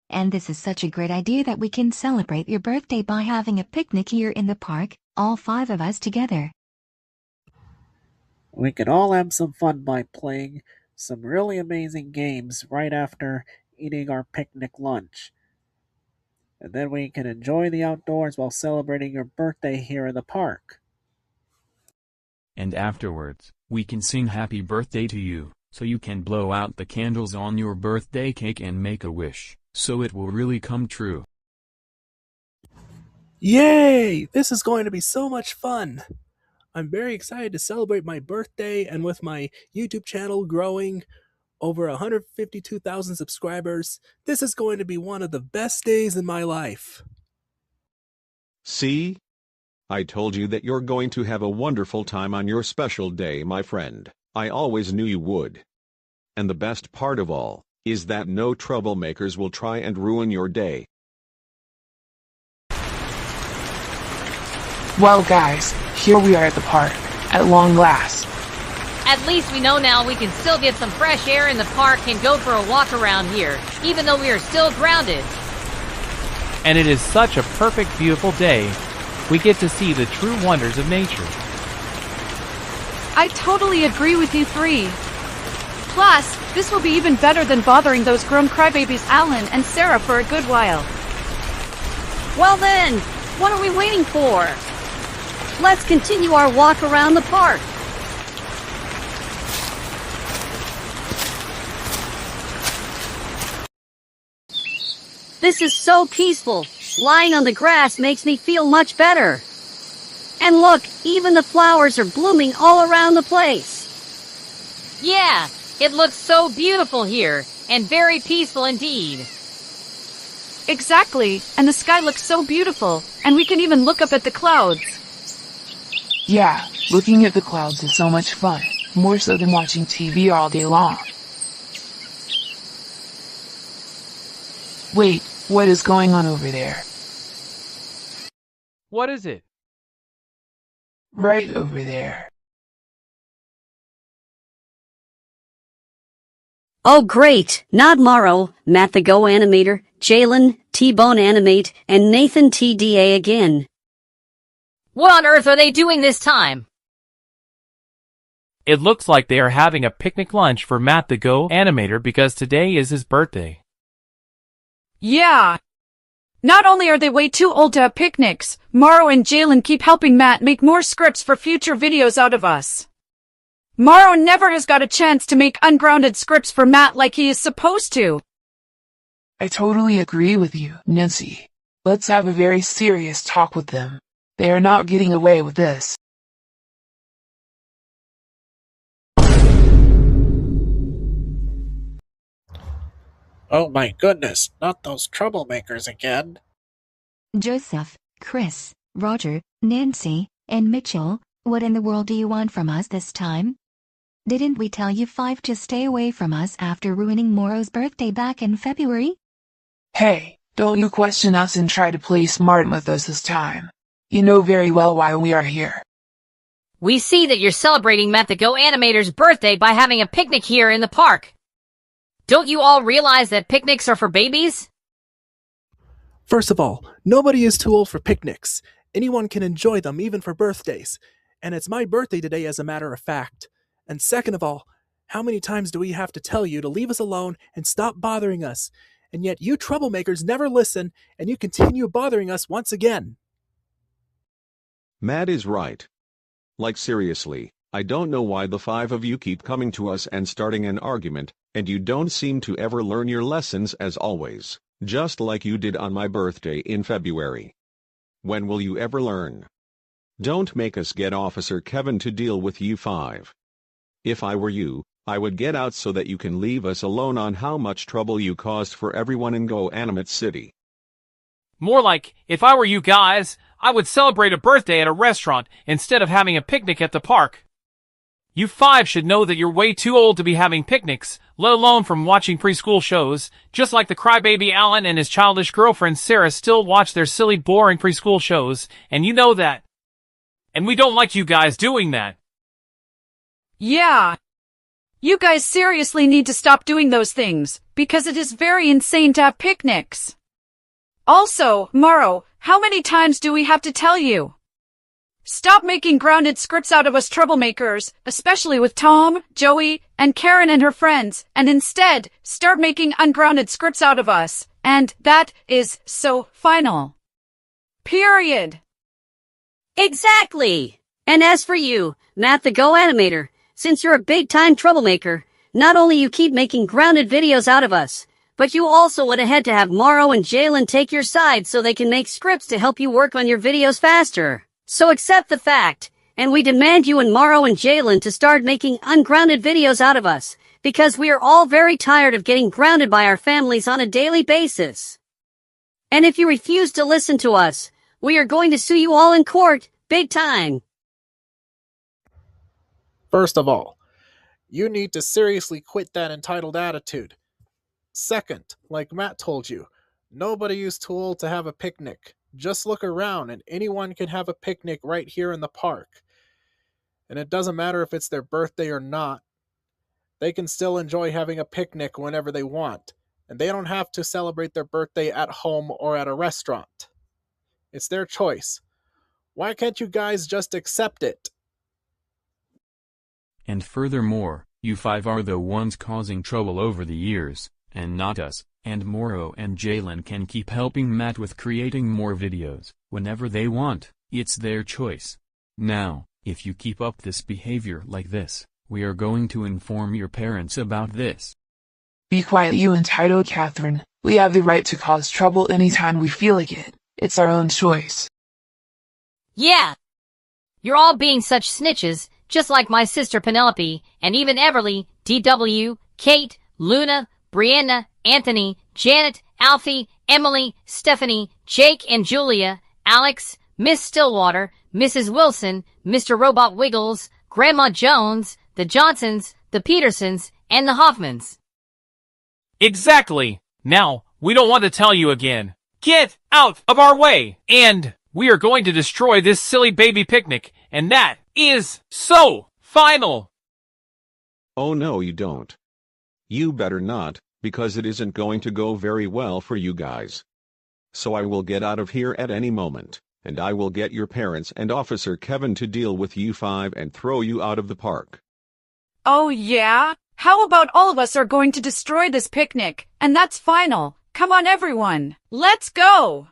[SPEAKER 11] And this is such a great idea that we can celebrate your birthday by having a picnic here in the park, all 5 of us together.
[SPEAKER 13] We can all have some fun by playing some really amazing games right after eating our picnic lunch. And then we can enjoy the outdoors while celebrating your birthday here in the park.
[SPEAKER 2] And afterwards, we can sing happy birthday to you, so you can blow out the candles on your birthday cake and make a wish, so it will really come true.
[SPEAKER 16] Yay! This is going to be so much fun! I'm very excited to celebrate my birthday, and with my YouTube channel growing over 152,000 subscribers, this is going to be one of the best days in my life.
[SPEAKER 26] See? I told you that you're going to have a wonderful time on your special day, my friend. I always knew you would.
[SPEAKER 10] And the best part of all, is that no troublemakers will try and ruin your day.
[SPEAKER 15] Well guys, here we are at the park, at long last.
[SPEAKER 20] At least we know now we can still get some fresh air in the park and go for a walk around here, even though we are still grounded.
[SPEAKER 2] And it is such a perfect, beautiful day. We get to see the true wonders of nature.
[SPEAKER 21] I totally agree with you three. Plus, this will be even better than bothering those grown crybabies Alan and Sarah for a good while.
[SPEAKER 22] Well then, what are we waiting for? Let's continue our walk around the park. This is so peaceful. Lying on the grass makes me feel much better. And look, even the flowers are blooming all around the place.
[SPEAKER 20] Yeah, it looks so beautiful here, and very peaceful indeed.
[SPEAKER 21] Exactly, and the sky looks so beautiful, and we can even look up at the clouds.
[SPEAKER 15] Yeah, looking at the clouds is so much fun, more so than watching TV all day long. Wait, what is going on over there?
[SPEAKER 2] What is it?
[SPEAKER 15] Right over there.
[SPEAKER 22] Oh great, not Morrow, Matt TheGoanimator, Jalen, T-Bone Animate, and Nathan TDA again.
[SPEAKER 20] What on earth are they doing this time?
[SPEAKER 2] It looks like they are having a picnic lunch for Matt TheGoanimator because today is his birthday.
[SPEAKER 21] Yeah. Not only are they way too old to have picnics, Morrow and Jalen keep helping Matt make more scripts for future videos out of us. Morrow never has got a chance to make ungrounded scripts for Matt like he is supposed to.
[SPEAKER 15] I totally agree with you, Nancy. Let's have a very serious talk with them. They are not getting away with this.
[SPEAKER 13] Oh my goodness, not those troublemakers again.
[SPEAKER 11] Joseph, Chris, Roger, Nancy, and Mitchell, what in the world do you want from us this time? Didn't we tell you 5 to stay away from us after ruining Morrow's birthday back in February?
[SPEAKER 15] Hey, don't you question us and try to play smart with us this time. You know very well why we are here.
[SPEAKER 20] We see that you're celebrating Matt TheGoanimator's birthday by having a picnic here in the park. Don't you all realize that picnics are for babies?
[SPEAKER 16] First of all, nobody is too old for picnics. Anyone can enjoy them, even for birthdays. And it's my birthday today, as a matter of fact. And second of all, how many times do we have to tell you to leave us alone and stop bothering us? And yet you troublemakers never listen, and you continue bothering us once again.
[SPEAKER 10] Matt is right. Like seriously, I don't know why the 5 of you keep coming to us and starting an argument, and you don't seem to ever learn your lessons as always, just like you did on my birthday in February. When will you ever learn? Don't make us get Officer Kevin to deal with you 5. If I were you, I would get out so that you can leave us alone on how much trouble you caused for everyone in Goanimate City.
[SPEAKER 2] More like, if I were you guys, I would celebrate a birthday at a restaurant instead of having a picnic at the park. You 5 should know that you're way too old to be having picnics, let alone from watching preschool shows, just like the crybaby Alan and his childish girlfriend Sarah still watch their silly, boring preschool shows, and you know that. And we don't like you guys doing that.
[SPEAKER 21] Yeah. You guys seriously need to stop doing those things, because it is very insane to have picnics. Also, Morrow, how many times do we have to tell you? Stop making grounded scripts out of us troublemakers, especially with Tom, Joey, and Karen and her friends, and instead, start making ungrounded scripts out of us, and that is so final. Period.
[SPEAKER 22] Exactly. And as for you, Matt TheGoanimator, since you're a big-time troublemaker, not only you keep making grounded videos out of us, but you also went ahead to have Morrow and Jalen take your side so they can make scripts to help you work on your videos faster. So accept the fact, and we demand you and Morrow and Jalen to start making ungrounded videos out of us, because we are all very tired of getting grounded by our families on a daily basis. And if you refuse to listen to us, we are going to sue you all in court, big time.
[SPEAKER 16] First of all, You need to seriously quit that entitled attitude. Second, like Matt told you, nobody is too old to have a picnic. Just look around and anyone can have a picnic right here in the park. And it doesn't matter if it's their birthday or not. They can still enjoy having a picnic whenever they want. And they don't have to celebrate their birthday at home or at a restaurant. It's their choice. Why can't you guys just accept it?
[SPEAKER 3] And furthermore, you five are the ones causing trouble over the years, and not us, and Morrow and Jalen can keep helping Matt with creating more videos, whenever they want. It's their choice. Now, if you keep up this behavior like this, we are going to inform your parents about this.
[SPEAKER 15] Be quiet, you entitled Catherine. We have the right to cause trouble anytime we feel like it. It's our own choice.
[SPEAKER 20] Yeah! You're all being such snitches, just like my sister Penelope, and even Everly, DW, Kate, Luna, Brianna, Anthony, Janet, Alfie, Emily, Stephanie, Jake and Julia, Alex, Miss Stillwater, Mrs. Wilson, Mr. Robot Wiggles, Grandma Jones, the Johnsons, the Petersons, and the Hoffmans.
[SPEAKER 2] Exactly! Now, we don't want to tell you again. Get out of our way! And we are going to destroy this silly baby picnic, and that is so final!
[SPEAKER 10] Oh no, you don't. You better not, because it isn't going to go very well for you guys. So I will get out of here at any moment, and I will get your parents and Officer Kevin to deal with you five and throw you out of the park.
[SPEAKER 21] Oh yeah? How about all of us are going to destroy this picnic, and that's final. Come on everyone, let's go!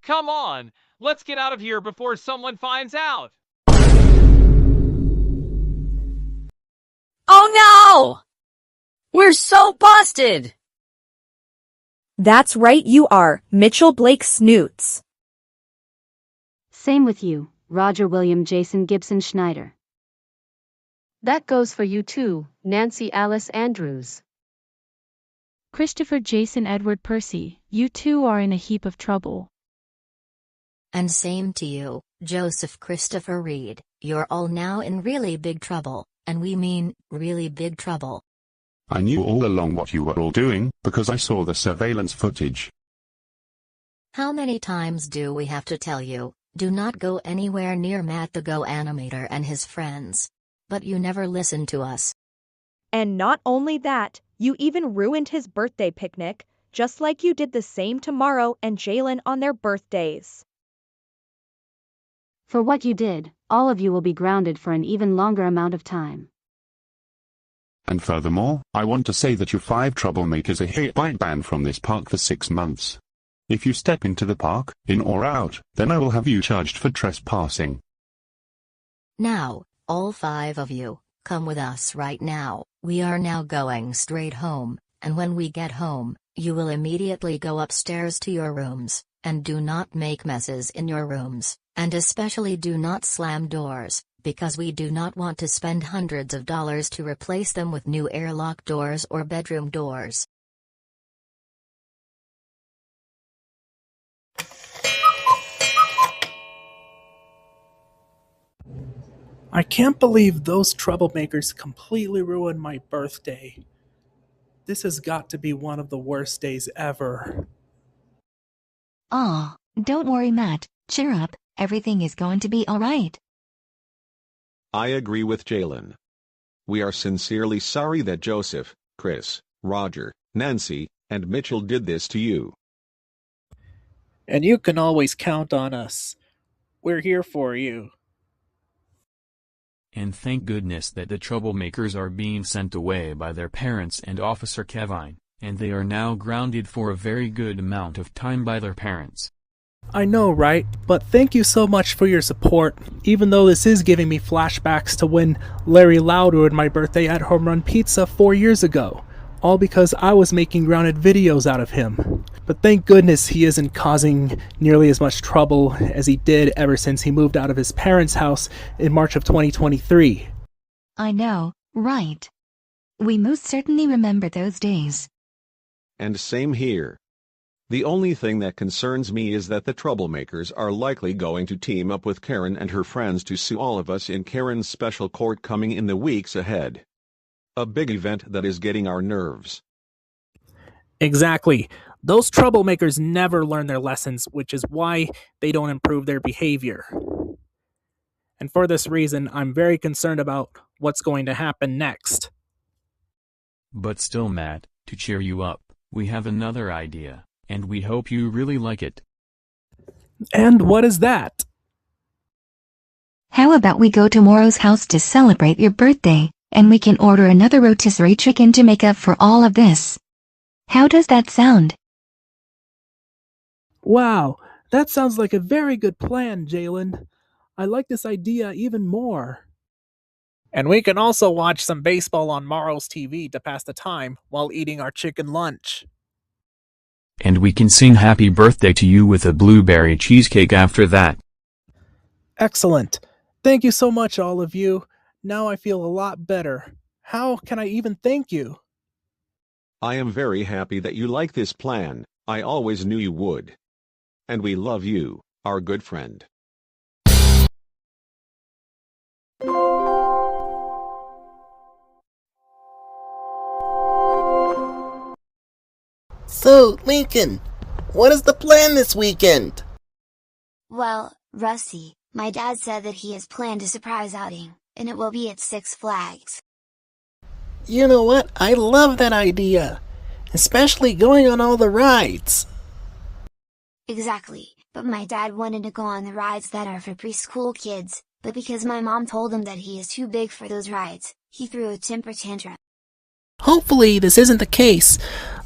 [SPEAKER 2] Come on! Let's get out of here before someone finds out!
[SPEAKER 22] Oh no! We're so busted!
[SPEAKER 5] That's right you are, Mitchell Blake Snoots.
[SPEAKER 7] Same with you, Roger William Jason Gibson Schneider.
[SPEAKER 12] That goes for you too, Nancy Alice Andrews.
[SPEAKER 17] Christopher Jason Edward Percy, you two are in a heap of trouble.
[SPEAKER 23] And same to you, Joseph Christopher Reed, you're all now in really big trouble, and we mean, really big trouble.
[SPEAKER 26] I knew all along what you were all doing, because I saw the surveillance footage.
[SPEAKER 23] How many times do we have to tell you, do not go anywhere near Matt TheGoanimator and his friends? But you never listen to us.
[SPEAKER 25] And not only that, you even ruined his birthday picnic, just like you did the same to Morrow and Jalen on their birthdays.
[SPEAKER 12] For what you did, all of you will be grounded for an even longer amount of time.
[SPEAKER 26] And furthermore, I want to say that you five troublemakers are hereby banned from this park for 6 months. If you step into the park, in or out, then I will have you charged for trespassing.
[SPEAKER 23] Now, all 5 of you, come with us right now. We are now going straight home, and when we get home, you will immediately go upstairs to your rooms, and do not make messes in your rooms, and especially do not slam doors, because we do not want to spend hundreds of dollars to replace them with new airlock doors or bedroom doors.
[SPEAKER 16] I can't believe those troublemakers completely ruined my birthday. This has got to be one of the worst days ever.
[SPEAKER 11] Aw, don't worry Matt, cheer up, everything is going to be alright.
[SPEAKER 10] I agree with Jalen. We are sincerely sorry that Joseph, Chris, Roger, Nancy, and Mitchell did this to you.
[SPEAKER 13] And you can always count on us. We're here for you.
[SPEAKER 3] And thank goodness that the troublemakers are being sent away by their parents and Officer Kevin, and they are now grounded for a very good amount of time by their parents.
[SPEAKER 16] I know, right? But thank you so much for your support, even though this is giving me flashbacks to when Larry Loud ruined my birthday at Home Run Pizza 4 years ago. All because I was making grounded videos out of him. But thank goodness he isn't causing nearly as much trouble as he did ever since he moved out of his parents' house in March of 2023.
[SPEAKER 11] I know, right? We most certainly remember those days.
[SPEAKER 10] And same here. The only thing that concerns me is that the troublemakers are likely going to team up with Karen and her friends to sue all of us in Karen's special court coming in the weeks ahead. A big event that is getting our nerves.
[SPEAKER 16] Exactly. Those troublemakers never learn their lessons, which is why they don't improve their behavior. And for this reason, I'm very concerned about what's going to happen next.
[SPEAKER 3] But still, Matt, to cheer you up, we have another idea, and we hope you really like it.
[SPEAKER 16] And what is that?
[SPEAKER 11] How about we go to Moro's house to celebrate your birthday, and we can order another rotisserie chicken to make up for all of this. How does that sound?
[SPEAKER 16] Wow, that sounds like a very good plan, Jalen. I like this idea even more. And we can also watch some baseball on Morrow's TV to pass the time while eating our chicken lunch.
[SPEAKER 3] And we can sing happy birthday to you with a blueberry cheesecake after that.
[SPEAKER 16] Excellent. Thank you so much, all of you. Now I feel a lot better. How can I even thank you?
[SPEAKER 10] I am very happy that you like this plan. I always knew you would. And we love you, our good friend.
[SPEAKER 4] So, Lincoln, what is the plan this weekend?
[SPEAKER 6] Well, Rusty, my dad said that he has planned a surprise outing, and it will be at Six Flags.
[SPEAKER 4] You know what? I love that idea. Especially going on all the rides.
[SPEAKER 6] Exactly, but my dad wanted to go on the rides that are for preschool kids, but because my mom told him that he is too big for those rides, he threw a temper tantrum.
[SPEAKER 4] Hopefully this isn't the case,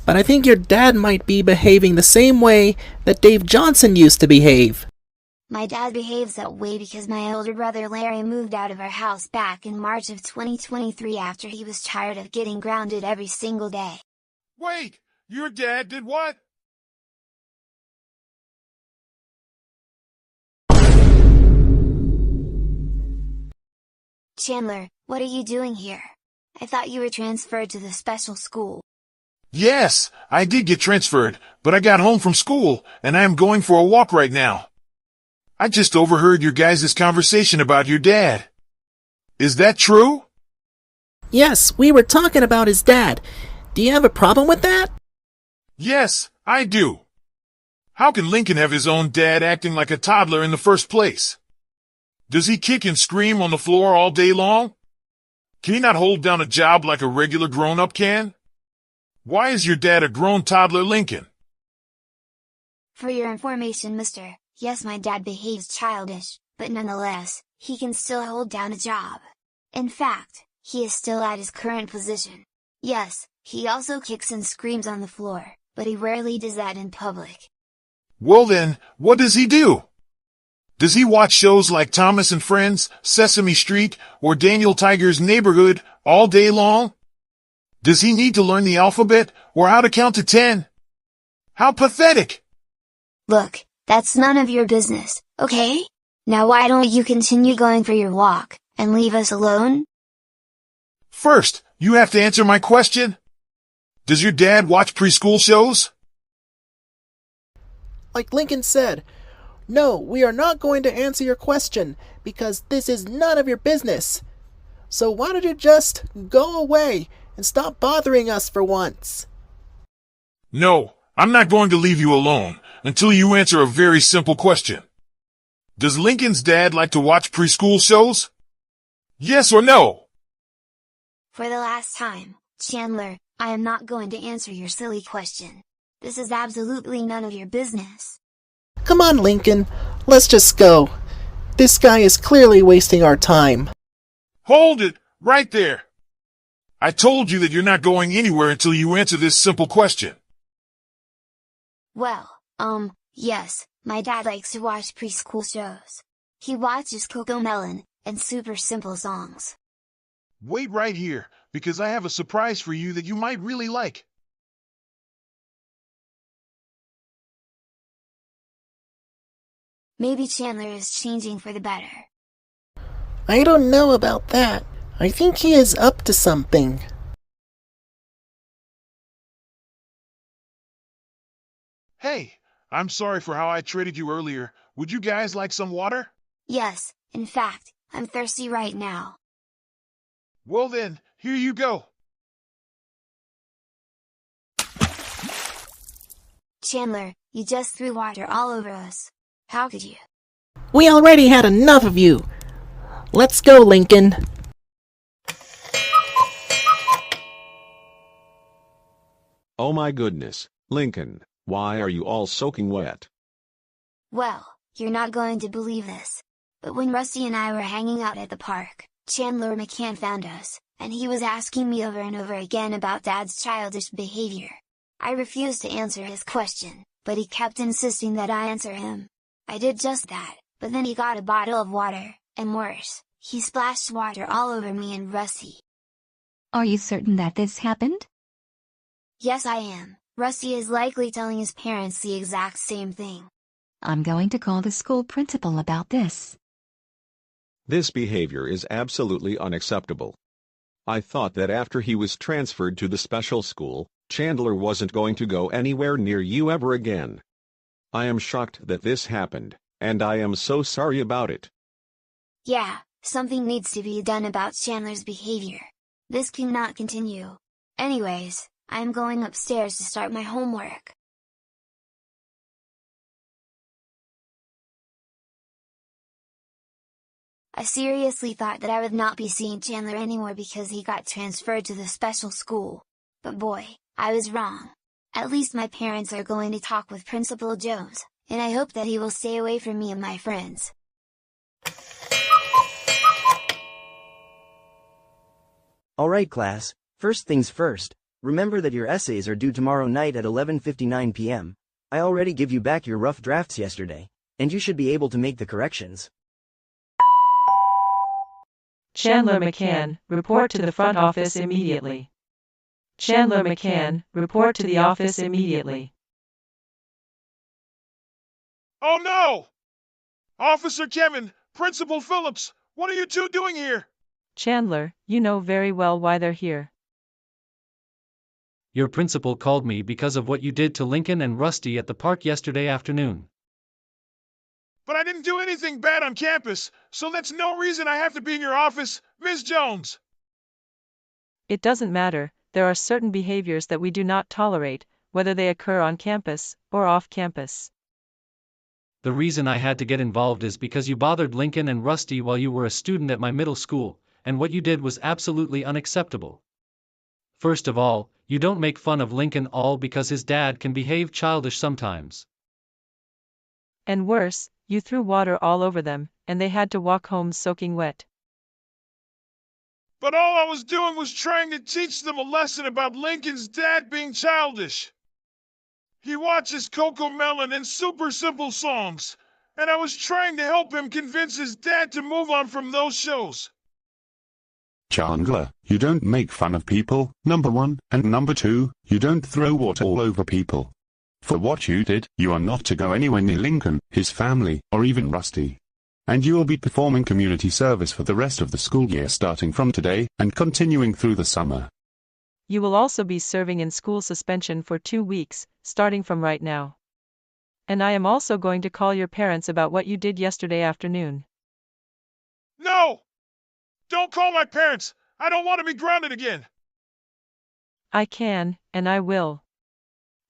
[SPEAKER 4] but I think your dad might be behaving the same way that Dave Johnson used to behave.
[SPEAKER 6] My dad behaves that way because my older brother Larry moved out of our house back in March of 2023 after he was tired of getting grounded every single day.
[SPEAKER 8] Wait! Your dad did what?
[SPEAKER 6] Chandler, what are you doing here? I thought you were transferred to the special school.
[SPEAKER 8] Yes, I did get transferred, but I got home from school, and I am going for a walk right now. I just overheard your guys' conversation about your dad. Is that true?
[SPEAKER 4] Yes, we were talking about his dad. Do you have a problem with that?
[SPEAKER 8] Yes, I do. How can Lincoln have his own dad acting like a toddler in the first place? Does he kick and scream on the floor all day long? Can he not hold down a job like a regular grown-up can? Why is your dad a grown toddler, Lincoln?
[SPEAKER 6] For your information, mister, yes, my dad behaves childish, but nonetheless, he can still hold down a job. In fact, he is still at his current position. Yes, he also kicks and screams on the floor, but he rarely does that in public.
[SPEAKER 8] Well then, what does he do? Does he watch shows like Thomas and Friends, Sesame Street, or Daniel Tiger's Neighborhood all day long? Does he need to learn the alphabet or how to count to 10? How pathetic!
[SPEAKER 6] Look, that's none of your business, okay? Now why don't you continue going for your walk, and leave us alone?
[SPEAKER 8] First, you have to answer my question. Does your dad watch preschool shows?
[SPEAKER 4] Like Lincoln said, no, we are not going to answer your question, because this is none of your business. So why don't you just go away and stop bothering us for once?
[SPEAKER 8] No, I'm not going to leave you alone until you answer a very simple question. Does Lincoln's dad like to watch preschool shows? Yes or no?
[SPEAKER 6] For the last time, Chandler, I am not going to answer your silly question. This is absolutely none of your business.
[SPEAKER 4] Come on, Lincoln, let's just go. This guy is clearly wasting our time.
[SPEAKER 8] Hold it, right there. I told you that you're not going anywhere until you answer this simple question.
[SPEAKER 6] Well, yes, My dad likes to watch preschool shows. He watches CoComelon and Super Simple Songs.
[SPEAKER 8] Wait right here, because I have a surprise for you that you might really like.
[SPEAKER 6] Maybe Chandler is changing for the better.
[SPEAKER 4] I don't know about that. I think he is up to something.
[SPEAKER 8] Hey, I'm sorry for how I treated you earlier. Would you guys like some water?
[SPEAKER 6] Yes, in fact, I'm thirsty right now.
[SPEAKER 8] Well then, here you go.
[SPEAKER 6] Chandler, you just threw water all over us. How could you?
[SPEAKER 4] We already had enough of you. Let's go, Lincoln.
[SPEAKER 10] Oh my goodness, Lincoln, why are you all soaking wet?
[SPEAKER 6] Well, you're not going to believe this. But when Rusty and I were hanging out at the park, Chandler McCann found us, and he was asking me over and over again about Dad's childish behavior. I refused to answer his question, but he kept insisting that I answer him. I did just that, but then he got a bottle of water, and worse, he splashed water all over me and Rusty.
[SPEAKER 11] Are you certain that this happened?
[SPEAKER 6] Yes, I am. Rusty is likely telling his parents the exact same thing.
[SPEAKER 11] I'm going to call the school principal about this.
[SPEAKER 10] This behavior is absolutely unacceptable. I thought that after he was transferred to the special school, Chandler wasn't going to go anywhere near you ever again. I am shocked that this happened, and I am so sorry about it.
[SPEAKER 6] Yeah, something needs to be done about Chandler's behavior. This cannot continue. Anyways, I'm going upstairs to start my homework. I seriously thought that I would not be seeing Chandler anymore because he got transferred to the special school. But boy, I was wrong. At least my parents are going to talk with Principal Jones, and I hope that he will stay away from me and my friends.
[SPEAKER 1] Alright class, first things first, remember that your essays are due tomorrow night at 11:59 p.m. I already give you back your rough drafts yesterday, and you should be able to make the corrections.
[SPEAKER 9] Chandler McCann, report to the front office immediately. Chandler McCann, report to the office immediately.
[SPEAKER 8] Oh no! Officer Kevin, Principal Phillips, what are you two doing here?
[SPEAKER 9] Chandler, you know very well why they're here.
[SPEAKER 2] Your principal called me because of what you did to Lincoln and Rusty at the park yesterday afternoon.
[SPEAKER 8] But I didn't do anything bad on campus, so that's no reason I have to be in your office, Ms. Jones.
[SPEAKER 9] It doesn't matter, there are certain behaviors that we do not tolerate, whether they occur on campus or off campus.
[SPEAKER 2] The reason I had to get involved is because you bothered Lincoln and Rusty while you were a student at my middle school, and what you did was absolutely unacceptable. First of all, you don't make fun of Lincoln all because his dad can behave childish sometimes.
[SPEAKER 9] And worse, you threw water all over them, and they had to walk home soaking wet.
[SPEAKER 8] But all I was doing was trying to teach them a lesson about Lincoln's dad being childish. He watches CoComelon and Super Simple Songs, and I was trying to help him convince his dad to move on from those shows.
[SPEAKER 26] Chandler, you don't make fun of people, number one, and number two, you don't throw water all over people. For what you did, you are not to go anywhere near Lincoln, his family, or even Rusty. And you will be performing community service for the rest of the school year starting from today, and continuing through the summer.
[SPEAKER 9] You will also be serving in school suspension for 2 weeks, starting from right now. And I am also going to call your parents about what you did yesterday afternoon.
[SPEAKER 8] No! Don't call my parents! I don't want to be grounded again!
[SPEAKER 9] I can, and I will.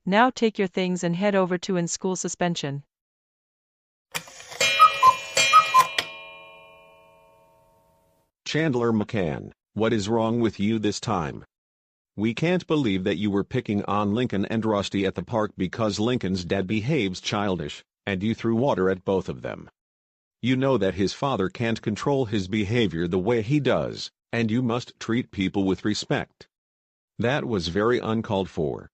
[SPEAKER 9] Now take your things and head over to in-school suspension.
[SPEAKER 10] Chandler McCann, what is wrong with you this time? We can't believe that you were picking on Lincoln and Rusty at the park because Lincoln's dad behaves childish, and you threw water at both of them. You know that his father can't control his behavior the way he does, and you must treat people with respect. That was very uncalled for.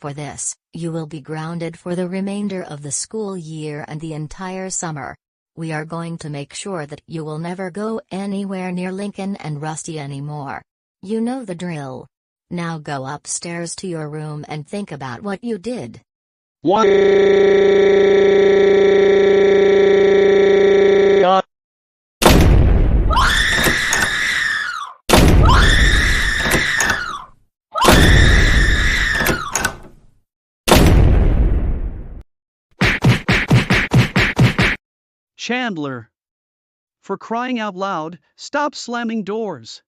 [SPEAKER 23] For this, you will be grounded for the remainder of the school year and the entire summer. We are going to make sure that you will never go anywhere near Lincoln and Rusty anymore. You know the drill. Now go upstairs to your room and think about what you did.
[SPEAKER 14] What?
[SPEAKER 15] Chandler. For crying out loud, stop slamming doors.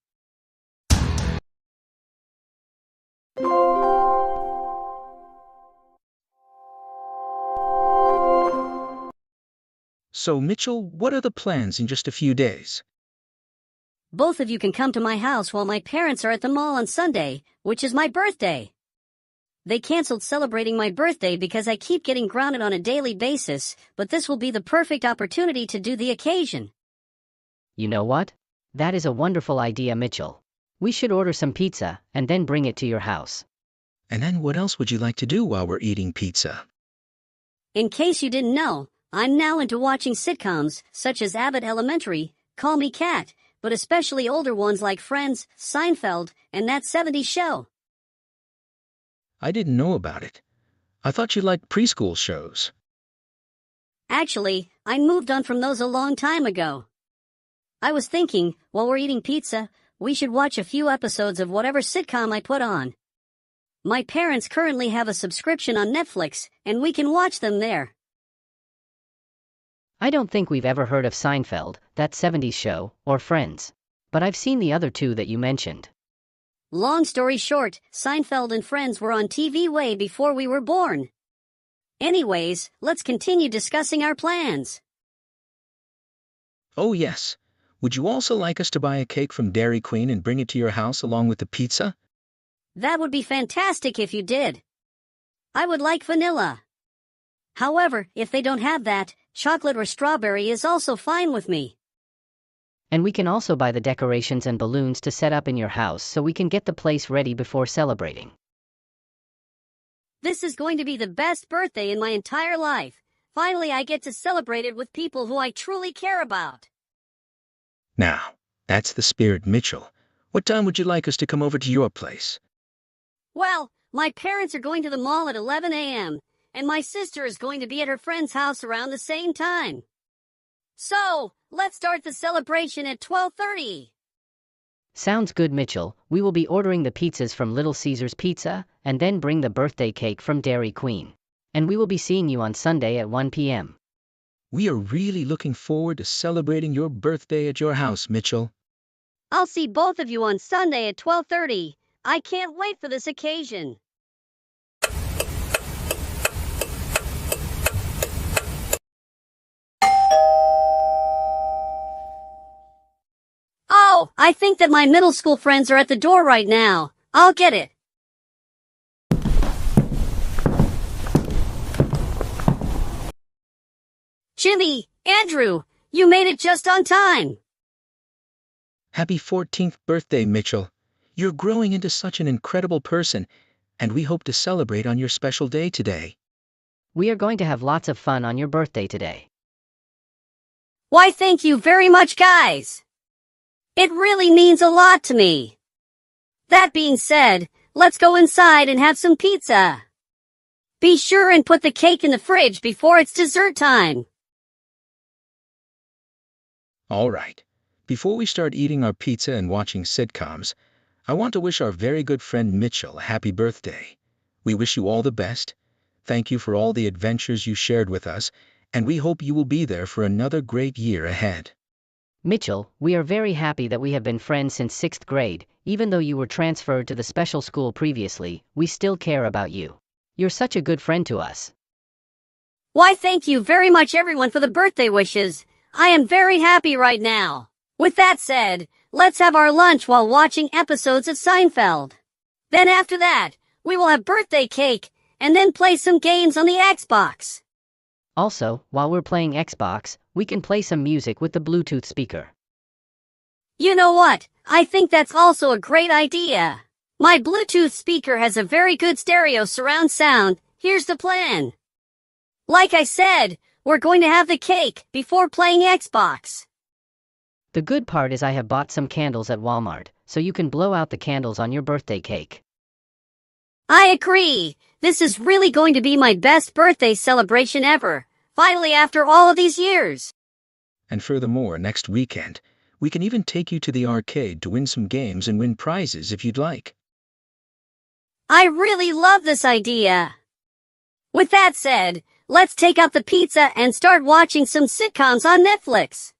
[SPEAKER 18] So, Mitchell, what are the plans in just a few days?
[SPEAKER 22] Both of you can come to my house while my parents are at the mall on Sunday, which is my birthday. They canceled celebrating my birthday because I keep getting grounded on a daily basis, but this will be the perfect opportunity to do the occasion.
[SPEAKER 19] You know what? That is a wonderful idea, Mitchell. We should order some pizza and then bring it to your house.
[SPEAKER 18] And then what else would you like to do while we're eating pizza?
[SPEAKER 22] In case you didn't know, I'm now into watching sitcoms such as Abbott Elementary, Call Me Kat, but especially older ones like Friends, Seinfeld, and That 70s Show.
[SPEAKER 18] I didn't know about it. I thought you liked preschool shows.
[SPEAKER 22] Actually, I moved on from those a long time ago. I was thinking, while we're eating pizza, we should watch a few episodes of whatever sitcom I put on. My parents currently have a subscription on Netflix, and we can watch them there.
[SPEAKER 19] I don't think we've ever heard of Seinfeld, That 70s Show, or Friends. But I've seen the other two that you mentioned.
[SPEAKER 22] Long story short, Seinfeld and Friends were on TV way before we were born. Anyways, let's continue discussing our plans.
[SPEAKER 18] Oh yes. Would you also like us to buy a cake from Dairy Queen and bring it to your house along with the pizza?
[SPEAKER 22] That would be fantastic if you did. I would like vanilla. However, if they don't have that, chocolate or strawberry is also fine with me.
[SPEAKER 19] And we can also buy the decorations and balloons to set up in your house so we can get the place ready before celebrating.
[SPEAKER 22] This is going to be the best birthday in my entire life. Finally, I get to celebrate it with people who I truly care about.
[SPEAKER 18] Now, that's the spirit, Mitchell. What time would you like us to come over to your place?
[SPEAKER 22] Well, my parents are going to the mall at 11 a.m., and my sister is going to be at her friend's house around the same time. So, let's start the celebration at 12:30.
[SPEAKER 19] Sounds good, Mitchell. We will be ordering the pizzas from Little Caesars Pizza, and then bring the birthday cake from Dairy Queen. And we will be seeing you on Sunday at 1 p.m.
[SPEAKER 18] We are really looking forward to celebrating your birthday at your house, Mitchell.
[SPEAKER 22] I'll see both of you on Sunday at 12:30. I can't wait for this occasion. Oh, I think that my middle school friends are at the door right now. I'll get it. Jimmy, Andrew, you made it just on time.
[SPEAKER 18] Happy 14th birthday, Mitchell. You're growing into such an incredible person, and we hope to celebrate on your special day today.
[SPEAKER 19] We are going to have lots of fun on your birthday today.
[SPEAKER 22] Why, thank you very much, guys. It really means a lot to me. That being said, let's go inside and have some pizza. Be sure and put the cake in the fridge before it's dessert time.
[SPEAKER 18] All right. Before we start eating our pizza and watching sitcoms, I want to wish our very good friend Mitchell a happy birthday. We wish you all the best. Thank you for all the adventures you shared with us, and we hope you will be there for another great year ahead.
[SPEAKER 19] Mitchell, we are very happy that we have been friends since 6th grade. Even though you were transferred to the special school previously, we still care about you. You're such a good friend to us.
[SPEAKER 22] Why, thank you very much everyone for the birthday wishes. I am very happy right now. With that said, let's have our lunch while watching episodes of Seinfeld. Then after that, we will have birthday cake, and then play some games on the Xbox.
[SPEAKER 19] Also, while we're playing Xbox, we can play some music with the Bluetooth speaker.
[SPEAKER 22] You know what? I think that's also a great idea. My Bluetooth speaker has a very good stereo surround sound. Here's the plan. Like I said, we're going to have the cake before playing Xbox.
[SPEAKER 19] The good part is I have bought some candles at Walmart, so you can blow out the candles on your birthday cake.
[SPEAKER 22] I agree. This is really going to be my best birthday celebration ever. Finally, after all of these years.
[SPEAKER 18] And furthermore, next weekend, we can even take you to the arcade to win some games and win prizes if you'd like.
[SPEAKER 22] I really love this idea. With that said, let's take out the pizza and start watching some sitcoms on Netflix.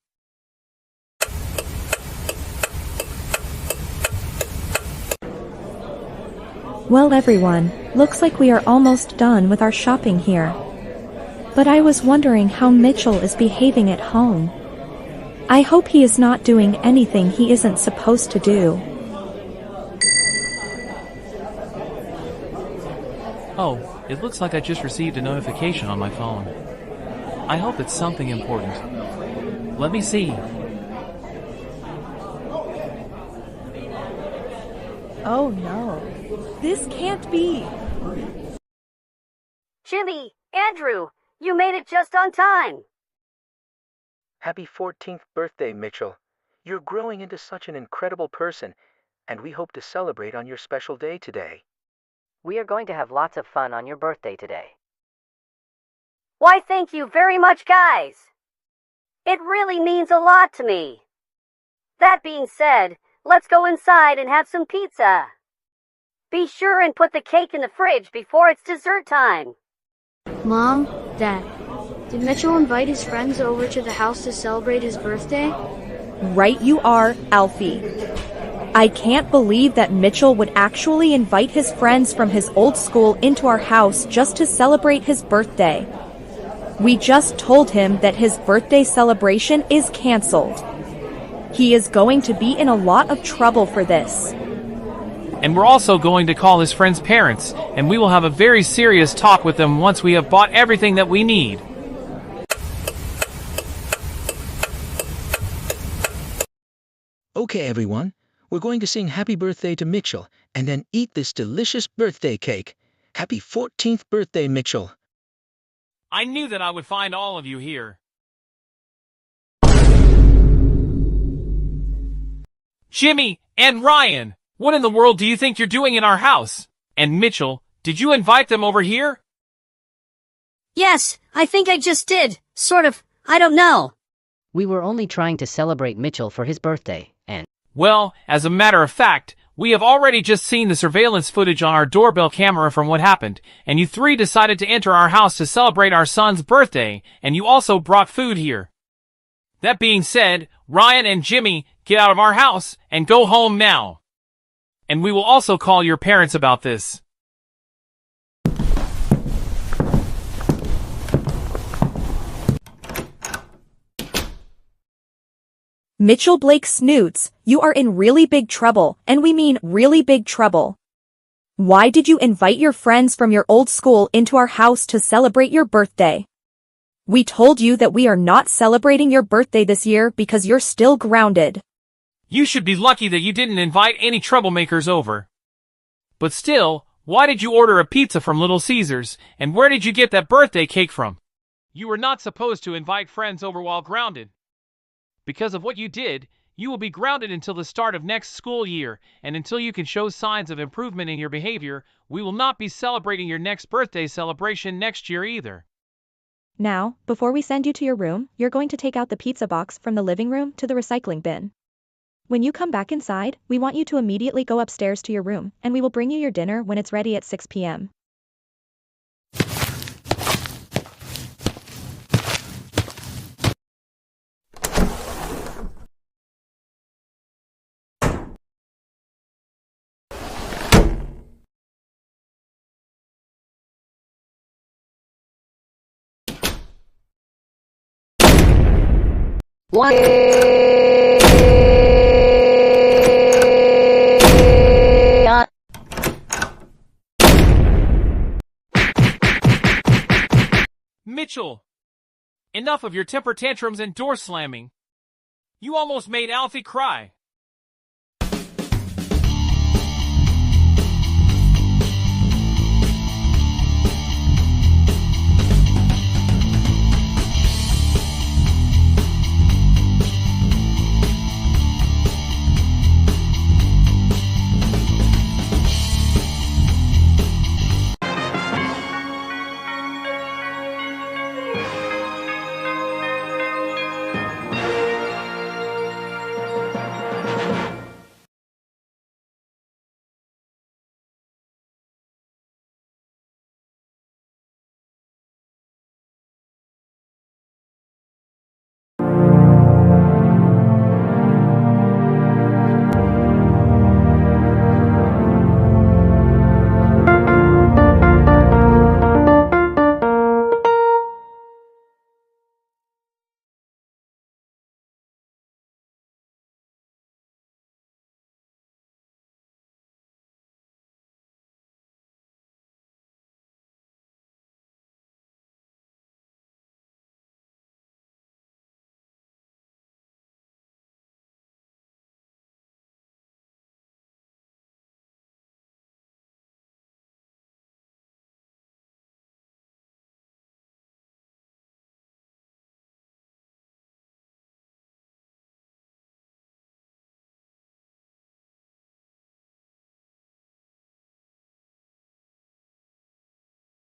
[SPEAKER 5] Well everyone, looks like we are almost done with our shopping here. But I was wondering how Mitchell is behaving at home. I hope he is not doing anything he isn't supposed to do.
[SPEAKER 2] Oh, it looks like I just received a notification on my phone. I hope it's something important. Let me see.
[SPEAKER 5] Oh no, this can't be.
[SPEAKER 22] Jimmy, Andrew, you made it just on time.
[SPEAKER 18] Happy 14th birthday, Mitchell. You're growing into such an incredible person, and we hope to celebrate on your special day today.
[SPEAKER 19] We are going to have lots of fun on your birthday today.
[SPEAKER 22] Why, thank you very much, guys. It really means a lot to me. That being said, let's go inside and have some pizza. Be sure and put the cake in the fridge before it's dessert time.
[SPEAKER 7] Mom, Dad, did Mitchell invite his friends over to the house to celebrate his birthday?
[SPEAKER 5] Right you are, Alfie. I can't believe that Mitchell would actually invite his friends from his old school into our house just to celebrate his birthday. We just told him that his birthday celebration is canceled. He is going to be in a lot of trouble for this.
[SPEAKER 2] And we're also going to call his friend's parents, and we will have a very serious talk with them once we have bought everything that we need.
[SPEAKER 18] Okay, everyone. We're going to sing happy birthday to Mitchell and then eat this delicious birthday cake. Happy 14th birthday, Mitchell.
[SPEAKER 2] I knew that I would find all of you here. Jimmy and Ryan, what in the world do you think you're doing in our house? And Mitchell, did you invite them over here?
[SPEAKER 22] Yes, I think I just did. Sort of. I don't know.
[SPEAKER 19] We were only trying to celebrate Mitchell for his birthday, and...
[SPEAKER 2] Well, as a matter of fact, we have already just seen the surveillance footage on our doorbell camera from what happened, and you three decided to enter our house to celebrate our son's birthday, and you also brought food here. That being said, Ryan and Jimmy, get out of our house and go home now. And we will also call your parents about this.
[SPEAKER 5] Mitchell Blake Snoots, you are in really big trouble, and we mean really big trouble. Why did you invite your friends from your old school into our house to celebrate your birthday? We told you that we are not celebrating your birthday this year because you're still grounded.
[SPEAKER 2] You should be lucky that you didn't invite any troublemakers over. But still, why did you order a pizza from Little Caesars, and where did you get that birthday cake from? You were not supposed to invite friends over while grounded. Because of what you did, you will be grounded until the start of next school year, and until you can show signs of improvement in your behavior, we will not be celebrating your next birthday celebration next year either.
[SPEAKER 5] Now, before we send you to your room, you're going to take out the pizza box from the living room to the recycling bin. When you come back inside, we want you to immediately go upstairs to your room, and we will bring you your dinner when it's ready at 6 p.m.
[SPEAKER 2] Mitchell! Enough of your temper tantrums and door slamming. You almost made Alfie cry.